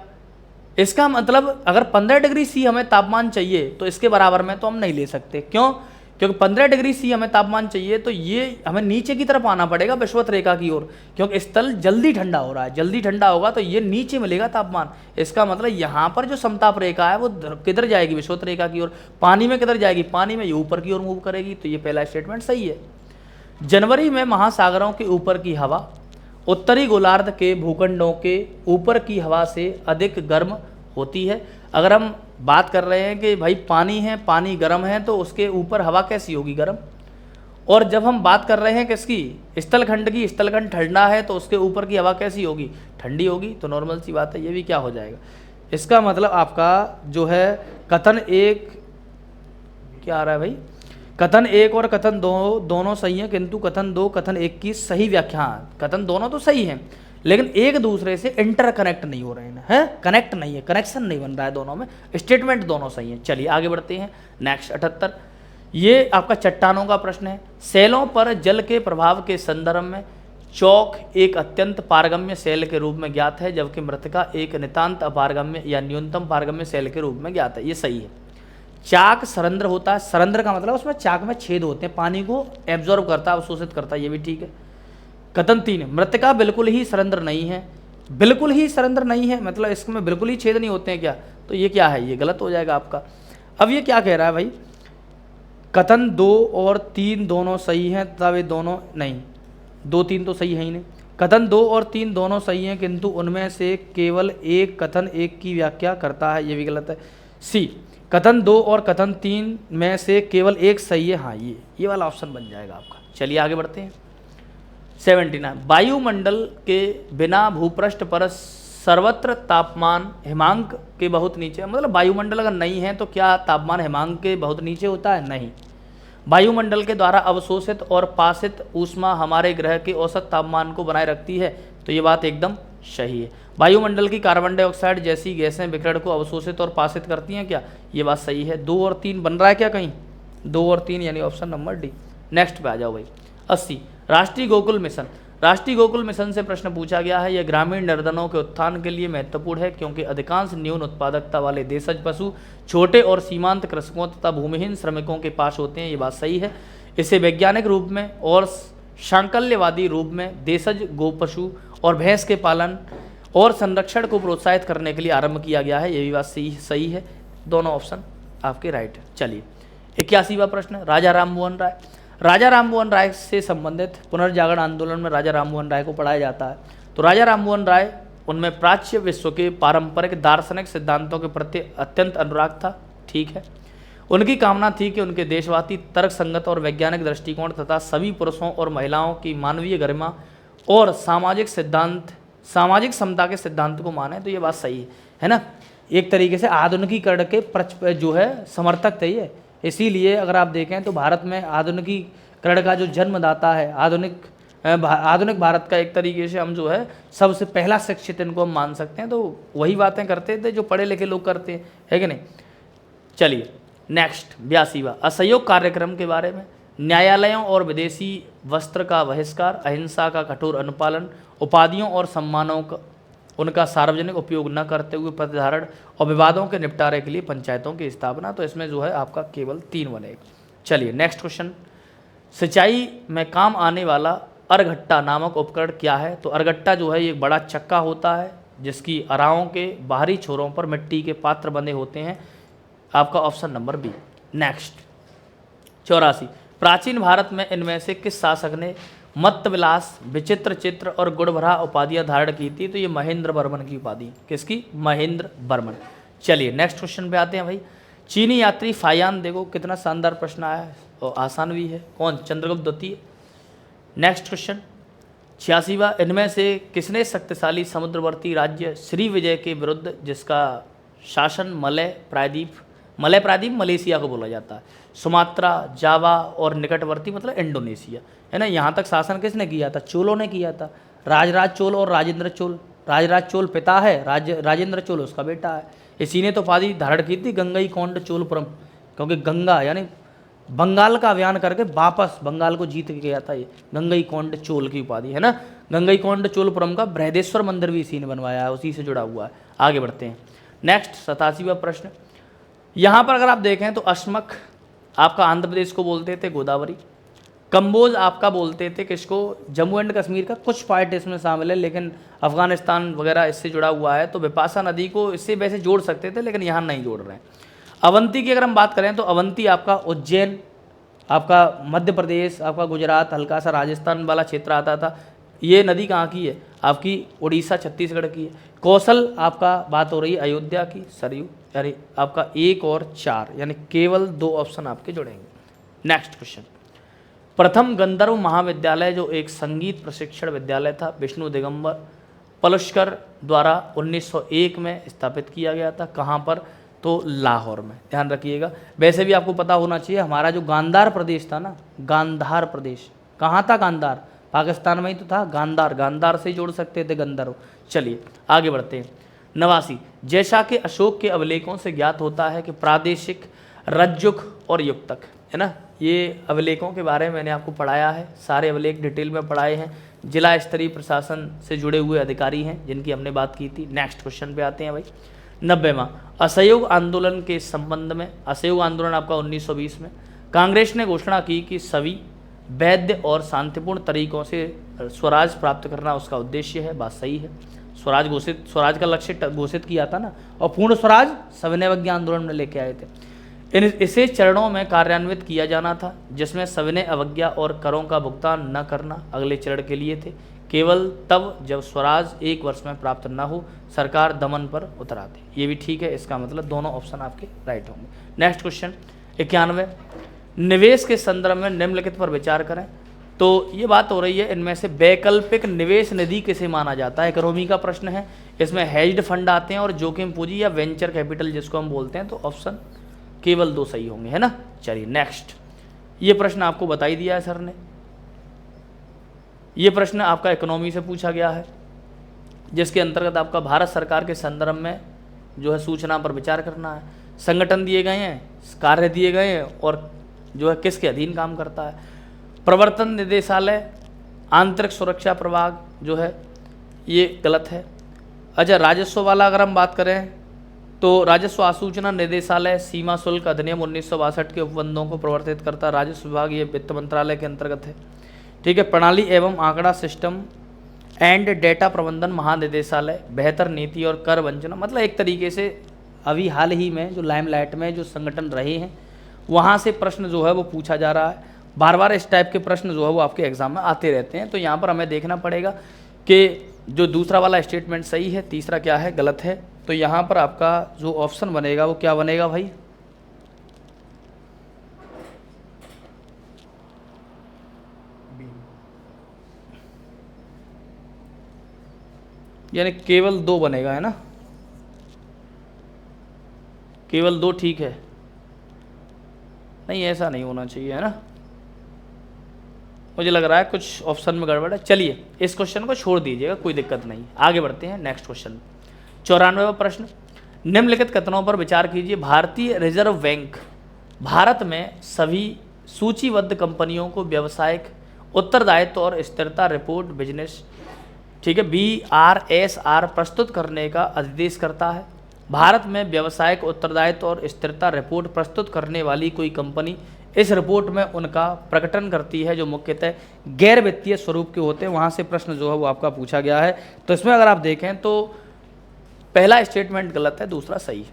इसका मतलब अगर 15 डिग्री सी हमें तापमान चाहिए तो इसके बराबर में तो हम नहीं ले सकते। क्यों? क्योंकि 15 डिग्री सी हमें तापमान चाहिए तो ये हमें नीचे की तरफ आना पड़ेगा विषुवत रेखा की ओर, क्योंकि स्थल जल्दी ठंडा हो रहा है। जल्दी ठंडा होगा तो ये नीचे मिलेगा तापमान। इसका मतलब यहाँ पर जो समताप रेखा है वो किधर जाएगी? विषुवत रेखा की ओर। पानी में किधर जाएगी? पानी में ये ऊपर की ओर मूव करेगी। तो ये पहला स्टेटमेंट सही है। जनवरी में महासागरों के ऊपर की हवा उत्तरी गोलार्ध के भूखंडों के ऊपर की हवा से अधिक गर्म होती है। अगर हम बात कर रहे हैं कि भाई पानी है, पानी गर्म है, तो उसके ऊपर हवा कैसी होगी? गर्म। और जब हम बात कर रहे हैं किसकी? स्थलखंड की, स्थलखंड ठंडा है तो उसके ऊपर की हवा कैसी होगी? ठंडी होगी। तो नॉर्मल सी बात है, ये भी क्या हो जाएगा? इसका मतलब आपका जो है कथन एक, क्या आ रहा है भाई? कथन एक और कथन दो दोनों सही हैं, किंतु कथन दो कथन एक की सही व्याख्या। कथन दोनों तो सही हैं लेकिन एक दूसरे से इंटरकनेक्ट नहीं हो रहे हैं, है कनेक्ट नहीं है, कनेक्शन नहीं बन रहा है दोनों में। स्टेटमेंट दोनों सही हैं। चलिए आगे बढ़ते हैं। नेक्स्ट 78, ये आपका चट्टानों का प्रश्न है। सैलों पर जल के प्रभाव के संदर्भ में चौक एक अत्यंत पारगम्य सैल के रूप में ज्ञात है, जबकि मृत्तिका एक नितांत अपारगम्य या न्यूनतम पारगम्य सैल के रूप में ज्ञात है। ये सही है। चाक सरंध्र होता है, सरंध्र का मतलब उसमें चाक में छेद होते हैं, पानी को एब्जॉर्ब करता है, अवशोषित करता है, ये भी ठीक है। कथन 3, मृत्तिका बिल्कुल ही सरंध्र नहीं है। बिल्कुल ही सरंध्र नहीं है मतलब इसमें बिल्कुल ही छेद नहीं होते हैं क्या? तो ये क्या है? ये गलत हो जाएगा आपका। अब ये क्या कह रहा है भाई? कथन 2 और 3 दोनों सही हैं तथा वे दोनों नहीं, 2 3 तो सही है ही नहीं। कथन 2 और 3 दोनों सही हैं किंतु उनमें से केवल एक कथन एक की व्याख्या करता है, ये भी गलत है। सी, कथन 2 और कथन 3 में से केवल एक सही है। हाँ, ये वाला ऑप्शन बन जाएगा आपका। चलिए आगे बढ़ते हैं। 79, वायुमंडल के बिना भूपृष्ठ पर सर्वत्र तापमान हिमांक के बहुत नीचे, मतलब वायुमंडल अगर नहीं है तो क्या तापमान हिमांक के बहुत नीचे होता है? नहीं। वायुमंडल के द्वारा अवशोषित और पासित ऊष्मा हमारे ग्रह के औसत तापमान को बनाए रखती है, तो ये बात एकदम सही है। वायुमंडल की कार्बन डाइऑक्साइड जैसी गैसें विकिरण को अवशोषित और पासित करती हैं क्या? ये बात सही है। 2 और 3 बन रहा है क्या कहीं? 2 और 3 यानी ऑप्शन नंबर डी। नेक्स्ट पे आ जाओ भाई। 80, राष्ट्रीय गोकुल मिशन। राष्ट्रीय गोकुल मिशन से प्रश्न पूछा गया है। यह ग्रामीण निर्धनों के उत्थान के लिए महत्वपूर्ण है क्योंकि अधिकांश न्यून उत्पादकता वाले देशज पशु छोटे और सीमांत कृषकों तथा भूमिहीन श्रमिकों के पास होते हैं। ये बात सही है। इसे वैज्ञानिक रूप में और सांकल्यवादी रूप में देशज गोपशु और भैंस के पालन और संरक्षण को प्रोत्साहित करने के लिए आरंभ किया गया है। ये भी बात सही है। दोनों ऑप्शन आपके राइट है। चलिए 81वां प्रश्न, राजा राममोहन राय। राजा राममोहन राय से संबंधित पुनर्जागरण आंदोलन में राजा राममोहन राय को पढ़ाया जाता है। तो राजा राममोहन राय, उनमें प्राच्य विश्व के पारंपरिक दार्शनिक सिद्धांतों के प्रति अत्यंत अनुराग था। ठीक है। उनकी कामना थी कि उनके देशवासी तर्क संगत और वैज्ञानिक दृष्टिकोण तथा सभी पुरुषों और महिलाओं की मानवीय गरिमा और सामाजिक समता के सिद्धांत को माने। तो ये बात सही है ना। एक तरीके से आधुनिकीकरण के जो है समर्थक थे ये। इसीलिए अगर आप देखें तो भारत में आधुनिकीकरण का जो जन्मदाता है, आधुनिक भारत का एक तरीके से हम जो है सबसे पहला शिक्षित इनको हम मान सकते हैं। तो वही बातें करते थे जो पढ़े लिखे लोग करते हैं, है कि नहीं। चलिए नेक्स्ट 82वां, असहयोग कार्यक्रम के बारे में। न्यायालयों और विदेशी वस्त्र का बहिष्कार, अहिंसा का कठोर अनुपालन, उपाधियों और सम्मानों का उनका सार्वजनिक उपयोग न करते हुए प्रतिधारण और विवादों के निपटारे के लिए पंचायतों की स्थापना। तो इसमें जो है आपका केवल 3 बनेगा। चलिए नेक्स्ट क्वेश्चन, सिंचाई में काम आने वाला अरगट्टा नामक उपकरण क्या है? तो अरगट्टा जो है ये एक बड़ा चक्का होता है जिसकी अराओं के बाहरी छोरों पर मिट्टी के पात्र बंधे होते हैं। आपका ऑप्शन नंबर बी। नेक्स्ट 84, प्राचीन भारत में इनमें से किस शासक ने मत्तविलास, विचित्र चित्र और गुणभरा उपाधियां धारण की थी? तो ये महेंद्र वर्मन की उपाधि। किसकी? महेंद्र वर्मन। चलिए नेक्स्ट क्वेश्चन पे आते हैं भाई। चीनी यात्री फायान, देखो कितना शानदार प्रश्न आया है और आसान भी है। कौन? चंद्रगुप्त द्वितीय। नेक्स्ट क्वेश्चन, 86वां, इनमें से किसने शक्तिशाली समुद्रवर्ती राज्य श्रीविजय के विरुद्ध, जिसका शासन मलय प्रायद्वीप मलेशिया को बोला जाता है, सुमात्रा, जावा और निकटवर्ती मतलब इंडोनेशिया, है ना, यहाँ तक शासन किसने किया था? चोलों ने किया था। राजराज चोल और राजेंद्र चोल, राजराज चोल पिता है, राजेंद्र चोल उसका बेटा है। इसी ने तो उपाधि धारण की थी गंगईकोंड चोलपुरम, क्योंकि गंगा यानी बंगाल का अभियान करके वापस बंगाल को जीत के गया था ये, गंगईकोंड चोल की उपाधि, है ना। गंगईकोंड चोलपुरम का बृहदेश्वर मंदिर भी इसी ने बनवाया है, उसी से जुड़ा हुआ है। आगे बढ़ते हैं। नेक्स्ट 87वां प्रश्न, यहाँ पर अगर आप देखें तो अशमक आपका आंध्र प्रदेश को बोलते थे गोदावरी, कंबोज आपका बोलते थे किसको? जम्मू एंड कश्मीर का, कुछ पार्ट इसमें शामिल है लेकिन अफगानिस्तान वगैरह इससे जुड़ा हुआ है, तो बिपाशा नदी को इससे वैसे जोड़ सकते थे लेकिन यहाँ नहीं जोड़ रहे हैं। अवंती की अगर हम बात करें तो अवंती आपका उज्जैन, आपका मध्य प्रदेश, आपका गुजरात, हल्का सा राजस्थान वाला क्षेत्र आता था। ये नदी कहाँ की है? आपकी उड़ीसा छत्तीसगढ़ की है। कौशल आपका बात हो रही है अयोध्या की, सरयू, यानी आपका 1 और 4, यानी केवल 2 ऑप्शन आपके जुड़ेंगे। नेक्स्ट क्वेश्चन, प्रथम गंधर्व महाविद्यालय जो एक संगीत प्रशिक्षण विद्यालय था, विष्णु दिगंबर पलुष्कर द्वारा 1901 में स्थापित किया गया था। कहाँ पर? तो लाहौर में, ध्यान रखिएगा। वैसे भी आपको पता होना चाहिए हमारा जो गांधार प्रदेश था ना, गांधार प्रदेश कहाँ था? गांधार पाकिस्तान में ही तो था। गांधार से जोड़ सकते थे गंधर्व। चलिए आगे बढ़ते हैं। 89, जैसा कि अशोक के अभिलेखों से ज्ञात होता है कि प्रादेशिक, रज्जुक और युक्तक, है ना, ये अभिलेखों के बारे में मैंने आपको पढ़ाया है, सारे अभिलेख डिटेल में पढ़ाए हैं। जिला स्तरीय प्रशासन से जुड़े हुए अधिकारी हैं जिनकी हमने बात की थी। नेक्स्ट क्वेश्चन पे आते हैं भाई। 90वां, असहयोग आंदोलन के संबंध में, असहयोग आंदोलन आपका 1920 में, कांग्रेस ने घोषणा की कि सभी वैध और शांतिपूर्ण तरीकों से स्वराज प्राप्त करना उसका उद्देश्य है। बात सही है। स्वराज का लक्ष्य घोषित किया था ना, और पूर्ण स्वराज सविनय अवज्ञा आंदोलन में लेके आए थे। इसे चरणों में कार्यान्वित किया जाना था, जिसमें सविनय अवज्ञा और करों का भुगतान न करना अगले चरण के लिए थे। केवल तब जब स्वराज 1 वर्ष में प्राप्त न हो सरकार दमन पर उतर आती। ये भी ठीक है, इसका मतलब दोनों ऑप्शन आपके राइट होंगे। नेक्स्ट क्वेश्चन 91, निवेश के संदर्भ में निम्नलिखित पर विचार करें। तो ये बात हो रही है इनमें से वैकल्पिक निवेश निधि किसे माना जाता है? इकोनॉमी का प्रश्न है। इसमें हेज्ड फंड आते हैं और जोखिम पूंजी या वेंचर कैपिटल जिसको हम बोलते हैं, तो ऑप्शन केवल 2 सही होंगे, है ना। चलिए नेक्स्ट, ये प्रश्न आपको बता ही दिया है सर ने। ये प्रश्न आपका इकोनॉमी से पूछा गया है, जिसके अंतर्गत आपका भारत सरकार के संदर्भ में जो है सूचना पर विचार करना है। संगठन दिए गए हैं, कार्य दिए गए हैं और जो है किसके अधीन काम करता है। प्रवर्तन निदेशालय, आंतरिक सुरक्षा प्रभाग जो है ये गलत है। अच्छा, राजस्व वाला अगर हम बात करें तो राजस्व आसूचना निदेशालय सीमा शुल्क अधिनियम 1962 के उपबंधों को प्रवर्तित करता है। राजस्व विभाग ये वित्त मंत्रालय के अंतर्गत है। ठीक है। प्रणाली एवं आंकड़ा सिस्टम एंड डेटा प्रबंधन महानिदेशालय, बेहतर नीति और कर वंचना, मतलब एक तरीके से अभी हाल ही में जो लाइमलाइट में जो संगठन रहे हैं वहाँ से प्रश्न जो है वो पूछा जा रहा है। बार बार इस टाइप के प्रश्न जो है वो आपके एग्जाम में आते रहते हैं। तो यहाँ पर हमें देखना पड़ेगा कि जो दूसरा वाला स्टेटमेंट सही है, तीसरा क्या है गलत है। तो यहाँ पर आपका जो ऑप्शन बनेगा वो क्या बनेगा भाई? यानी केवल 2 बनेगा, है ना। केवल 2 ठीक है। नहीं, ऐसा नहीं होना चाहिए, है ना। मुझे लग रहा है कुछ ऑप्शन में गड़बड़ है। चलिए इस क्वेश्चन को छोड़ दीजिएगा, कोई दिक्कत नहीं। आगे बढ़ते हैं नेक्स्ट क्वेश्चन। 94वां प्रश्न, निम्नलिखित कथनों पर विचार कीजिए। भारतीय रिजर्व बैंक भारत में सभी सूचीबद्ध कंपनियों को व्यावसायिक उत्तरदायित्व और स्थिरता रिपोर्ट बिजनेस, ठीक है, BRSR प्रस्तुत करने का आदेश करता है। भारत में व्यावसायिक उत्तरदायित्व और स्थिरता रिपोर्ट प्रस्तुत करने वाली कोई कंपनी इस रिपोर्ट में उनका प्रकटन करती है जो मुख्यतः गैर वित्तीय स्वरूप के होते हैं। वहाँ से प्रश्न जो है वो आपका पूछा गया है। तो इसमें अगर आप देखें तो पहला स्टेटमेंट गलत है, दूसरा सही है।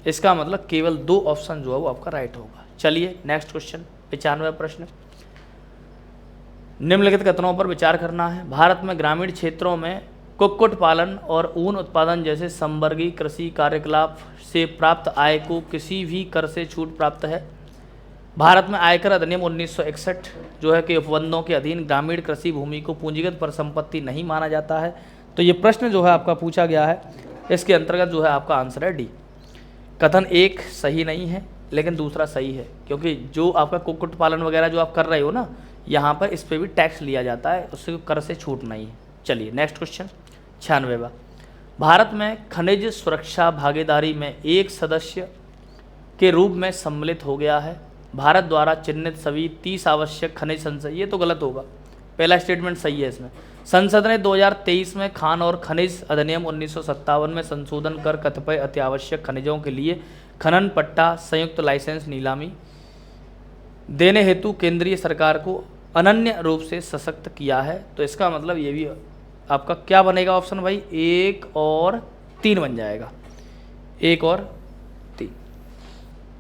इसका मतलब केवल 2 ऑप्शन जो है वो आपका राइट होगा। चलिए नेक्स्ट क्वेश्चन 95वां प्रश्न, निम्नलिखित कथनों पर विचार करना है। भारत में ग्रामीण क्षेत्रों में कुक्कुट पालन और ऊन उत्पादन जैसे संवर्गीय कृषि कार्यकलाप से प्राप्त आय को किसी भी कर से छूट प्राप्त है। भारत में आयकर अधिनियम 1961 जो है कि उपबंधों के अधीन ग्रामीण कृषि भूमि को पूंजीगत परिसंपत्ति नहीं माना जाता है। तो ये प्रश्न जो है आपका पूछा गया है, इसके अंतर्गत जो है आपका आंसर है डी। कथन एक सही नहीं है लेकिन दूसरा सही है, क्योंकि जो आपका कुक्कुट पालन वगैरह जो आप कर रहे हो ना, यहाँ पर इस पर भी टैक्स लिया जाता है, उससे कर से छूट नहीं है। चलिए नेक्स्ट क्वेश्चन 96वां। भारत में खनिज सुरक्षा भागीदारी में एक सदस्य के रूप में सम्मिलित हो गया है। भारत द्वारा चिन्हित सभी 30 आवश्यक खनिज संसद, ये तो गलत होगा, पहला स्टेटमेंट सही है इसमें। संसद ने 2023 में खान और खनिज अधिनियम 1957 में संशोधन कर कतिपय अत्यावश्यक खनिजों के लिए खनन पट्टा संयुक्त लाइसेंस नीलामी देने हेतु केंद्रीय सरकार को अनन्य रूप से सशक्त किया है। तो इसका मतलब ये भी आपका क्या बनेगा ऑप्शन भाई, 1 और 3 बन जाएगा, 1 और 3।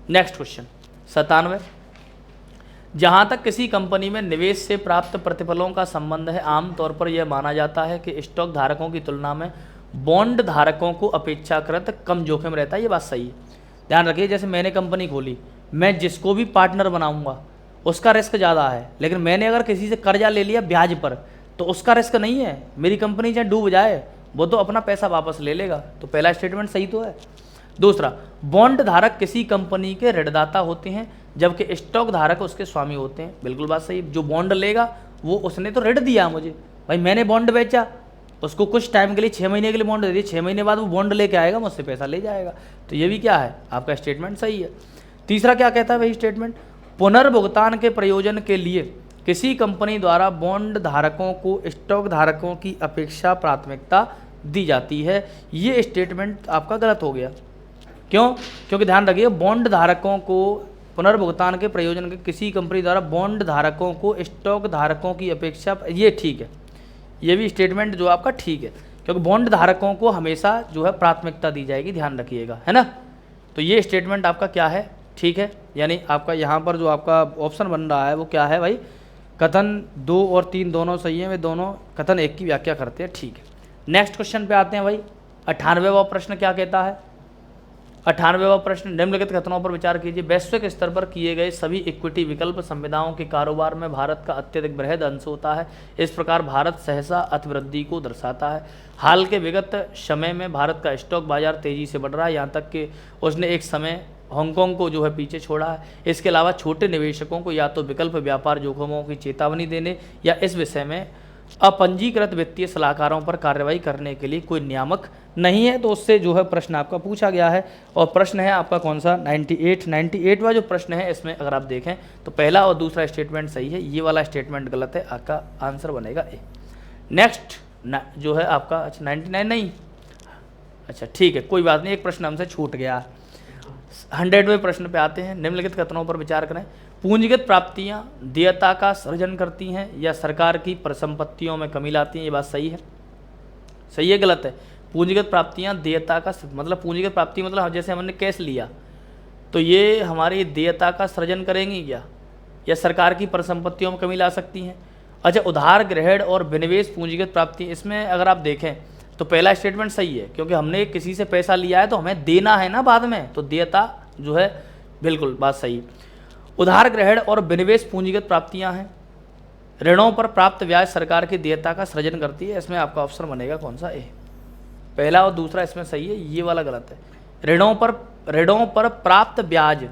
Next question 97। जहाँ तक किसी कंपनी में निवेश से प्राप्त प्रतिफलों का संबंध है, आमतौर पर यह माना जाता है कि स्टॉक धारकों की तुलना में बॉन्ड धारकों को अपेक्षाकृत कम जोखिम रहता है। ये बात सही है। ध्यान रखिए, जैसे मैंने कंपनी खोली, मैं जिसको भी पार्टनर बनाऊंगा उसका रिस्क ज़्यादा है, लेकिन मैंने अगर किसी से कर्जा ले लिया ब्याज पर तो उसका रिस्क नहीं है। मेरी कंपनी चाहे डूब जाए वो तो अपना पैसा वापस ले लेगा। तो पहला स्टेटमेंट सही तो है। दूसरा, बॉन्ड धारक किसी कंपनी के ऋणदाता होते हैं जबकि स्टॉक धारक उसके स्वामी होते हैं। बिल्कुल बात सही। जो बॉन्ड लेगा वो उसने तो ऋण दिया मुझे, भाई मैंने बॉन्ड बेचा, उसको कुछ टाइम के लिए 6 महीने के लिए बॉन्ड दे दिया, 6 महीने बाद वो बॉन्ड लेके आएगा, मुझसे पैसा ले जाएगा। तो ये भी क्या है, आपका स्टेटमेंट सही है। तीसरा क्या कहता है भाई स्टेटमेंट, पुनर्भुगतान के प्रयोजन के लिए किसी कंपनी द्वारा बॉन्ड धारकों को स्टॉक धारकों की अपेक्षा प्राथमिकता दी जाती है। ये स्टेटमेंट आपका गलत हो गया। क्यों? क्योंकि ध्यान रखिए, बॉन्ड धारकों को पुनर्भुगतान के प्रयोजन के किसी कंपनी द्वारा बॉन्ड धारकों को स्टॉक धारकों की अपेक्षा, ये ठीक है, ये भी स्टेटमेंट जो आपका ठीक है, क्योंकि बॉन्ड धारकों को हमेशा जो है प्राथमिकता दी जाएगी, ध्यान रखिएगा, है ना। तो ये स्टेटमेंट आपका क्या है, ठीक है। यानी आपका यहाँ पर जो आपका ऑप्शन बन रहा है वो क्या है भाई, कथन 2 और 3 दोनों सही हैं, वे दोनों कथन 1 की व्याख्या करते हैं, ठीक है। नेक्स्ट क्वेश्चन पे आते हैं भाई। 98वां प्रश्न क्या कहता है। 98वां प्रश्न, निम्नलिखित कथनों पर विचार कीजिए। वैश्विक स्तर पर किए गए सभी इक्विटी विकल्प संविदाओं के कारोबार में भारत का अत्यधिक बृहद अंश होता है। इस प्रकार भारत सहसा अतिवृद्धि को दर्शाता है। हाल के विगत समय में भारत का स्टॉक बाजार तेजी से बढ़ रहा है, यहाँ तक कि उसने एक समय हांगकांग को जो है पीछे छोड़ा है। इसके अलावा छोटे निवेशकों को या तो विकल्प व्यापार जोखिमों की चेतावनी देने या इस विषय में अपंजीकृत वित्तीय सलाहकारों पर कार्रवाई करने के लिए कोई नियामक नहीं है। तो उससे जो है प्रश्न आपका पूछा गया है, और प्रश्न है आपका कौन सा, 98वां जो प्रश्न है, इसमें अगर आप देखें तो पहला और दूसरा स्टेटमेंट सही है, ये वाला स्टेटमेंट गलत है, आपका आंसर बनेगा ए। नेक्स्ट जो है आपका, अच्छा 99 नहीं, अच्छा ठीक है, कोई बात नहीं, एक प्रश्न हमसे छूट गया। 100वें प्रश्न पे आते हैं। निम्नलिखित कथनों पर विचार करें। पूंजीगत प्राप्तियां देयता का सृजन करती हैं या सरकार की परिसंपत्तियों में कमी लाती हैं। ये बात सही है, सही है गलत है। पूंजीगत प्राप्तियां देयता का मतलब, पूंजीगत प्राप्ति मतलब जैसे हमने कैश लिया तो ये हमारी देयता का सृजन करेंगी क्या, या सरकार की परिसंपत्तियों में कमी ला सकती हैं। अच्छा, उधार ग्रहण और विनिवेश पूंजीगत प्राप्ति, इसमें अगर आप देखें तो पहला स्टेटमेंट सही है, क्योंकि हमने किसी से पैसा लिया है तो हमें देना है ना बाद में, तो देयता जो है बिल्कुल बात सही। उधार ग्रहण और विनिवेश पूंजीगत प्राप्तियां हैं। ऋणों पर प्राप्त ब्याज सरकार की देयता का सृजन करती है। इसमें आपका ऑप्शन बनेगा कौन सा, ए। पहला और दूसरा इसमें सही है, ये वाला गलत है। ऋणों पर प्राप्त ब्याज,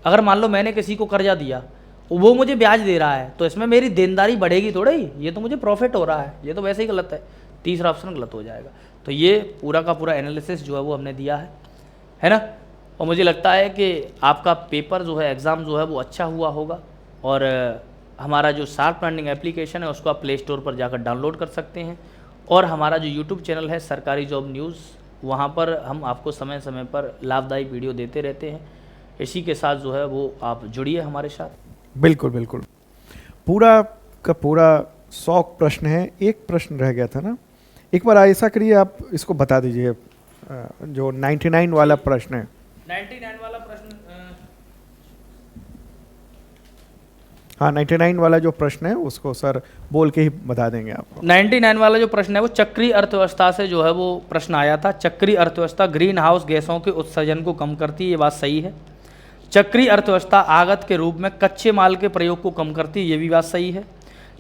अगर मान लो मैंने किसी को कर्जा दिया, वो मुझे ब्याज दे रहा है, तो इसमें मेरी देनदारी बढ़ेगी थोड़ी, ये तो मुझे प्रॉफिट हो रहा है, ये तो वैसे ही गलत है। तीसरा ऑप्शन गलत हो जाएगा। तो ये पूरा का पूरा एनालिसिस जो है वो हमने दिया है ना। और मुझे लगता है कि आपका पेपर जो है, एग्ज़ाम जो है वो अच्छा हुआ होगा। और हमारा जो शार्प लर्निंग एप्लीकेशन है उसको आप प्ले स्टोर पर जाकर डाउनलोड कर सकते हैं, और हमारा जो यूट्यूब चैनल है सरकारी जॉब न्यूज़, वहाँ पर हम आपको समय समय पर लाभदायी वीडियो देते रहते हैं। इसी के साथ जो है वो आप जुड़िए हमारे साथ। बिल्कुल बिल्कुल, पूरा का पूरा 100 प्रश्न है, एक प्रश्न रह गया था ना, एक बार ऐसा करिए आप इसको बता दीजिए, जो 99 वाला प्रश्न है। 99 वाला प्रश्न, हाँ 99 वाला जो प्रश्न है उसको सर बोल के ही बता देंगे आपको। 99 वाला जो प्रश्न है वो चक्रीय अर्थव्यवस्था से जो है वो प्रश्न आया था। चक्रीय अर्थव्यवस्था ग्रीन हाउस गैसों के उत्सर्जन को कम करती है, ये बात सही है। चक्रीय अर्थव्यवस्था आगत के रूप में कच्चे माल के प्रयोग को कम करती है, ये भी बात सही है।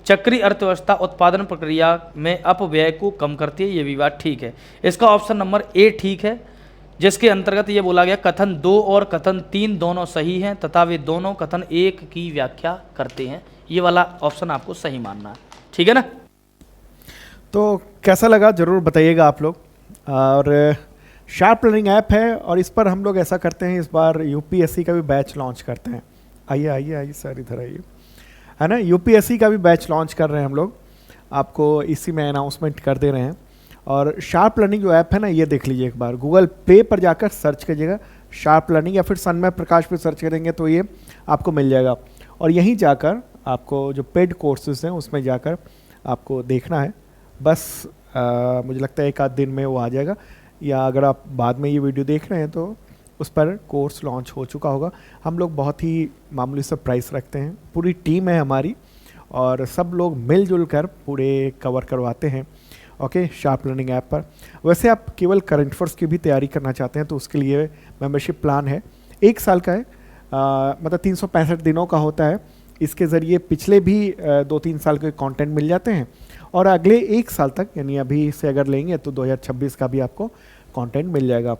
चक्रीय अर्थव्यवस्था उत्पादन प्रक्रिया में अपव्यय को कम करती है, ये भी बात ठीक है। इसका ऑप्शन नंबर ए ठीक है, जिसके अंतर्गत ये बोला गया कथन 2 और कथन 3 दोनों सही हैं तथा वे दोनों कथन 1 की व्याख्या करते हैं। ये वाला ऑप्शन आपको सही मानना है, ठीक है ना। तो कैसा लगा ज़रूर बताइएगा आप लोग। और शार्प लर्निंग ऐप है और इस पर हम लोग ऐसा करते हैं, इस बार यूपीएससी का भी बैच लॉन्च करते हैं। आइए आइए आइए सर, इधर आइए, है ना। यूपीएससी का भी बैच लॉन्च कर रहे हैं हम लोग, आपको इसी में अनाउंसमेंट कर दे रहे हैं। और शार्प लर्निंग जो ऐप है ना, ये देख लीजिए एक बार, गूगल प्ले पर जाकर सर्च कीजिएगा शार्प लर्निंग, या फिर सन्मय प्रकाश पर सर्च करेंगे तो ये आपको मिल जाएगा। और यहीं जाकर आपको जो पेड कोर्सेज हैं उसमें जाकर आपको देखना है बस। मुझे लगता है एक आध दिन में वो आ जाएगा, या अगर आप बाद में ये वीडियो देख रहे हैं तो उस पर कोर्स लॉन्च हो चुका होगा। हम लोग बहुत ही मामूली सा प्राइस रखते हैं, पूरी टीम है हमारी और सब लोग मिलजुल कर पूरे कवर करवाते हैं। ओके, शार्प लर्निंग ऐप पर। वैसे आप केवल करंट अफेयर्स की भी तैयारी करना चाहते हैं तो उसके लिए मेंबरशिप प्लान है, 1 साल का है, मतलब 365 दिनों का होता है। इसके ज़रिए पिछले भी 2-3 साल के कंटेंट मिल जाते हैं और अगले 1 साल तक, यानी अभी से अगर लेंगे तो 2026 का भी आपको कंटेंट मिल जाएगा।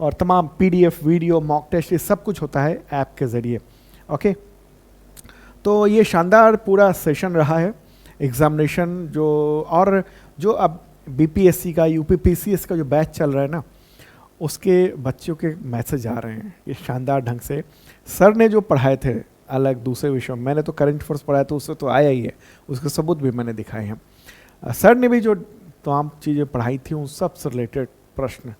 और तमाम पीडीएफ, वीडियो, मॉक टेस्ट, ये सब कुछ होता है ऐप के ज़रिए। ओके, तो ये शानदार पूरा सेशन रहा है एग्ज़ामिनेशन जो, और जो अब बीपीएससी का, यूपीपीसीएस का जो बैच चल रहा है ना, उसके बच्चों के मैसेज आ रहे हैं ये शानदार ढंग से। सर ने जो पढ़ाए थे अलग दूसरे विषयों में, मैंने तो करंट अफेयर्स पढ़ाया तो उससे तो आया ही है, उसके सबूत भी मैंने दिखाए हैं। सर ने भी जो तमाम चीज़ें पढ़ाई थी उन सब से रिलेटेड प्रश्न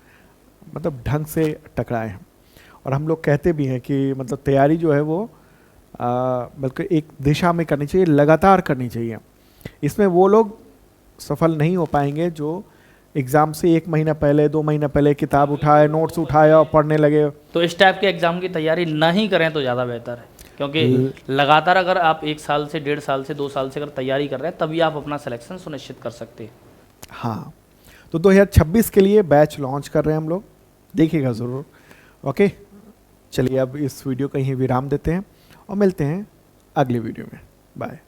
मतलब ढंग से टकराए हैं। और हम लोग कहते भी हैं कि मतलब तैयारी जो है वो बल्कि एक दिशा में करनी चाहिए, लगातार करनी चाहिए। इसमें वो लोग सफल नहीं हो पाएंगे जो एग्ज़ाम से 1 महीना पहले, 2 महीना पहले किताब उठाए, नोट्स उठाए और पढ़ने लगे। तो इस टाइप के एग्ज़ाम की तैयारी नहीं करें तो ज़्यादा बेहतर है, क्योंकि लगातार अगर आप 1 साल से, 1.5 साल से, 2 साल से अगर तैयारी कर रहे हैं तभी आप अपना सिलेक्शन सुनिश्चित कर सकते हैं। हाँ, तो 2026 के लिए बैच लॉन्च कर रहे हैं हम लोग, देखिएगा ज़रूर। ओके, चलिए अब इस वीडियो का यहीं विराम देते हैं और मिलते हैं अगली वीडियो में। बाय।